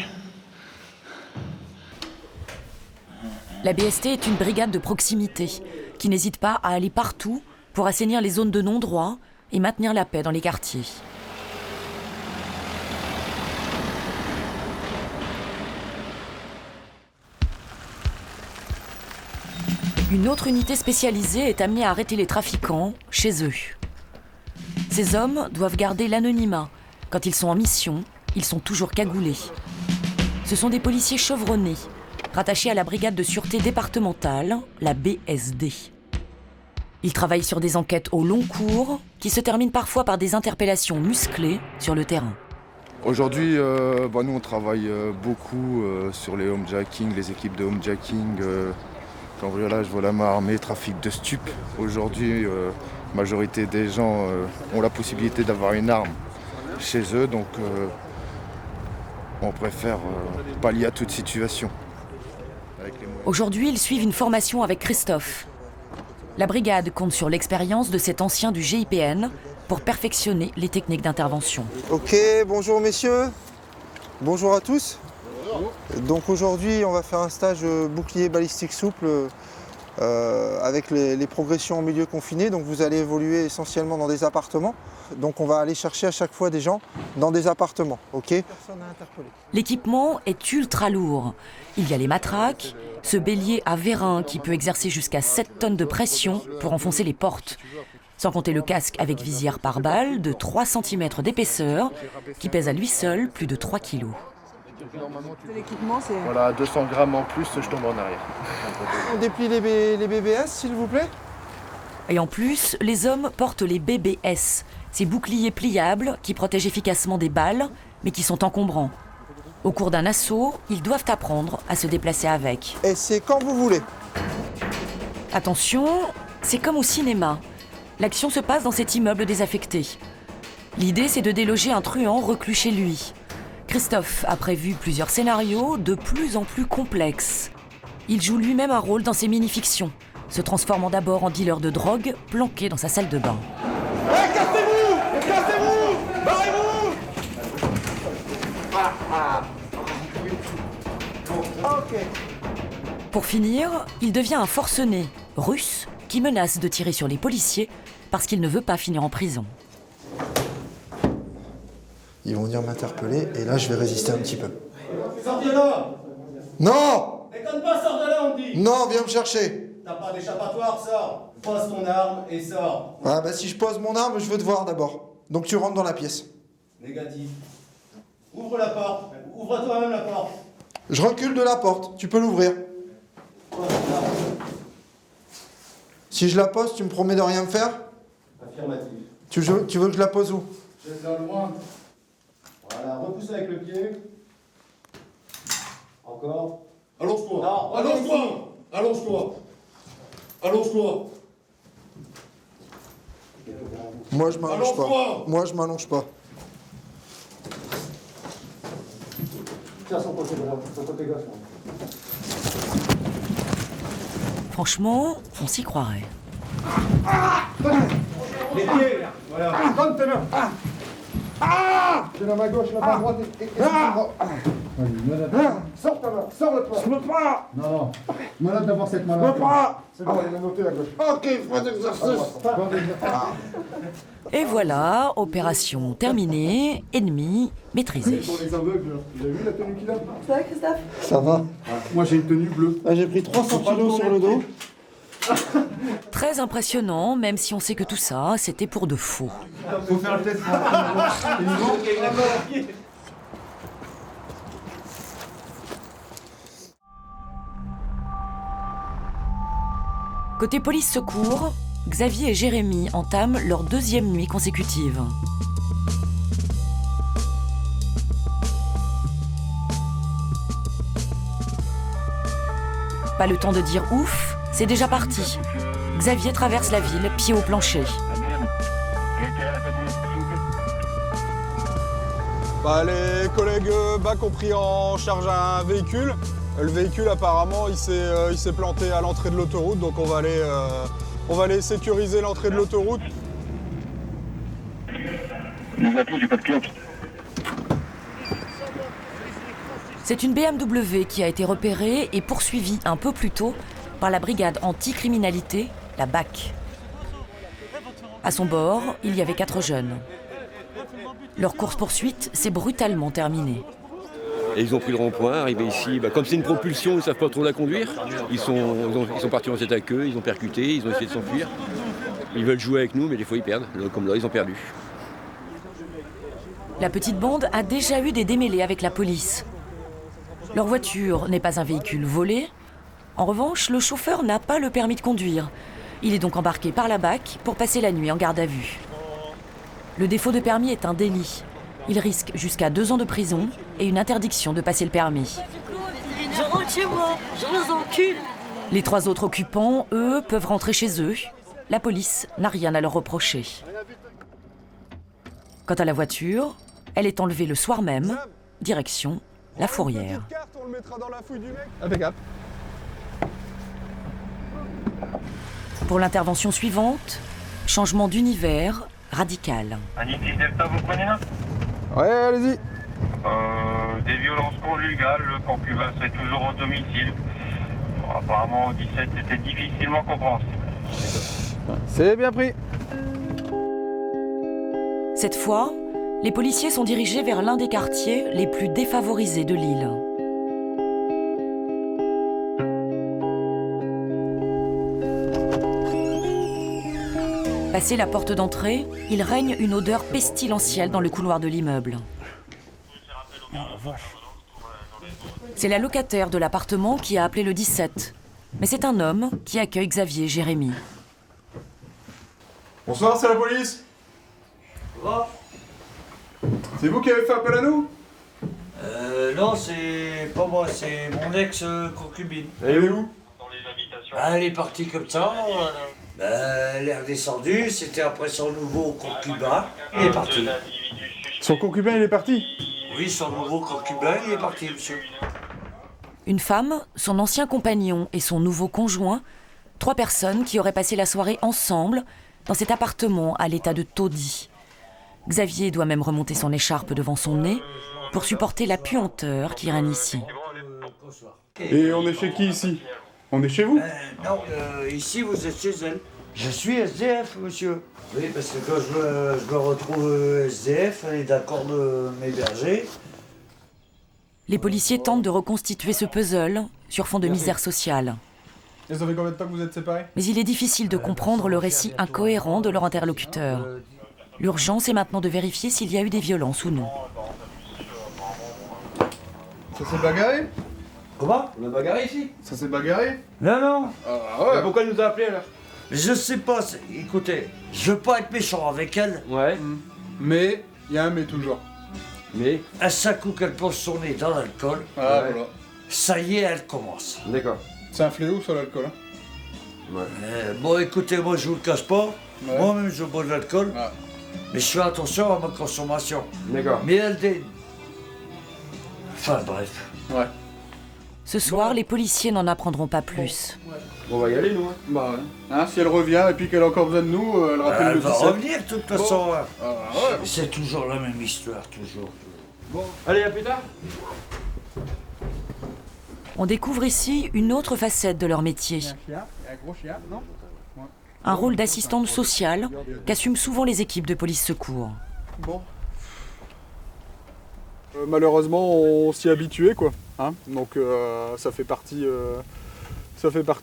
La BST est une brigade de proximité qui n'hésite pas à aller partout pour assainir les zones de non-droit et maintenir la paix dans les quartiers. Une autre unité spécialisée est amenée à arrêter les trafiquants chez eux. Ces hommes doivent garder l'anonymat. Quand ils sont en mission, ils sont toujours cagoulés. Ce sont des policiers chevronnés, rattachés à la brigade de sûreté départementale, la BSD. Ils travaillent sur des enquêtes au long cours, qui se terminent parfois par des interpellations musclées sur le terrain. Aujourd'hui, nous on travaille beaucoup sur les homejacking, les équipes de homejacking, cambriolage, vol à main armée, trafic de stupes. Aujourd'hui, la majorité des gens ont la possibilité d'avoir une arme chez eux, donc on préfère pallier à toute situation. Aujourd'hui, ils suivent une formation avec Christophe. La brigade compte sur l'expérience de cet ancien du GIPN pour perfectionner les techniques d'intervention. Ok, bonjour messieurs, bonjour à tous. Donc aujourd'hui on va faire un stage bouclier balistique souple avec les progressions en milieu confiné. Donc vous allez évoluer essentiellement dans des appartements. Donc on va aller chercher à chaque fois des gens dans des appartements. Ok ? L'équipement est ultra lourd. Il y a les matraques, ce bélier à vérin qui peut exercer jusqu'à 7 tonnes de pression pour enfoncer les portes. Sans compter le casque avec visière par balle de 3 cm d'épaisseur qui pèse à lui seul plus de 3 kg. L'équipement, c'est... Voilà, 200 grammes en plus, je tombe en arrière. On déplie les BBS, s'il vous plaît. Et en plus, les hommes portent les BBS, ces boucliers pliables qui protègent efficacement des balles, mais qui sont encombrants. Au cours d'un assaut, ils doivent apprendre à se déplacer avec. Et c'est quand vous voulez. Attention, c'est comme au cinéma. L'action se passe dans cet immeuble désaffecté. L'idée, c'est de déloger un truand reclus chez lui. Christophe a prévu plusieurs scénarios de plus en plus complexes. Il joue lui-même un rôle dans ses mini-fictions, se transformant d'abord en dealer de drogue planqué dans sa salle de bain. Hey, cassez-vous! Cassez-vous! Barrez-vous! Ok. Pour finir, il devient un forcené russe qui menace de tirer sur les policiers parce qu'il ne veut pas finir en prison. Ils vont venir m'interpeller et là je vais résister un petit peu. Sortez là! Non! Déconne pas, sors de là, on dit! Non, viens me chercher. T'as pas d'échappatoire, sors! Pose ton arme et sors! Ah bah si je pose mon arme, je veux te voir d'abord. Donc tu rentres dans la pièce. Négatif. Ouvre la porte. Ouvre toi-même la porte. Je recule de la porte, tu peux l'ouvrir. Si je la pose, tu me promets de rien me faire? Affirmatif. Tu veux que je la pose où? Jette-la loin. Voilà, repousse avec le pied. Encore. Allonge-toi. Non, allonge-toi. Allonge-toi. Allonge-toi. Moi je m'allonge pas. Moi je m'allonge pas. Tiens, son côté droit, son côté gauche. Franchement, on s'y croirait. Les pieds, voilà. Donne tes mains. J'ai la main gauche, la main droite et sors ta main, sors le poing. Je peux pas. Non. Malade d'avoir cette main. Je peux pas. C'est bon, il a noté à gauche. Ok, pas d'exercice. Et voilà, opération terminée, ennemi maîtrisé. Pour les aveugles, vous avez vu la tenue qu'il a? Ça va, Christophe? Ça va. Moi j'ai une tenue bleue. Là j'ai pris 300 kilos sur le dos. Très impressionnant, même si on sait que tout ça, c'était pour de faux. Faut faire le test. Côté police secours, Xavier et Jérémy entament leur 2e nuit consécutive. Pas le temps de dire ouf, c'est déjà parti. Xavier traverse la ville, pied au plancher. Les collègues BAC ont pris en charge un véhicule. Le véhicule apparemment il s'est planté à l'entrée de l'autoroute, donc on va aller sécuriser l'entrée de l'autoroute. C'est une BMW qui a été repérée et poursuivie un peu plus tôt par la brigade anticriminalité, la BAC. À son bord, il y avait 4 jeunes. Leur course-poursuite s'est brutalement terminée. Et ils ont pris le rond-point, arrivés ici, comme c'est une propulsion, ils ne savent pas trop la conduire. Ils sont partis en tête à queue, ils ont percuté, ils ont essayé de s'enfuir. Ils veulent jouer avec nous, mais des fois ils perdent. Comme là, ils ont perdu. La petite bande a déjà eu des démêlés avec la police. Leur voiture n'est pas un véhicule volé. En revanche, le chauffeur n'a pas le permis de conduire. Il est donc embarqué par la BAC pour passer la nuit en garde à vue. Le défaut de permis est un délit. Il risque jusqu'à 2 ans de prison et une interdiction de passer le permis. Je rentre chez moi, je les encule. Les 3 autres occupants, eux, peuvent rentrer chez eux. La police n'a rien à leur reprocher. Quant à la voiture, elle est enlevée le soir même, direction La Fourrière. On le mettra dans la fouille du mec. Impeccable. Pour l'intervention suivante, changement d'univers radical. Annick Delta, vous prenez là? Ouais, allez-y. Des violences conjugales, le concubin serait toujours au domicile. Apparemment, 17, c'était difficilement compréhensible. C'est bien pris. Cette fois, les policiers sont dirigés vers l'un des quartiers les plus défavorisés de l'île. Passé la porte d'entrée, il règne une odeur pestilentielle dans le couloir de l'immeuble. C'est la locataire de l'appartement qui a appelé le 17. Mais c'est un homme qui accueille Xavier et Jérémy. Bonsoir, c'est la police. C'est vous qui avez fait appel à nous? Non, c'est pas moi, c'est mon ex-concubine. Elle est où? Elle est partie comme ça. Elle est redescendue, c'était après son nouveau concubin. Il est parti. Son concubin, il est parti? Oui, son nouveau concubin, il est parti, monsieur. Une femme, son ancien compagnon et son nouveau conjoint, 3 personnes qui auraient passé la soirée ensemble dans cet appartement à l'état de taudis. Xavier doit même remonter son écharpe devant son nez pour supporter la puanteur qui règne ici. Et on est chez qui ici? On est chez vous? Non, ici vous êtes chez elle. Je suis SDF, monsieur. Oui, parce que quand je me retrouve SDF, elle est d'accord de m'héberger. Les policiers tentent de reconstituer ce puzzle sur fond de misère sociale. Et ça fait combien de temps que vous êtes séparés? Mais il est difficile de comprendre le récit incohérent de leur interlocuteur. L'urgence est maintenant de vérifier s'il y a eu des violences ou non. Ça s'est bagarré? Comment? On a bagarré ici? Ça s'est bagarré? Non, non. Ah ouais. Pourquoi il nous a appelés alors? Je sais pas, écoutez, je veux pas être méchant avec elle. Ouais. Mais, il y a un mais toujours. Mais à chaque coup qu'elle pose son nez dans l'alcool, Ah voilà. ça y est, elle commence. D'accord. C'est un fléau sur l'alcool. Ouais. Bon, écoutez, moi je vous le cache pas. Ouais. Moi-même je bois de l'alcool. Ah. Mais je fais attention à ma consommation. D'accord. Mais elle Enfin bref. Ouais. Ce soir, les policiers n'en apprendront pas plus. On va y aller, nous. Hein. Bah ouais. Hein, si elle revient et puis qu'elle a encore besoin de nous, elle rappelle Elle le va 17. revenir de toute façon. Bon. Hein. Ah ouais. C'est toujours la même histoire, toujours. Bon, allez, à plus tard. On découvre ici une autre facette de leur métier. Un gros chien, non? Un rôle d'assistante sociale qu'assument souvent les équipes de police secours. Bon. Malheureusement, on s'y est habitué, quoi. Hein, donc ça fait partie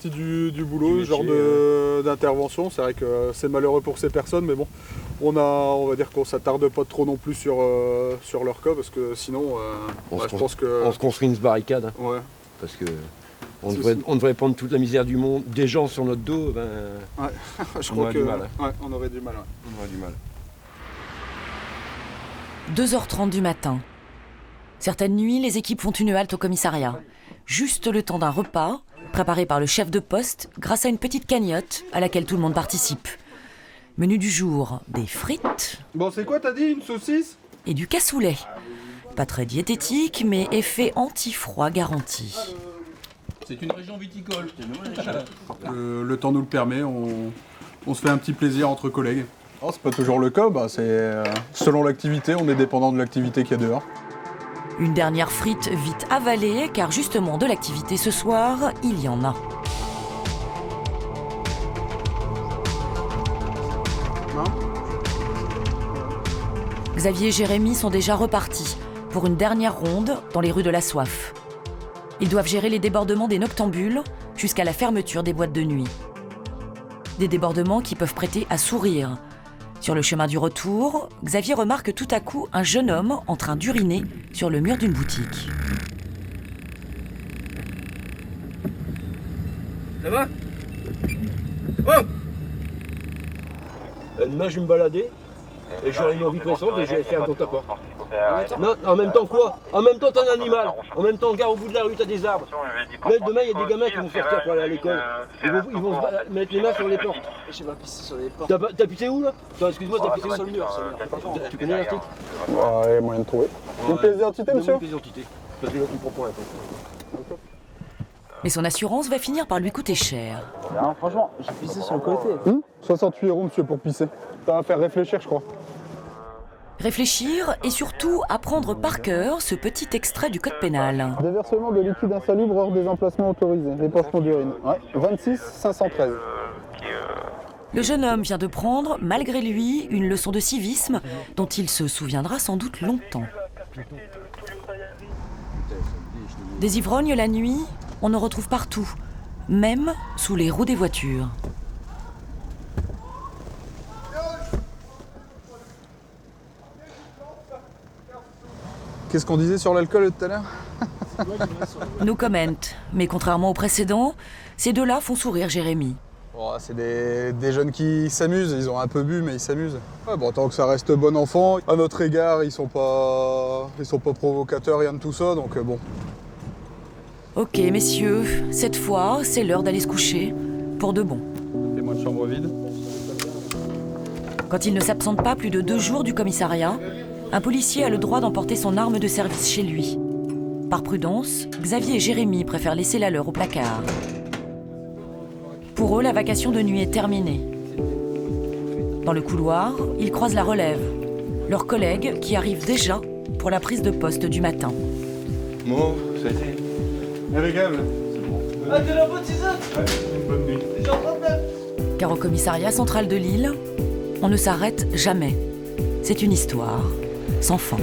du boulot, ce genre d'intervention. C'est vrai que c'est malheureux pour ces personnes, mais bon, on va dire qu'on s'attarde pas trop non plus sur leur cas, parce que sinon, je pense que... On se construit une barricade. Hein, ouais. Parce que on devrait prendre toute la misère du monde, des gens sur notre dos, ben, ouais. Je on crois aurait que du mal. Hein. Ouais, on aurait du mal. Ouais. On aurait du mal. 2h30 du matin. Certaines nuits, les équipes font une halte au commissariat. Juste le temps d'un repas, préparé par le chef de poste, grâce à une petite cagnotte à laquelle tout le monde participe. Menu du jour, des frites. Bon, c'est quoi, t'as dit? Une saucisse? Et du cassoulet. Pas très diététique, mais effet anti-froid garanti. C'est une région viticole. Le temps nous le permet, on se fait un petit plaisir entre collègues. Oh, c'est pas toujours le cas, c'est selon l'activité, on est dépendant de l'activité qu'il y a dehors. Une dernière frite vite avalée, car justement de l'activité ce soir, il y en a. Xavier et Jérémy sont déjà repartis pour une dernière ronde dans les rues de la Soif. Ils doivent gérer les débordements des noctambules jusqu'à la fermeture des boîtes de nuit. Des débordements qui peuvent prêter à sourire. Sur le chemin du retour, Xavier remarque tout à coup un jeune homme en train d'uriner sur le mur d'une boutique. Ça va? Oh! Demain, je vais me balader et j'aurai une envie pressante et je vais faire dans ta porte. Non, en même temps quoi? En même temps, t'es un animal. En même temps, regarde, au bout de la rue, t'as des arbres. Là, demain, il y a des gamins qui vont sortir pour aller à l'école. Ils vont se mettre les mains sur les portes. Je vais pas pisser sur les portes. T'as pissé où là? Attends, excuse-moi, t'as pissé où sur le mur? Tu connais l'article? Ouais, il y a moyen de trouver. Une pièce d'identité, monsieur? Une pièce d'identité. Parce que là, tu me prends pas un peu. Mais son assurance va finir par lui coûter cher. Non, franchement, j'ai pissé sur le côté. 68 € monsieur pour pisser. Ça va faire réfléchir, je crois. Réfléchir et surtout apprendre par cœur ce petit extrait du code pénal. Déversement de liquide insalubre hors des emplacements autorisés, l'épanchement d'urine. Ouais, 26 513. Le jeune homme vient de prendre, malgré lui, une leçon de civisme dont il se souviendra sans doute longtemps. Des ivrognes la nuit, on en retrouve partout, même sous les roues des voitures. Qu'est-ce qu'on disait sur l'alcool tout à l'heure? No comment, mais contrairement aux précédents, ces deux-là font sourire Jérémy. Oh, c'est des jeunes qui s'amusent, ils ont un peu bu mais ils s'amusent. Ouais, bon, tant que ça reste bon enfant, à notre égard ils sont pas provocateurs, rien de tout ça, donc bon. Ok messieurs, cette fois c'est l'heure d'aller se coucher, pour de bon. Témoin de chambre vide. Quand il ne s'absente pas plus de 2 jours du commissariat, un policier a le droit d'emporter son arme de service chez lui. Par prudence, Xavier et Jérémy préfèrent laisser la leur au placard. Pour eux, la vacation de nuit est terminée. Dans le couloir, ils croisent la relève, leurs collègues qui arrivent déjà pour la prise de poste du matin. Bon, ça a été impeccable. Ah, t'es la bonne 6 heures? Bonne nuit. Déjà 39. Car au commissariat central de Lille, on ne s'arrête jamais. C'est une histoire sans fin.